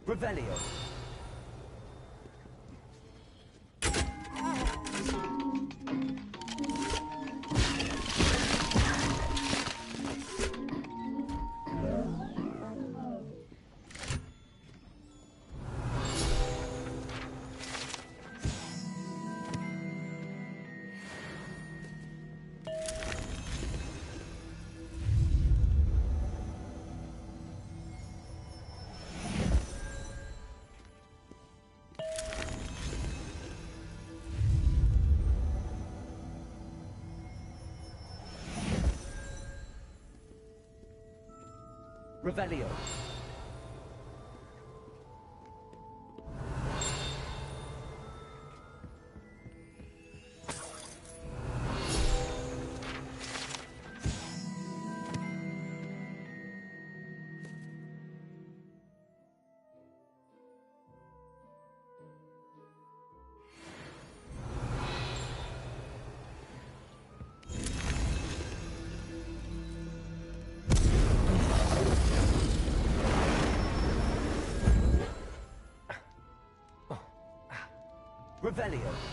Revelio. Revelio. Revelio.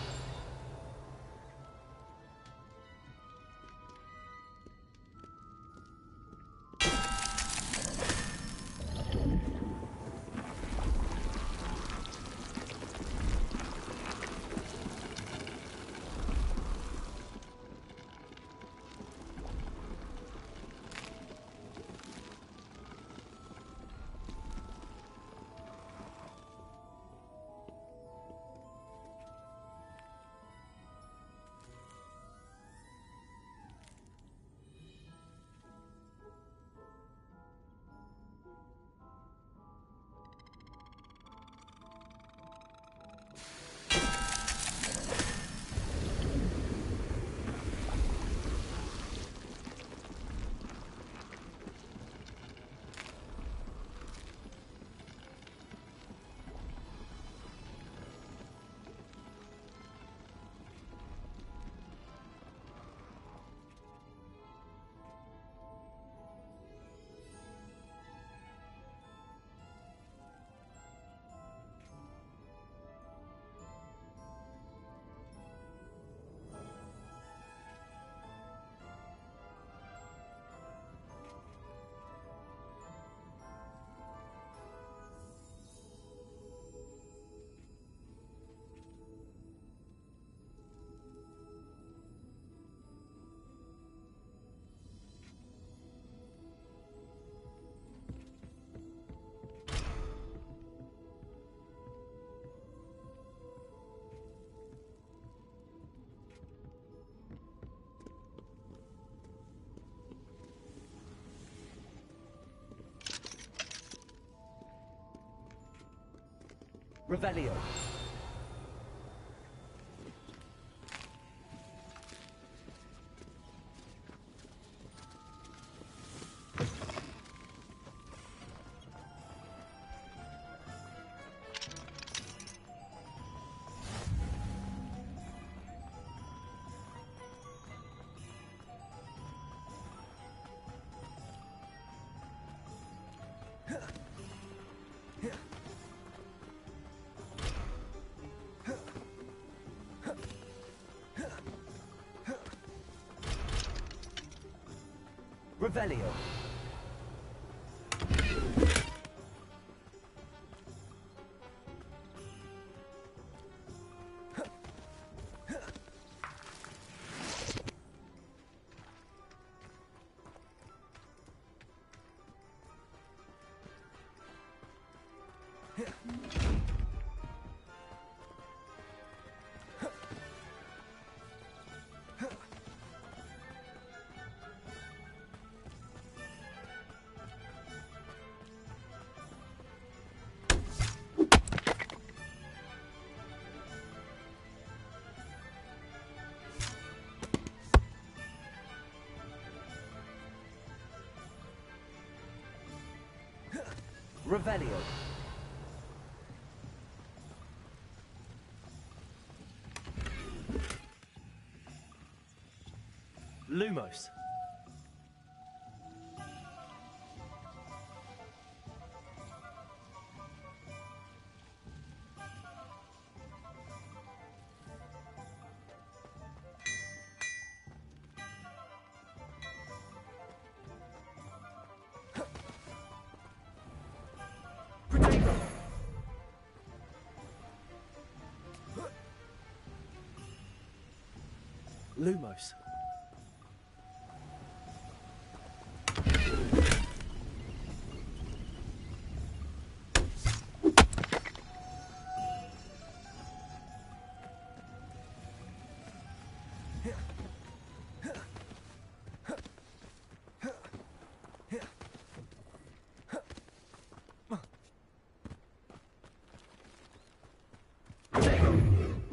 Revelio. Revelio. Revelio. Lumos. Lumos.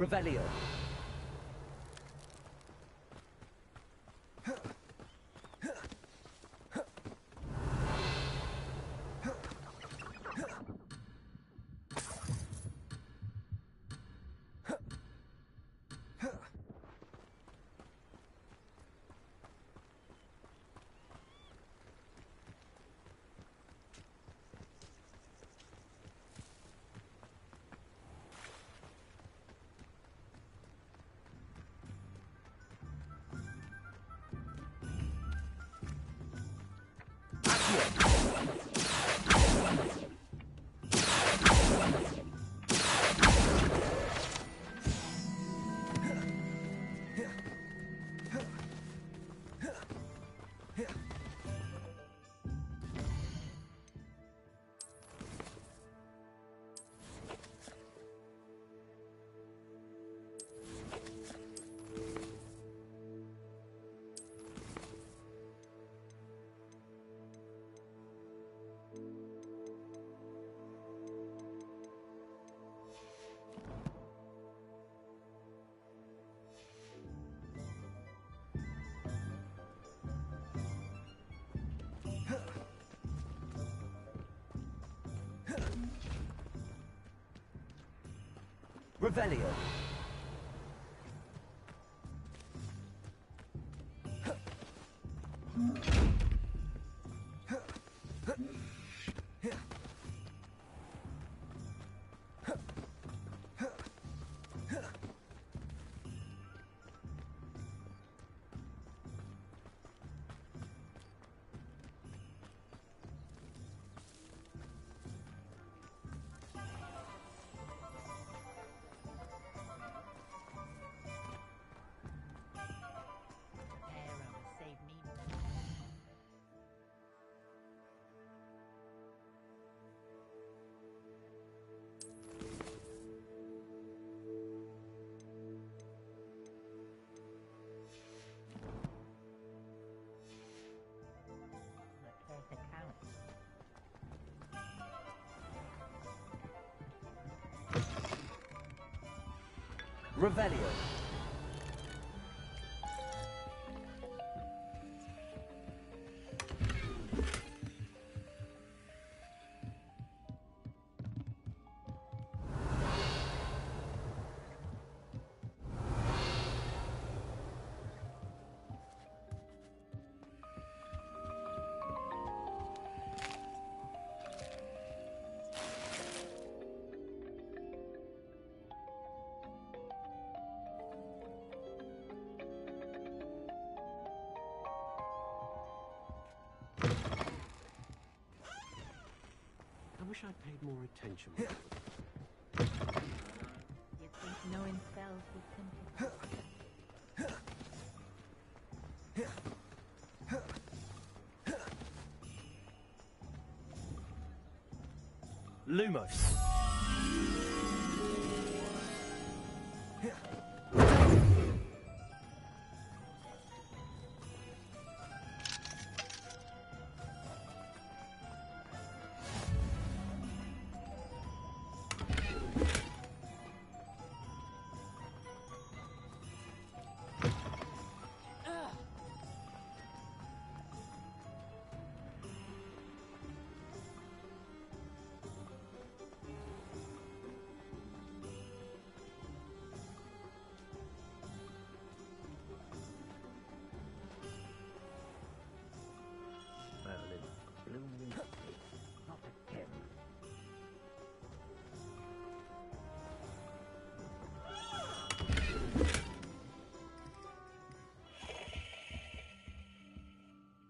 Revelio. Revelio. Revelio. I wish I'd paid more attention. You think knowing spells was simple? Lumos.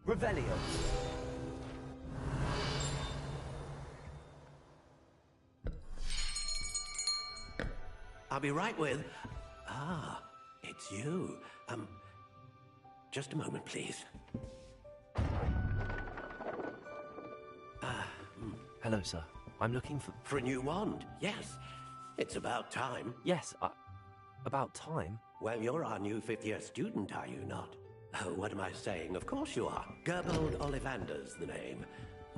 Revelio. I'll be right with... Ah, it's you. Just a moment, please. Hello, sir. I'm looking for... For a new wand, yes. It's about time. Yes, about time? Well, you're our new fifth-year student, are you not? Oh, what am I saying? Of course you are. Gerbold Ollivander's the name.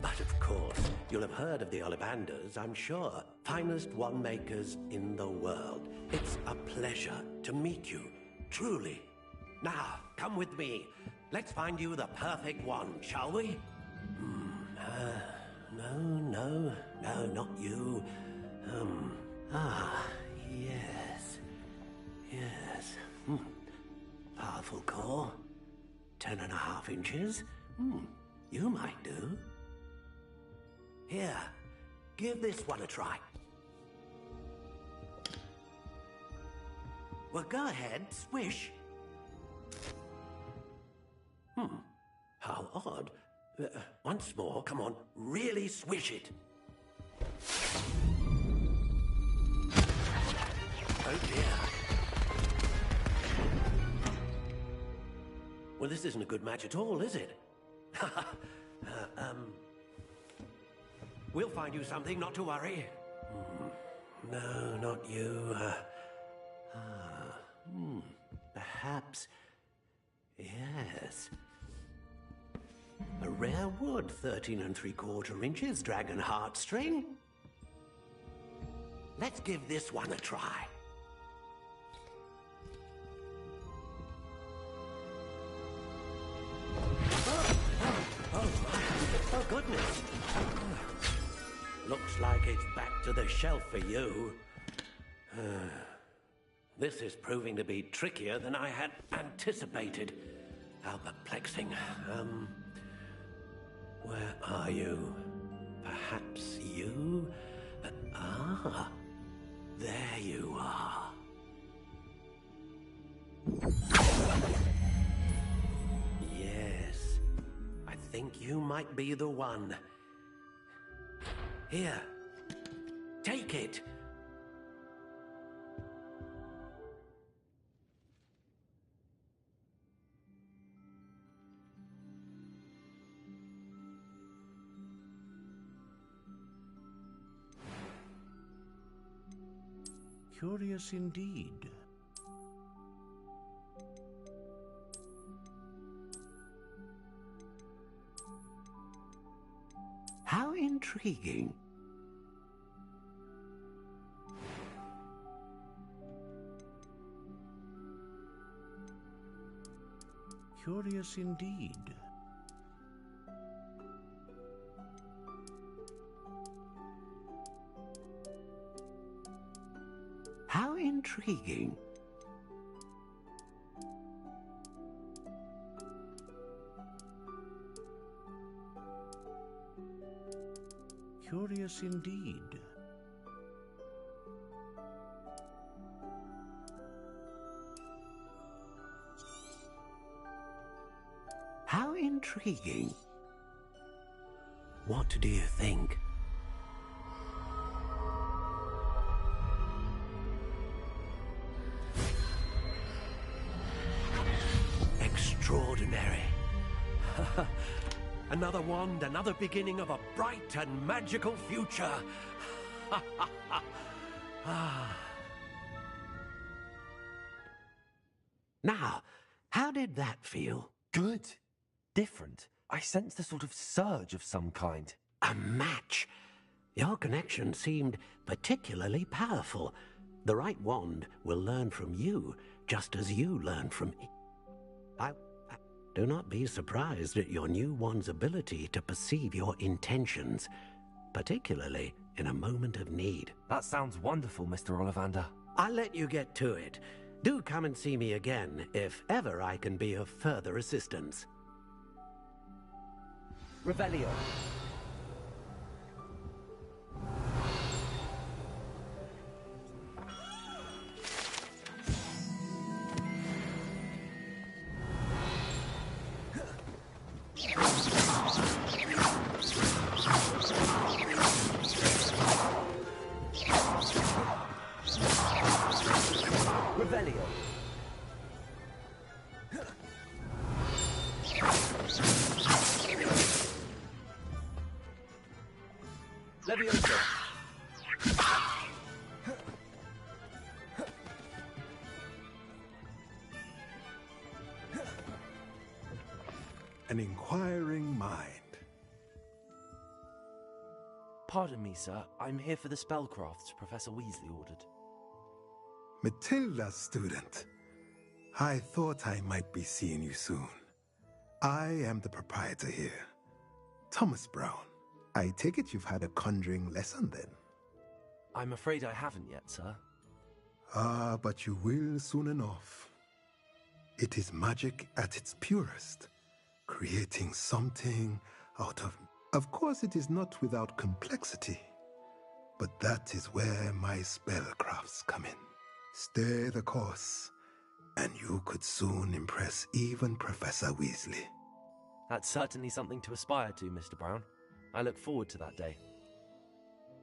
But of course, you'll have heard of the Ollivanders, I'm sure. finest wand makers in the world. It's a pleasure to meet you, truly. Now, come with me. Let's find you the perfect wand, shall we? No, not you. Yes. Powerful core. 10.5 inches. You might do. Here, give this one a try. Well, go ahead, swish. How odd. Once more, come on, really swish it. Oh dear. Well, this isn't a good match at all, is it? We'll find you something, not to worry. No, not you. Perhaps... Yes. A rare wood, 13 3/4 inches, dragon heartstring. Let's give this one a try. Oh, goodness. Looks like it's back to the shelf for you. This is proving to be trickier than I had anticipated. How perplexing. Where are you? Perhaps you? There you are. Yes, I think you might be the one. Here, take it. Curious indeed. How intriguing. Curious indeed. How intriguing. Curious indeed. How intriguing. What do you think? Extraordinary. Another wand, another beginning of a bright and magical future. Now, how did that feel? Good. Different. I sensed a sort of surge of some kind. A match. Your connection seemed particularly powerful. The right wand will learn from you, just as you learn from it. Do not be surprised at your new wand's ability to perceive your intentions, particularly in a moment of need. That sounds wonderful, Mr. Ollivander. I'll let you get to it. Do come and see me again if ever I can be of further assistance. Revelio. Revelio. Leviosa. An inquiring mind. Pardon me, sir. I'm here for the spellcrafts Professor Weasley ordered. Matilda, student. I thought I might be seeing you soon. I am the proprietor here, Thomas Brown. I take it you've had a conjuring lesson then? I'm afraid I haven't yet, sir. Ah, but you will soon enough. It is magic at its purest, creating something out of... Of course, it is not without complexity, but that is where my spellcrafts come in. Stay the course, and you could soon impress even Professor Weasley. That's certainly something to aspire to, Mr. Brown. I look forward to that day.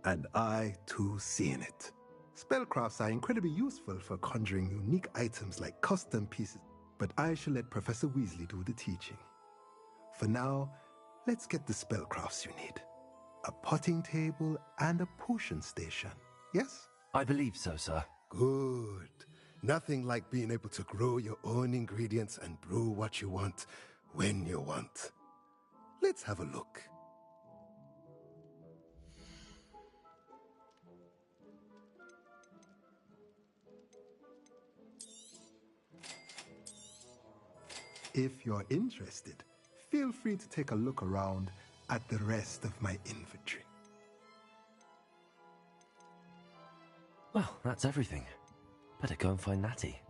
And I, too, seeing it. Spellcrafts are incredibly useful for conjuring unique items like custom pieces, but I shall let Professor Weasley do the teaching. For now, let's get the spellcrafts you need. A potting table and a potion station, yes? I believe so, sir. Good. Nothing like being able to grow your own ingredients and brew what you want when you want. Let's have a look. If you're interested, feel free to take a look around at the rest of my inventory. Well, that's everything. Better go and find Natty.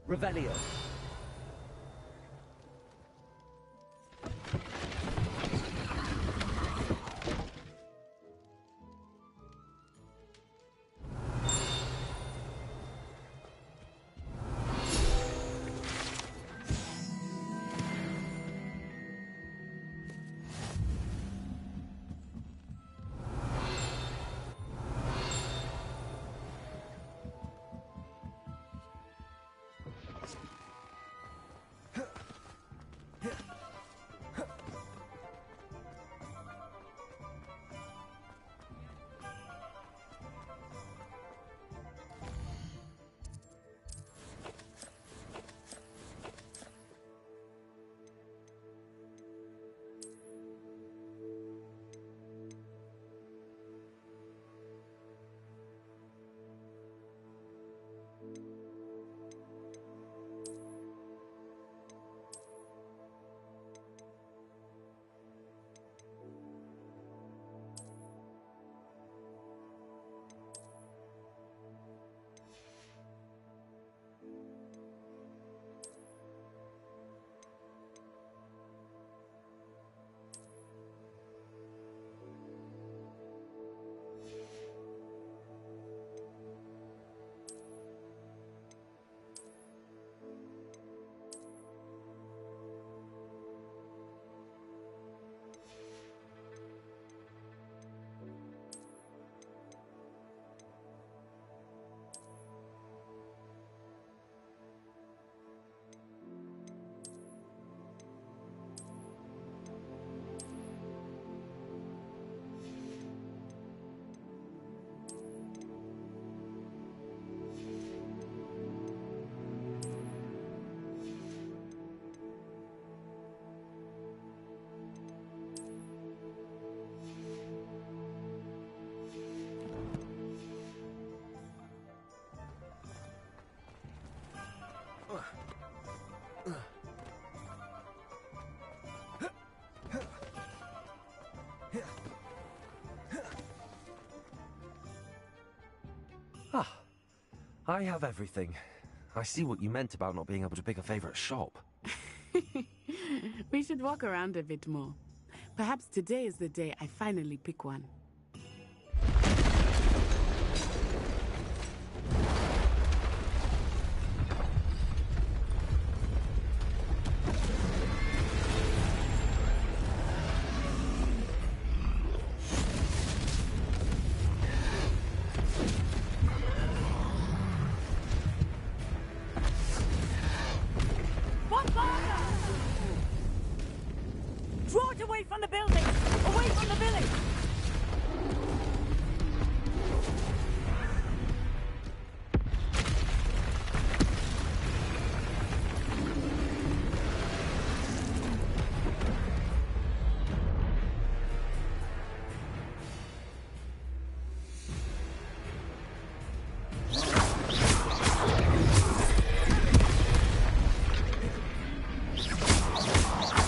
Revelio. I have everything. I see what you meant about not being able to pick a favorite shop. We should walk around a bit more. Perhaps today is the day I finally pick one. Draw it away from the building! Away from the village!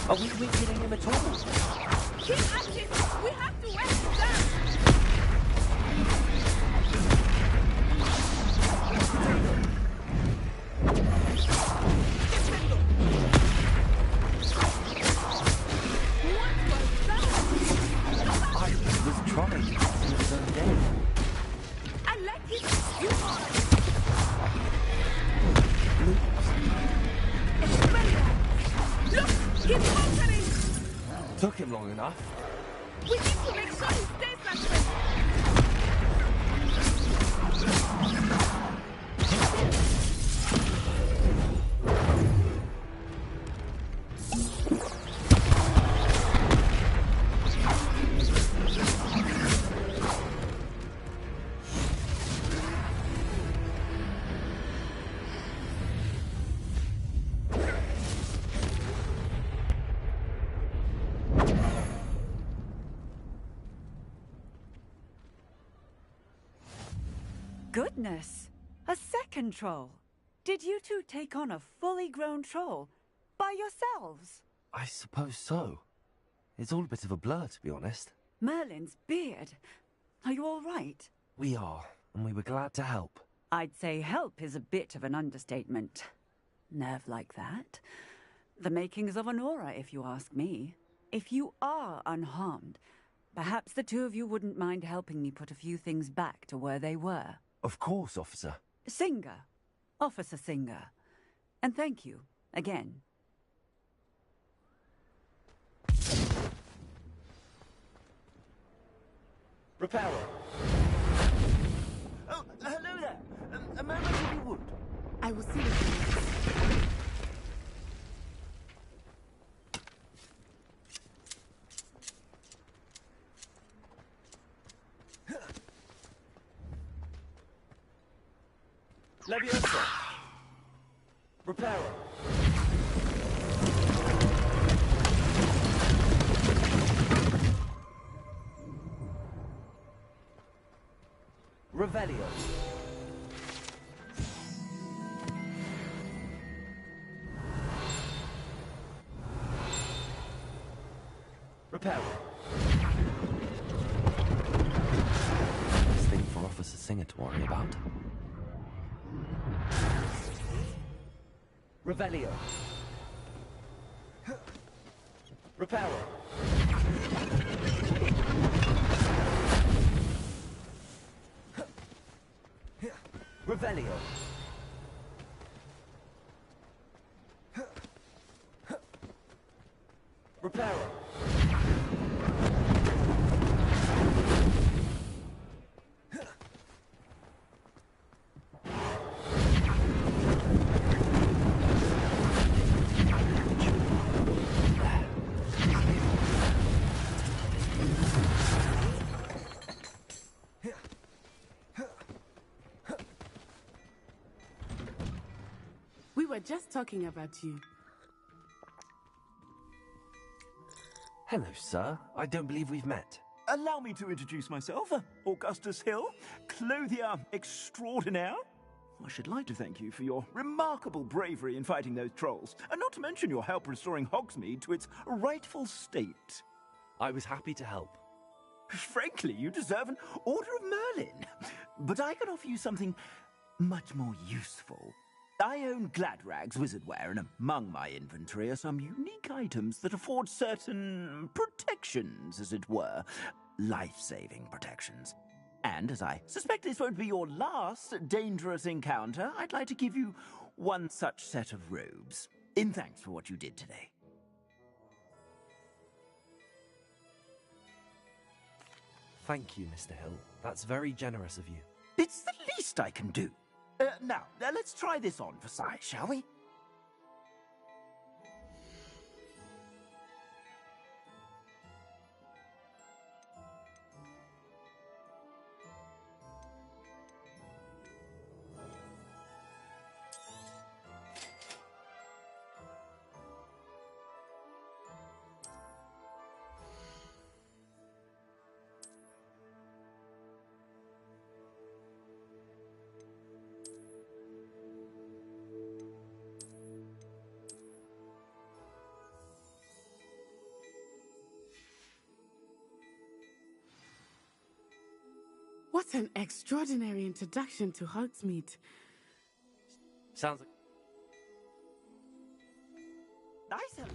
Are we weakening him at all? Keep at it! We have to wear him down! I was trying to keep his own dead. I like it! You are! Look! Keep motoring! Took him long enough. We need to make sure he stays that way! Goodness! A second troll! Did you two take on a fully grown troll? By yourselves? I suppose so. It's all a bit of a blur, to be honest. Merlin's beard. Are you all right? We are, and we were glad to help. I'd say help is a bit of an understatement. Nerve like that. The makings of an aura, if you ask me. If you are unharmed, perhaps the two of you wouldn't mind helping me put a few things back to where they were. Of course, officer. Singer. Officer Singer. And thank you, again. Repairer. Oh, hello there. A moment if you would. I will see you. Leviosa. Repairer. Revelio. Repairer. This thing for Officer Singer to worry about. Revelio. Repairer. Revelio. Repairer. We were just talking about you. Hello, sir. I don't believe we've met. Allow me to introduce myself, Augustus Hill, clothier extraordinaire. I should like to thank you for your remarkable bravery in fighting those trolls, and not to mention your help restoring Hogsmeade to its rightful state. I was happy to help. Frankly, you deserve an Order of Merlin, but I can offer you something much more useful. I own Gladrag's wizardware, and among my inventory are some unique items that afford certain protections, as it were. Life-saving protections. And as I suspect this won't be your last dangerous encounter, I'd like to give you one such set of robes, in thanks for what you did today. Thank you, Mr. Hill. That's very generous of you. It's the least I can do. Now, let's try this on for size, shall we? What an extraordinary introduction to Hogsmeade. Sounds like... Nice.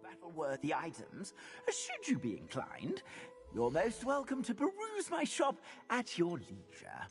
Battle-worthy items, should you be inclined. You're most welcome to peruse my shop at your leisure.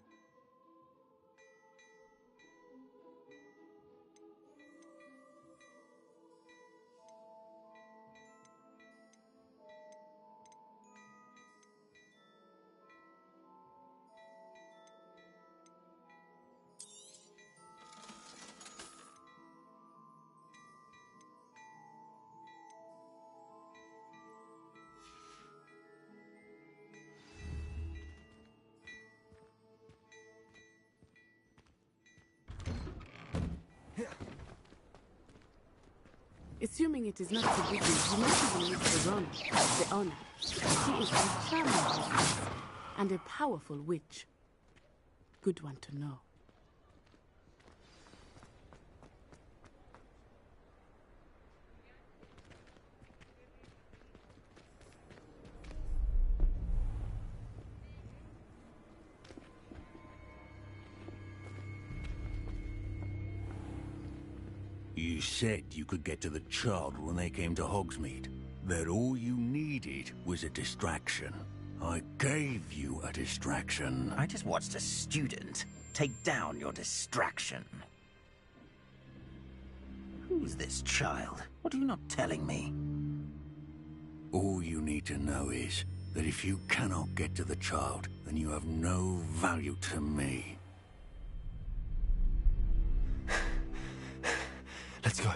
Assuming it is not forbidden, you might even meet Verona, the owner. She is a charming princess and a powerful witch. Good one to know. You said you could get to the child when they came to Hogsmeade. That all you needed was a distraction. I gave you a distraction. I just watched a student take down your distraction. Who's this child? What are you not telling me? All you need to know is that if you cannot get to the child, then you have no value to me. Let's go.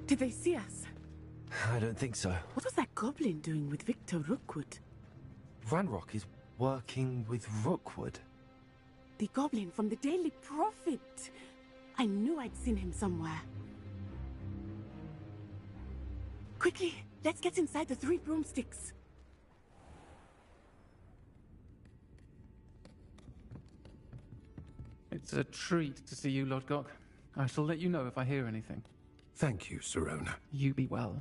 Did they see us? I don't think so. What was that goblin doing with Victor Rookwood? Ranrock is working with Rookwood. The goblin from the Daily Prophet. I knew I'd seen him somewhere. Quickly, let's get inside the 3 broomsticks. It's a treat to see you, Lodgok. I shall let you know if I hear anything. Thank you, Sirona. You be well.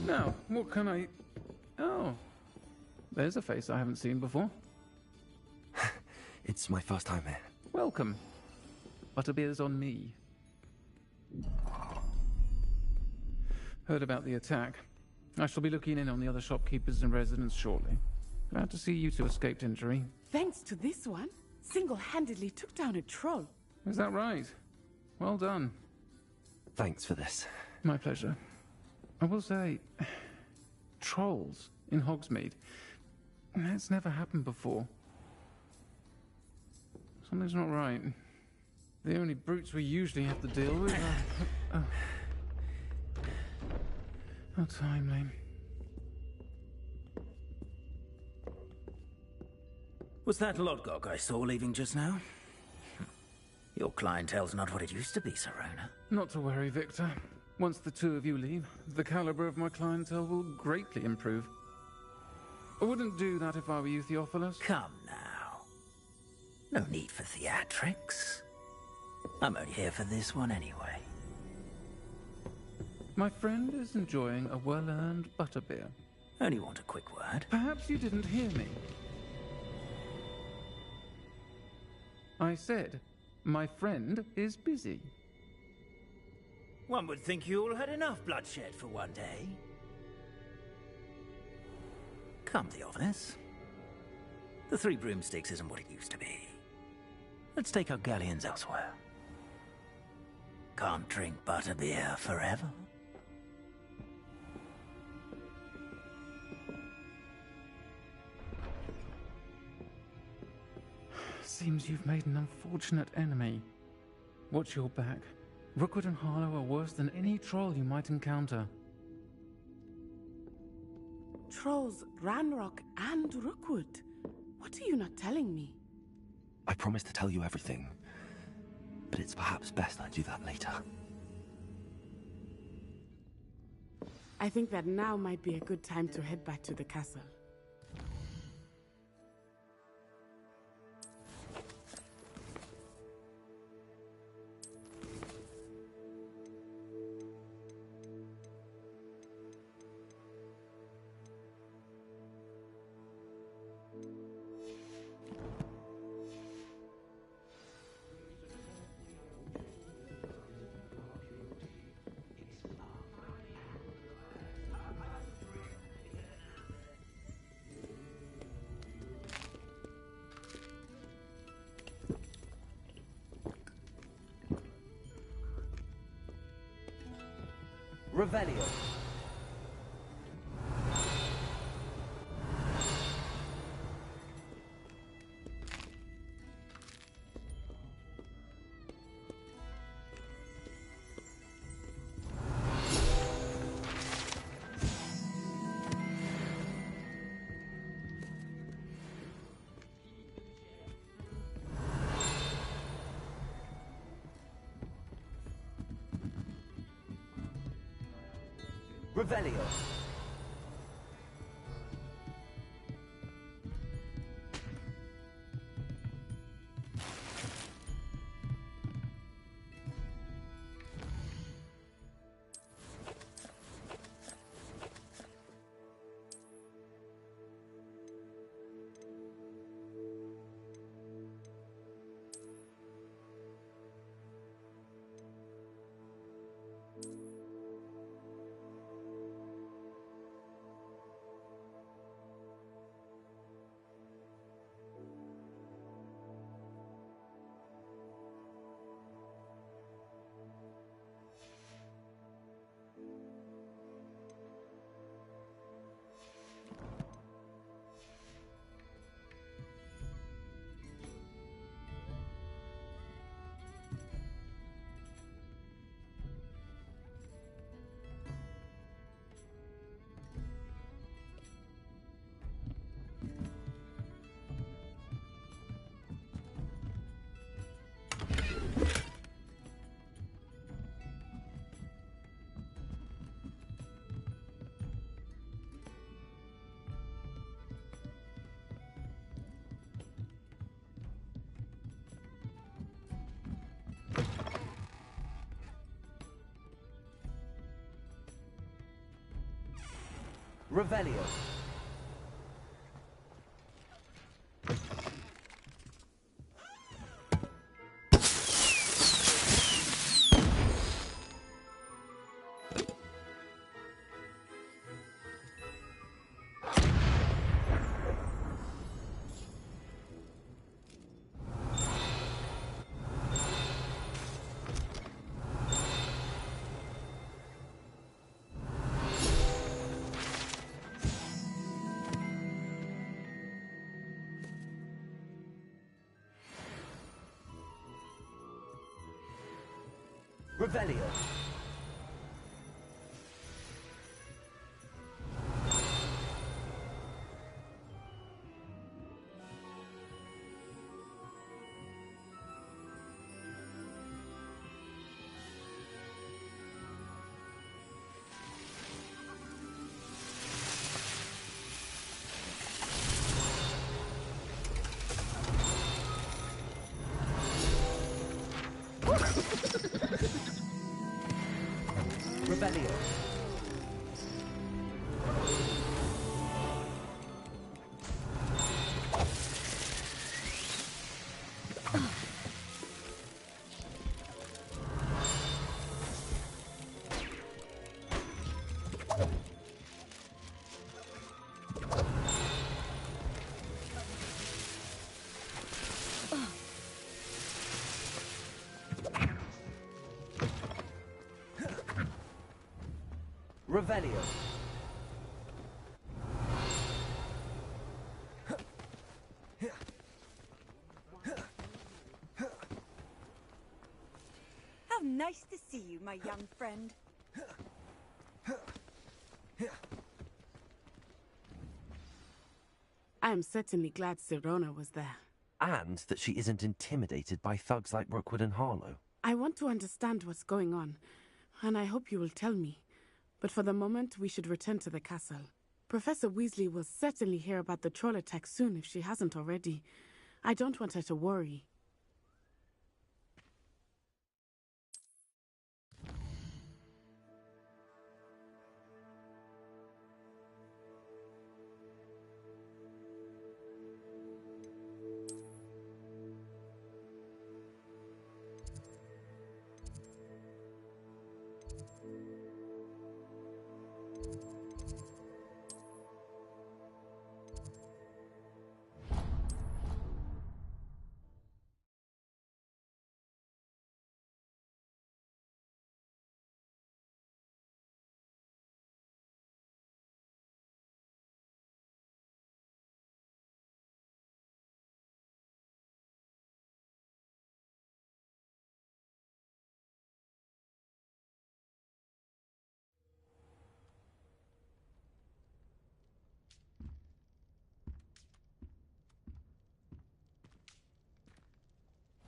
Now, what can I... Oh. There's a face I haven't seen before. It's my first time here. Welcome. Butterbeer's on me. Heard about the attack. I shall be looking in on the other shopkeepers and residents shortly. Glad to see you two escaped injury. Thanks to this one, single-handedly took down a troll. Is that right? Well done. Thanks for this. My pleasure. I will say, trolls in Hogsmeade. That's never happened before. Something's not right. The only brutes we usually have to deal with are... How timely. Was that Lodgok I saw leaving just now? Your clientele's not what it used to be, Serona. Not to worry, Victor. Once the two of you leave, the caliber of my clientele will greatly improve. I wouldn't do that if I were you, Theophilus. Come now. No need for theatrics. I'm only here for this one anyway. My friend is enjoying a well-earned butterbeer. Only want a quick word. Perhaps you didn't hear me. I said, my friend is busy. One would think you all had enough bloodshed for one day. Come, Theophilus. The Three Broomsticks isn't what it used to be. Let's take our galleons elsewhere. Can't drink butterbeer forever. Seems you've made an unfortunate enemy. Watch your back. Rookwood and Harlow are worse than any troll you might encounter. Trolls, Ranrock, and Rookwood. What are you not telling me? I promised to tell you everything, but it's perhaps best I do that later. I think that now might be a good time to head back to the castle. Revelio. Revelio. Revelio. Revelio. Revelio. Revelio. How nice to see you, my young friend. I am certainly glad Sirona was there. And that she isn't intimidated by thugs like Rookwood and Harlow. I want to understand what's going on, and I hope you will tell me. But for the moment, we should return to the castle. Professor Weasley will certainly hear about the troll attack soon if she hasn't already. I don't want her to worry.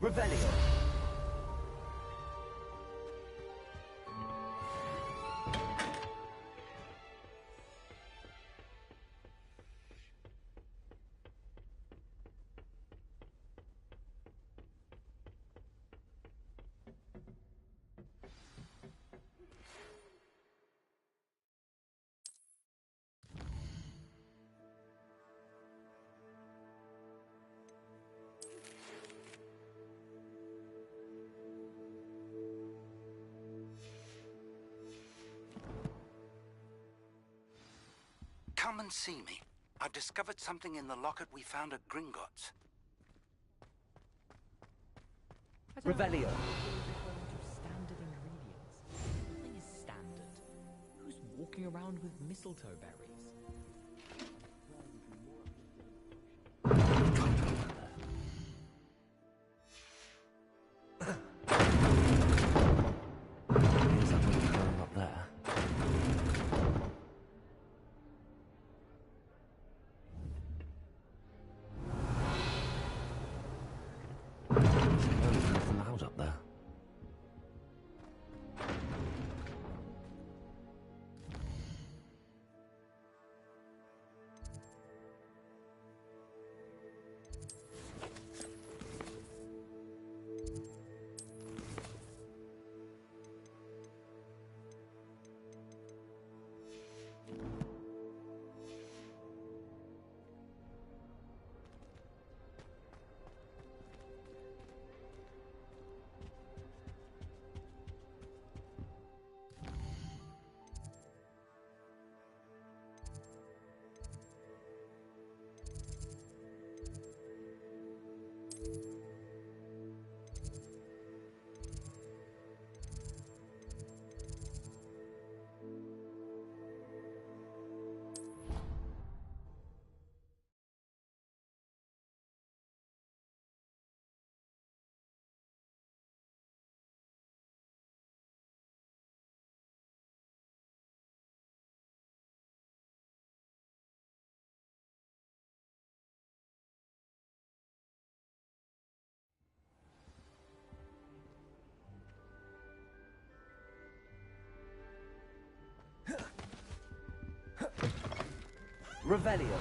Revelio. Come and see me. I've discovered something in the locket we found at Gringotts. Revelio. Standard ingredients. Nothing is standard. Who's walking around with mistletoe berries? Here's that one going up there. There's nothing loud up there. Revelio.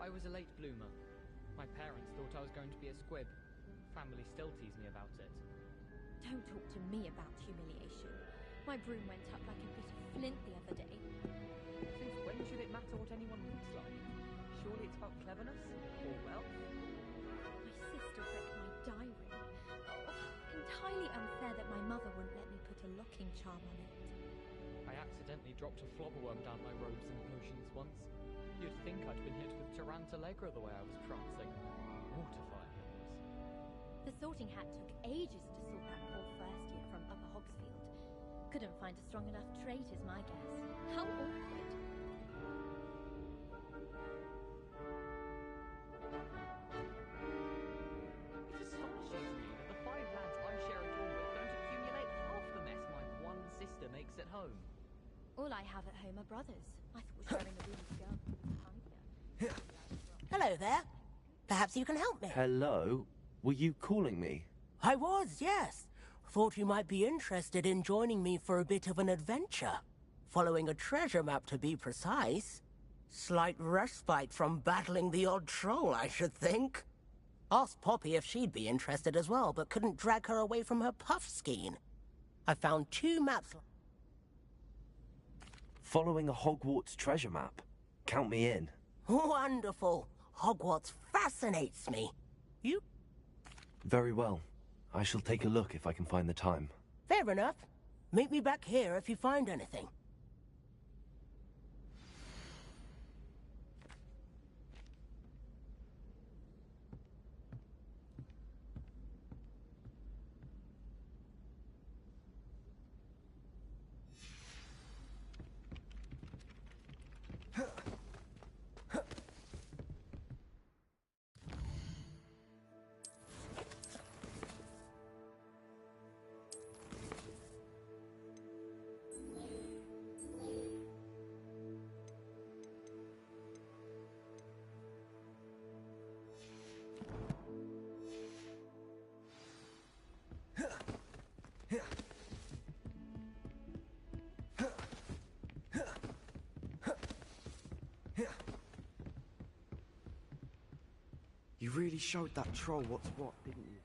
I was a late bloomer. My parents thought I was going to be a squib. Family still tease me about it. Don't talk to me about humiliation. My broom went up like a bit of flint the other day. Since when should it matter what anyone looks like? Surely it's about cleverness or wealth? My sister wrecked my diary. Oh, entirely unfair that my mother wouldn't let me put a locking charm on it. I accidentally dropped a flobberworm down my robes and potions once. You'd think I'd been hit with Tarantallegra the way I was prancing. Mortifying it was. The sorting hat took ages to sort that poor first year from Upper Hogsfield. Couldn't find a strong enough trait is my guess. How awkward. It's astonishing to me that the 5 lads I share a dorm with don't accumulate half the mess my one sister makes at home. All I have at home are brothers. I thought sharing a room with girls was tinier. Hello there. Perhaps you can help me. Hello? Were you calling me? I was, yes. Thought you might be interested in joining me for a bit of an adventure. Following a treasure map, to be precise. Slight respite from battling the odd troll, I should think. Asked Poppy if she'd be interested as well, but couldn't drag her away from her puff skein. I found 2 maps. Following a Hogwarts treasure map? Count me in. Wonderful. Hogwarts fascinates me. You? Very well. I shall take a look if I can find the time. Fair enough. Meet me back here if you find anything. You really showed that troll what's what, didn't you?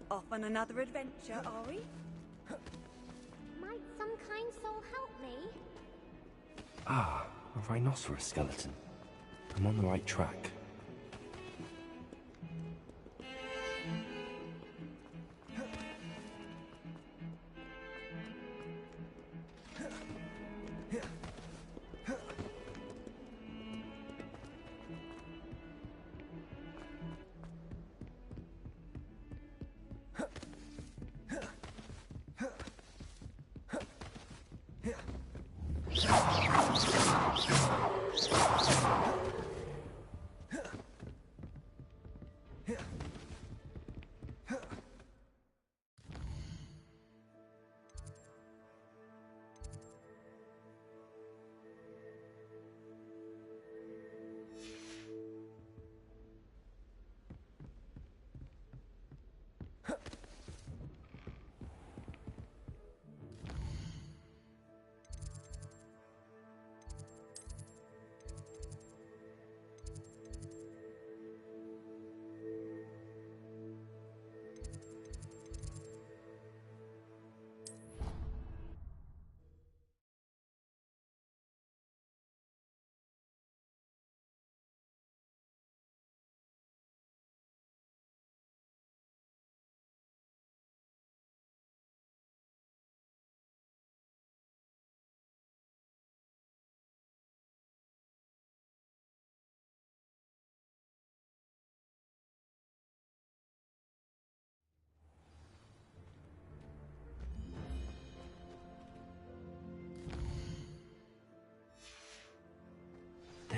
Off on another adventure, are we? Might some kind soul help me? Ah, a rhinoceros skeleton. I'm on the right track.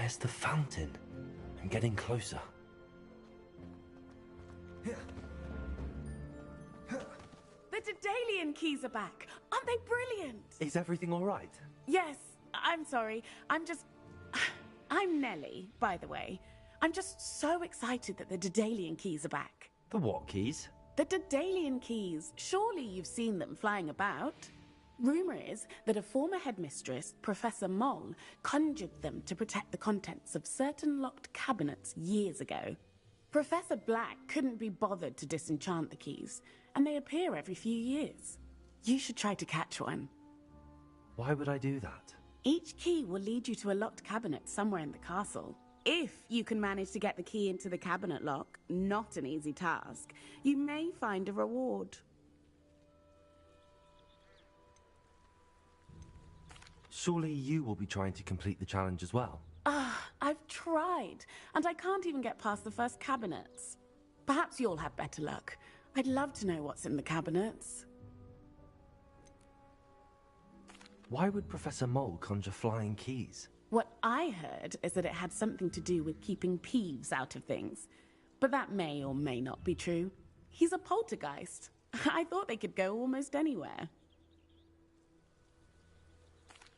There's the fountain. I'm getting closer. The Daedalian keys are back. Aren't they brilliant? Is everything all right? Yes, I'm sorry. I'm Nellie, by the way. I'm just so excited that the Daedalian keys are back. The what keys? The Daedalian keys. Surely you've seen them flying about. Rumour is that a former headmistress, Professor Moll, conjured them to protect the contents of certain locked cabinets years ago. Professor Black couldn't be bothered to disenchant the keys, and they appear every few years. You should try to catch one. Why would I do that? Each key will lead you to a locked cabinet somewhere in the castle. If you can manage to get the key into the cabinet lock, not an easy task, you may find a reward. Surely you will be trying to complete the challenge as well. I've tried, and I can't even get past the first cabinets. Perhaps you'll have better luck. I'd love to know what's in the cabinets. Why would Professor Moll conjure flying keys? What I heard is that it had something to do with keeping Peeves out of things. But that may or may not be true. He's a poltergeist. I thought they could go almost anywhere.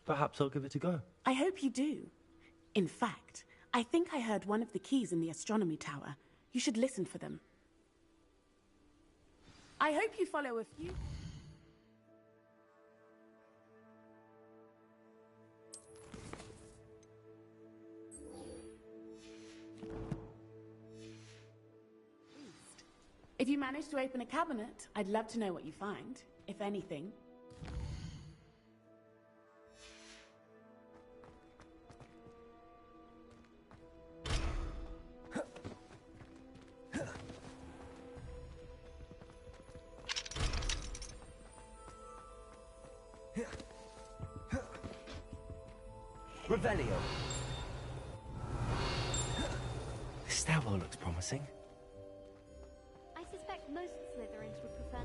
Perhaps I'll give it a go. I hope you do. In fact, I think I heard one of the keys in the astronomy tower. You should listen for them. I hope you follow a few... If you manage to open a cabinet, I'd love to know what you find, if anything. Revelio. This stairwell looks promising. I suspect most Slytherins would prefer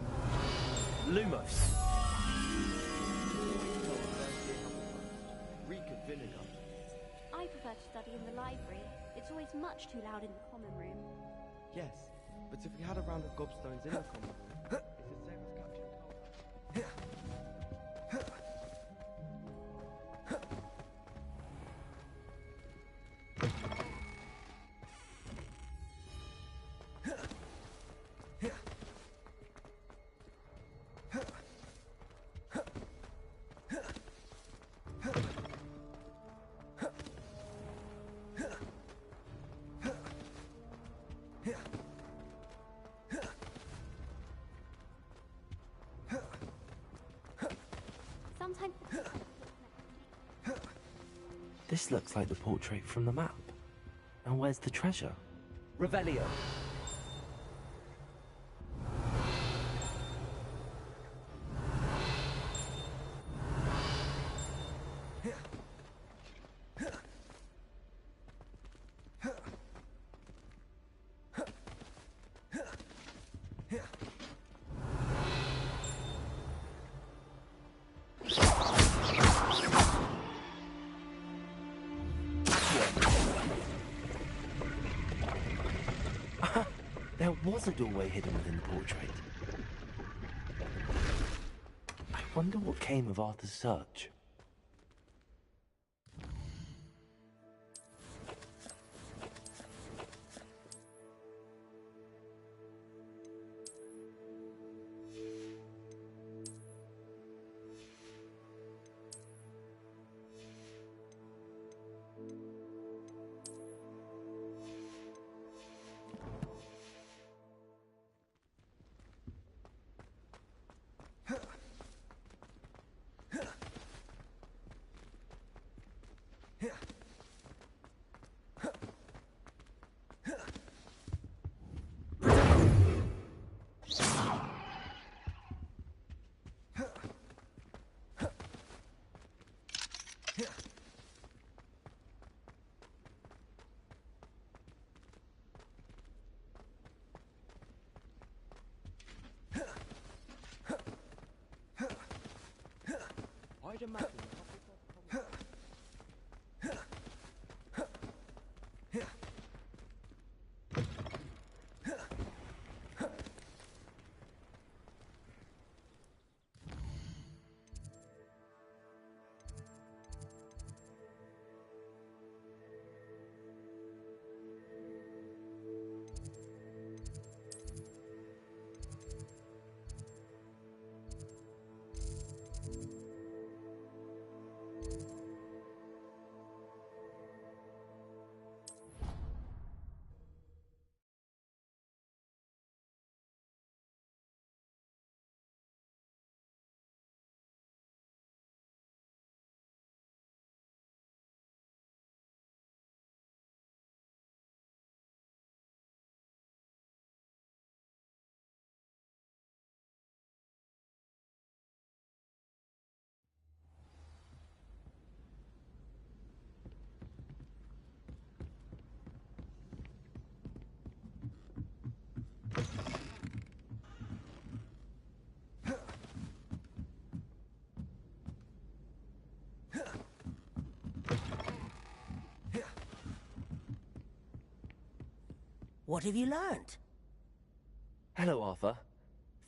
Lumos. Reek of vinegar. I prefer to study in the library. It's always much too loud in the common room. Yes, but if we had a round of gobstones in the common room, it's the same as capturing cold. Sometimes... This looks like the portrait from the map. And where's the treasure? Revelio. There was a doorway hidden within the portrait. I wonder what came of Arthur's search. I'd imagine What have you learned? Hello, Arthur.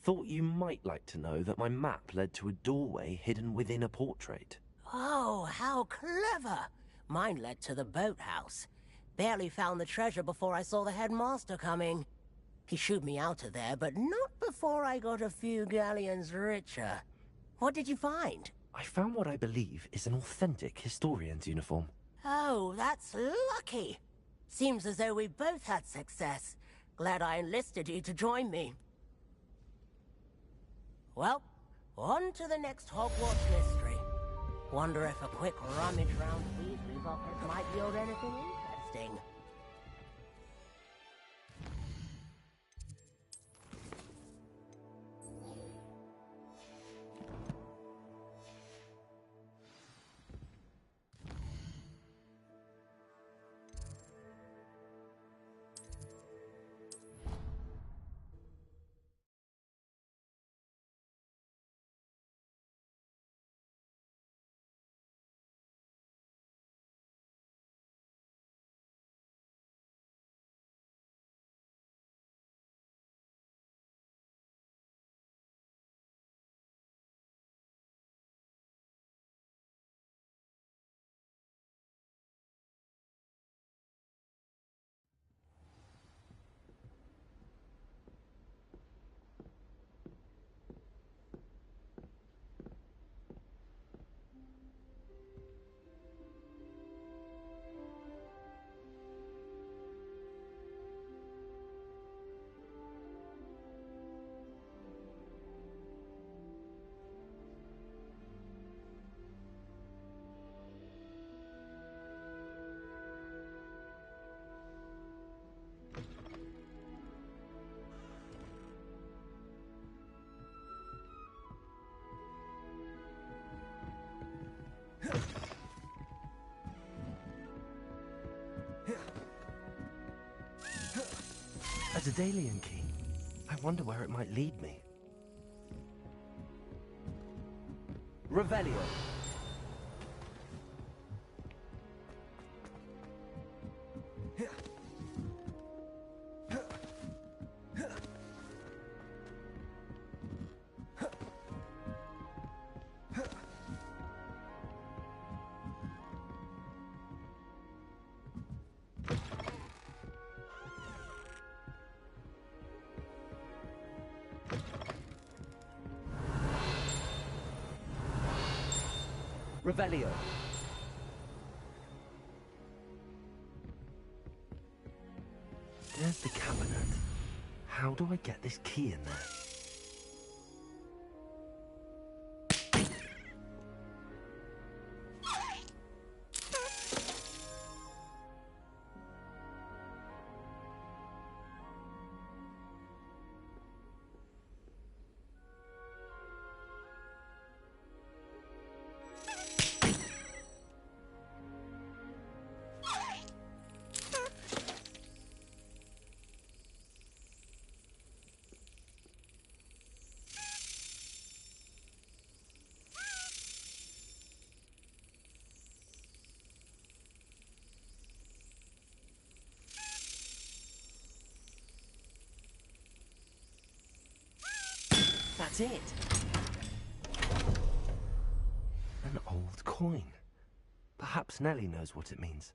Thought you might like to know that my map led to a doorway hidden within a portrait. Oh, how clever! Mine led to the boathouse. Barely found the treasure before I saw the headmaster coming. He shooed me out of there, but not before I got a few galleons richer. What did you find? I found what I believe is an authentic historian's uniform. Oh, that's lucky. Seems as though we both had success. Glad I enlisted you to join me. Well, on to the next Hogwarts mystery. Wonder if a quick rummage round Weasley's office might yield anything interesting. A Daedalian key. I wonder where it might lead me. Revelio. Revelio. There's the cabinet. How do I get this key in there? That's it. An old coin. Perhaps Nellie knows what it means.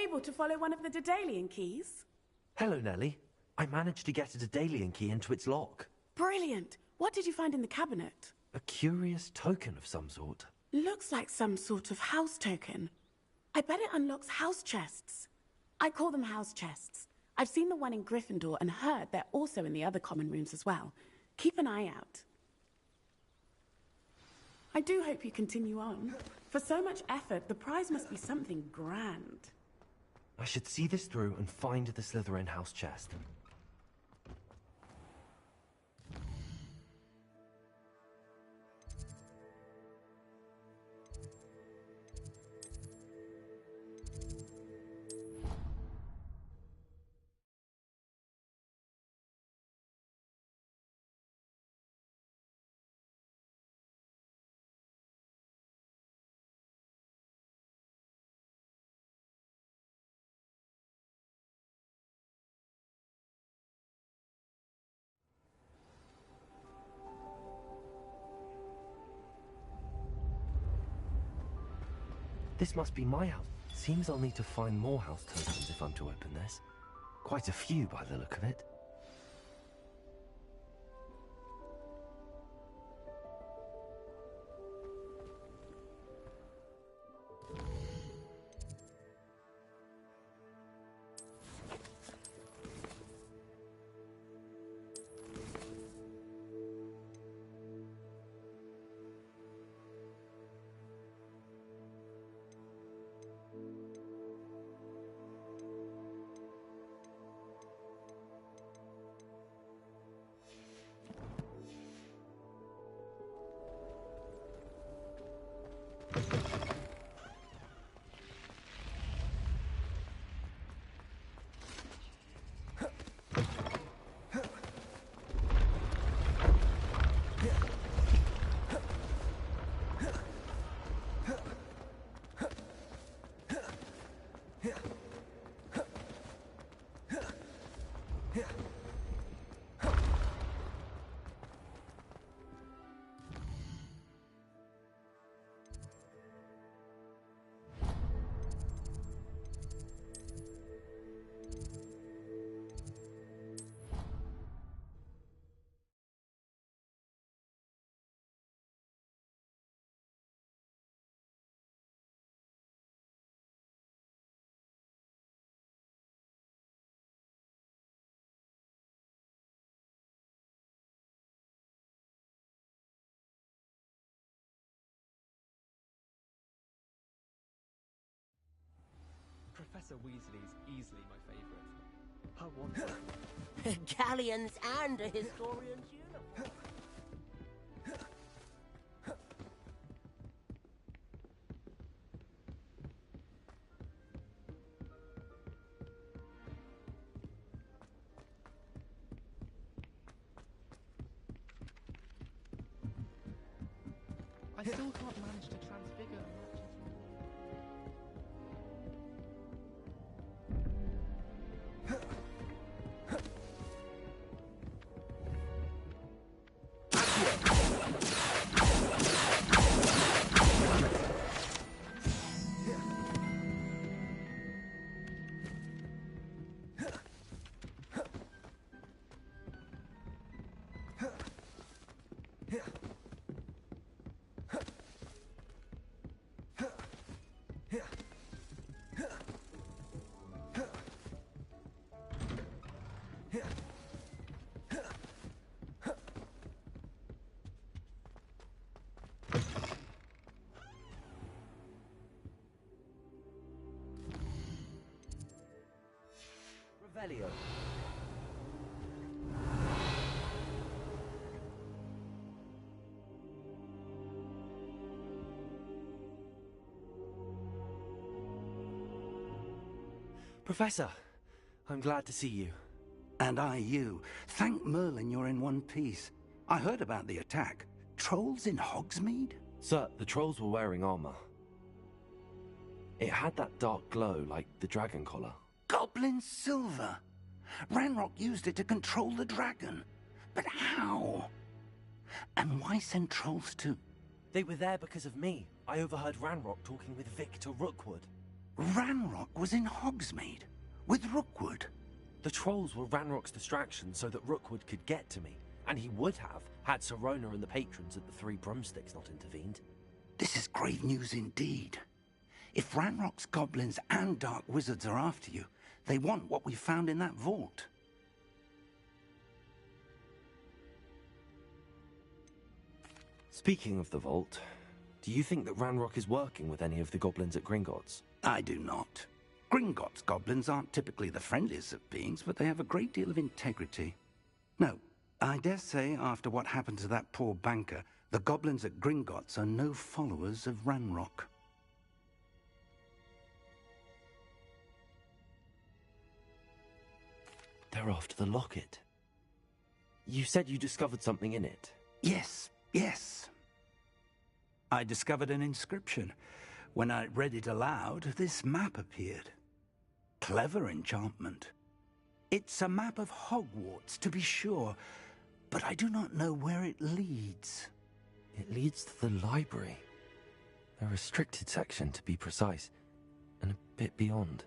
able to follow one of the Daedalian keys? Hello, Nellie. I managed to get a Daedalian key into its lock. Brilliant! What did you find in the cabinet? A curious token of some sort. Looks like some sort of house token. I bet it unlocks house chests. I call them house chests. I've seen the one in Gryffindor and heard they're also in the other common rooms as well. Keep an eye out. I do hope you continue on. For so much effort, the prize must be something grand. I should see this through and find the Slytherin house chest. This must be my house. Seems I'll need to find more house tokens if I'm to open this. Quite a few by the look of it. Professor Weasley's easily my favourite. Her wand. Galleons and a historian's uniform. I still can't manage to transfigure and match his Revelio. Professor, I'm glad to see you. And I you. Thank Merlin you're in one piece. I heard about the attack. Trolls in Hogsmeade? Sir, the trolls were wearing armor. It had that dark glow like the dragon collar. Goblin silver. Ranrock used it to control the dragon. But how? And why send trolls too? They were there because of me. I overheard Ranrock talking with Victor Rookwood. Ranrock was in Hogsmeade with Rookwood. The trolls were Ranrock's distraction so that Rookwood could get to me, and he would have had Serona and the patrons at the Three Broomsticks not intervened. This is grave news indeed. If Ranrock's goblins and dark wizards are after you, they want what we found in that vault. Speaking of the vault, do you think that Ranrock is working with any of the goblins at Gringotts? I do not. Gringotts goblins aren't typically the friendliest of beings, but they have a great deal of integrity. No, I dare say after what happened to that poor banker, the goblins at Gringotts are no followers of Ranrock. They're after the locket. You said you discovered something in it. Yes, yes. I discovered an inscription. When I read it aloud, this map appeared. Clever enchantment. It's a map of Hogwarts, to be sure, but I do not know where it leads. It leads to the library. A restricted section, to be precise, and a bit beyond.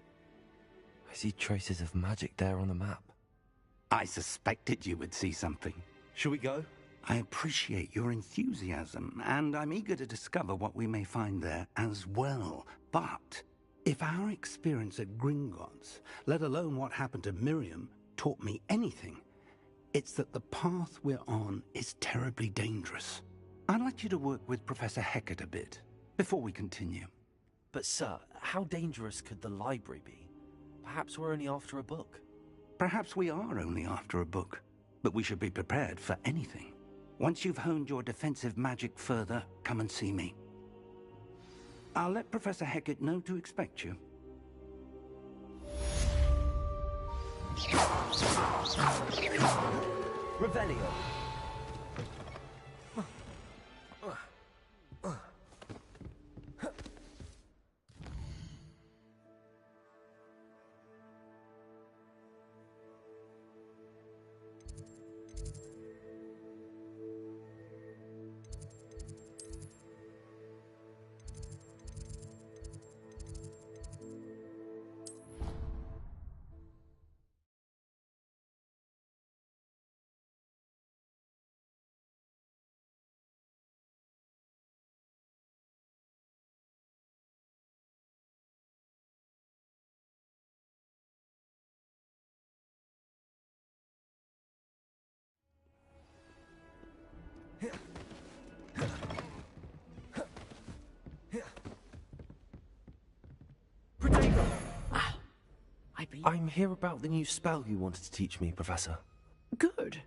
I see traces of magic there on the map. I suspected you would see something. Shall we go? I appreciate your enthusiasm, and I'm eager to discover what we may find there as well. But if our experience at Gringotts, let alone what happened to Miriam, taught me anything, it's that the path we're on is terribly dangerous. I'd like you to work with Professor Hecat a bit before we continue. But sir, how dangerous could the library be? Perhaps we're only after a book. Perhaps we are only after a book, but we should be prepared for anything. Once you've honed your defensive magic further, come and see me. I'll let Professor Hecat know to expect you. Revelio. I'm here about the new spell you wanted to teach me, Professor. Good.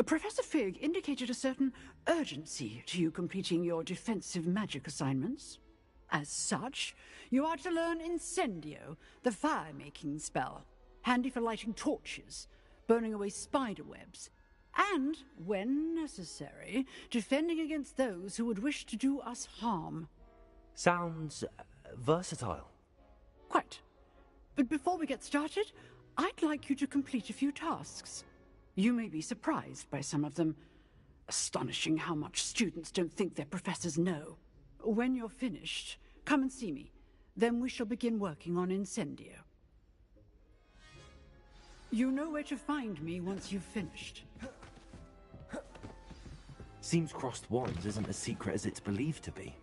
Professor Fig indicated a certain urgency to you completing your defensive magic assignments. As such, you are to learn Incendio, the fire-making spell, handy for lighting torches, burning away spider webs, and, when necessary, defending against those who would wish to do us harm. Sounds versatile. Quite. But before we get started, I'd like you to complete a few tasks. You may be surprised by some of them. Astonishing how much students don't think their professors know. When you're finished, come and see me. Then we shall begin working on Incendio. You know where to find me once you've finished. Seems crossed wands isn't as secret as it's believed to be.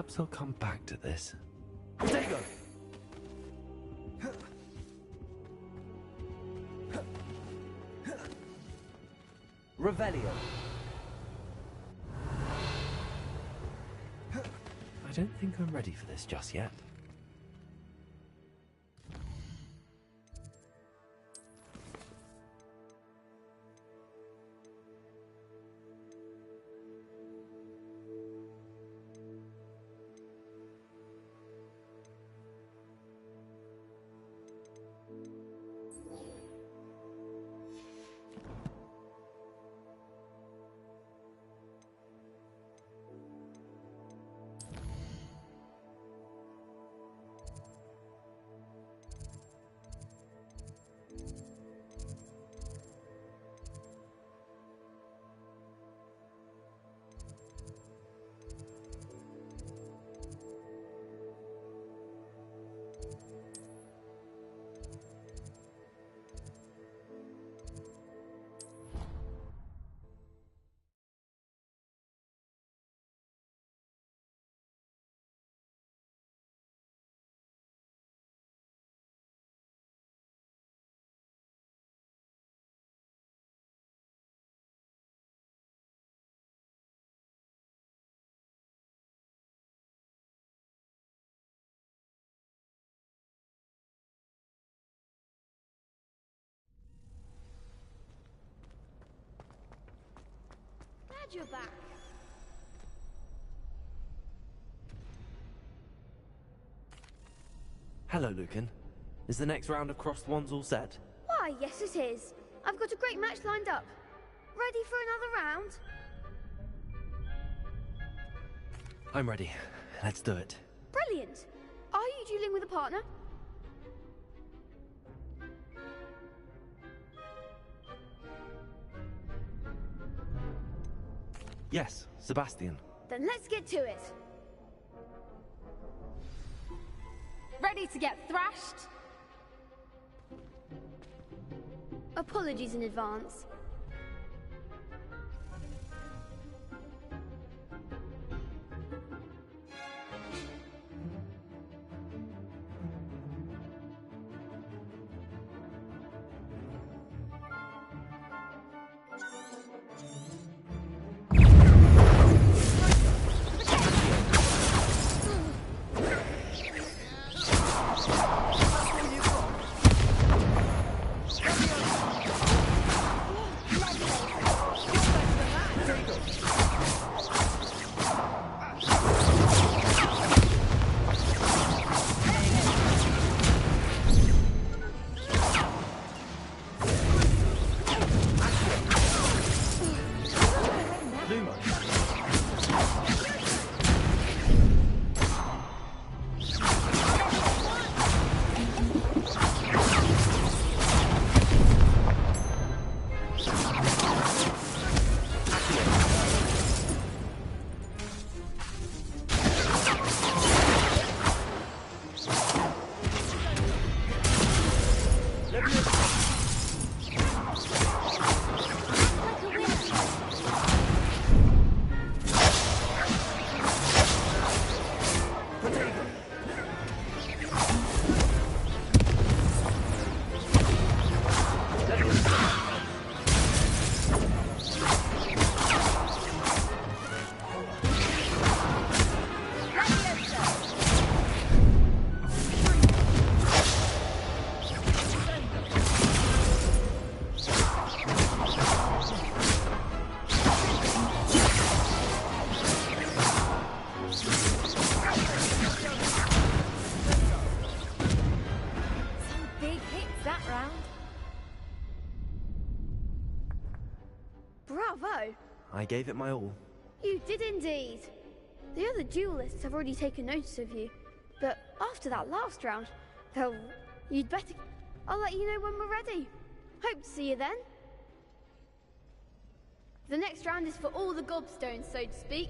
Perhaps I'll come back to this. Potato! Revelio. I don't think I'm ready for this just yet. Glad you're back. Hello, Lucan. Is the next round of Crossed Wands all set? Why, yes it is. I've got a great match lined up. Ready for another round? I'm ready. Let's do it. Brilliant. Are you dueling with a partner? Yes, Sebastian. Then let's get to it. Ready to get thrashed? Apologies in advance. Bravo! I gave it my all. You did indeed. The other duelists have already taken notice of you. But after that last round, well, you'd better... I'll let you know when we're ready. Hope to see you then. The next round is for all the gobstones, so to speak.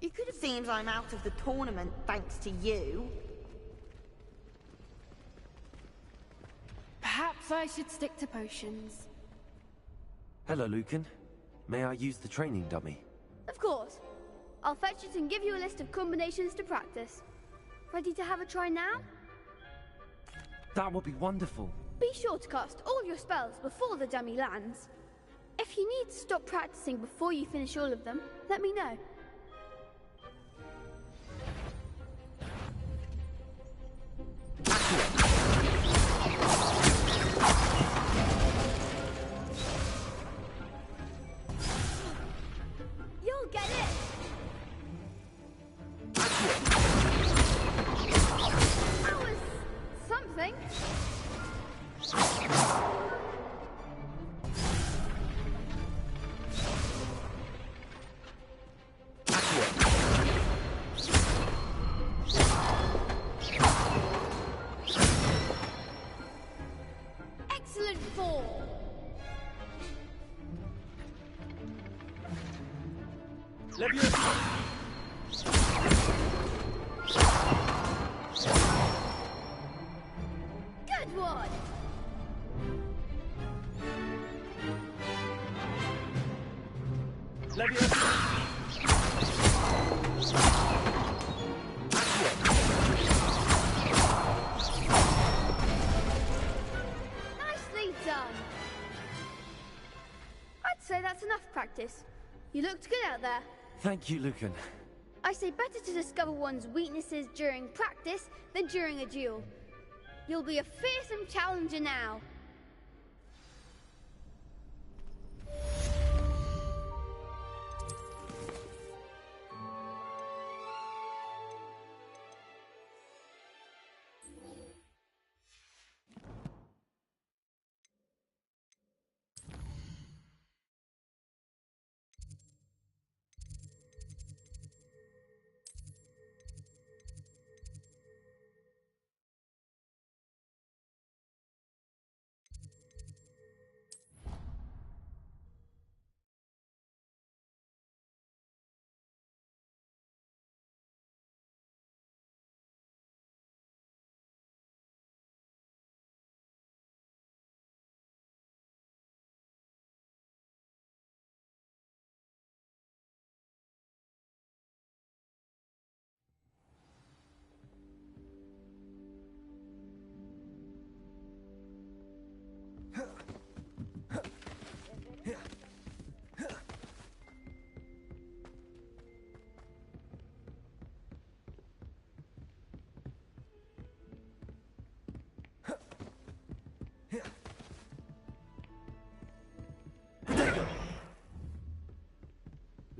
You could have... Seems I'm out of the tournament thanks to you. Perhaps I should stick to potions. Hello, Lucan. May I use the training dummy? Of course. I'll fetch it and give you a list of combinations to practice. Ready to have a try now? That would be wonderful. Be sure to cast all your spells before the dummy lands. If you need to stop practicing before you finish all of them, let me know. You'll get it! That was something. Excellent fall. Good one. Nicely done. I'd say that's enough practice. You looked good out there. Thank you, Lucan. I say better to discover one's weaknesses during practice than during a duel. You'll be a fearsome challenger now.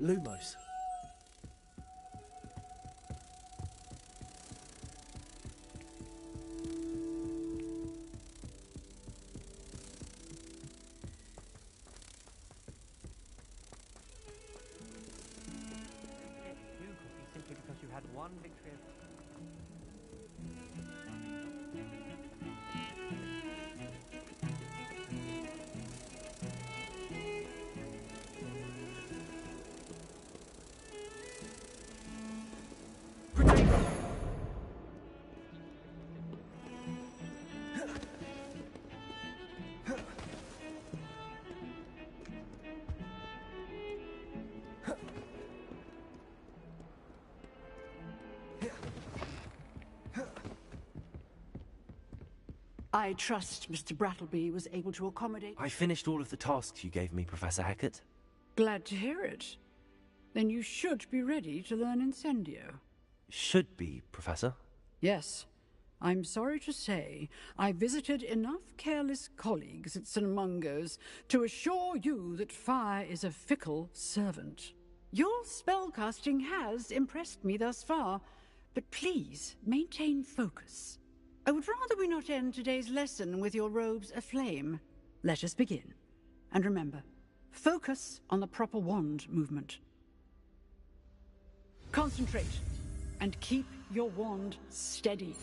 Lumos. Simply because you had one victory. I trust Mr. Brattleby was able to accommodate... I finished all of the tasks you gave me, Professor Hackett. Glad to hear it. Then you should be ready to learn Incendio. Should be, Professor. Yes. I'm sorry to say, I visited enough careless colleagues at St. Mungo's to assure you that fire is a fickle servant. Your spellcasting has impressed me thus far, but please maintain focus. I would rather we not end today's lesson with your robes aflame. Let us begin. And remember, focus on the proper wand movement. Concentrate, and keep your wand steady.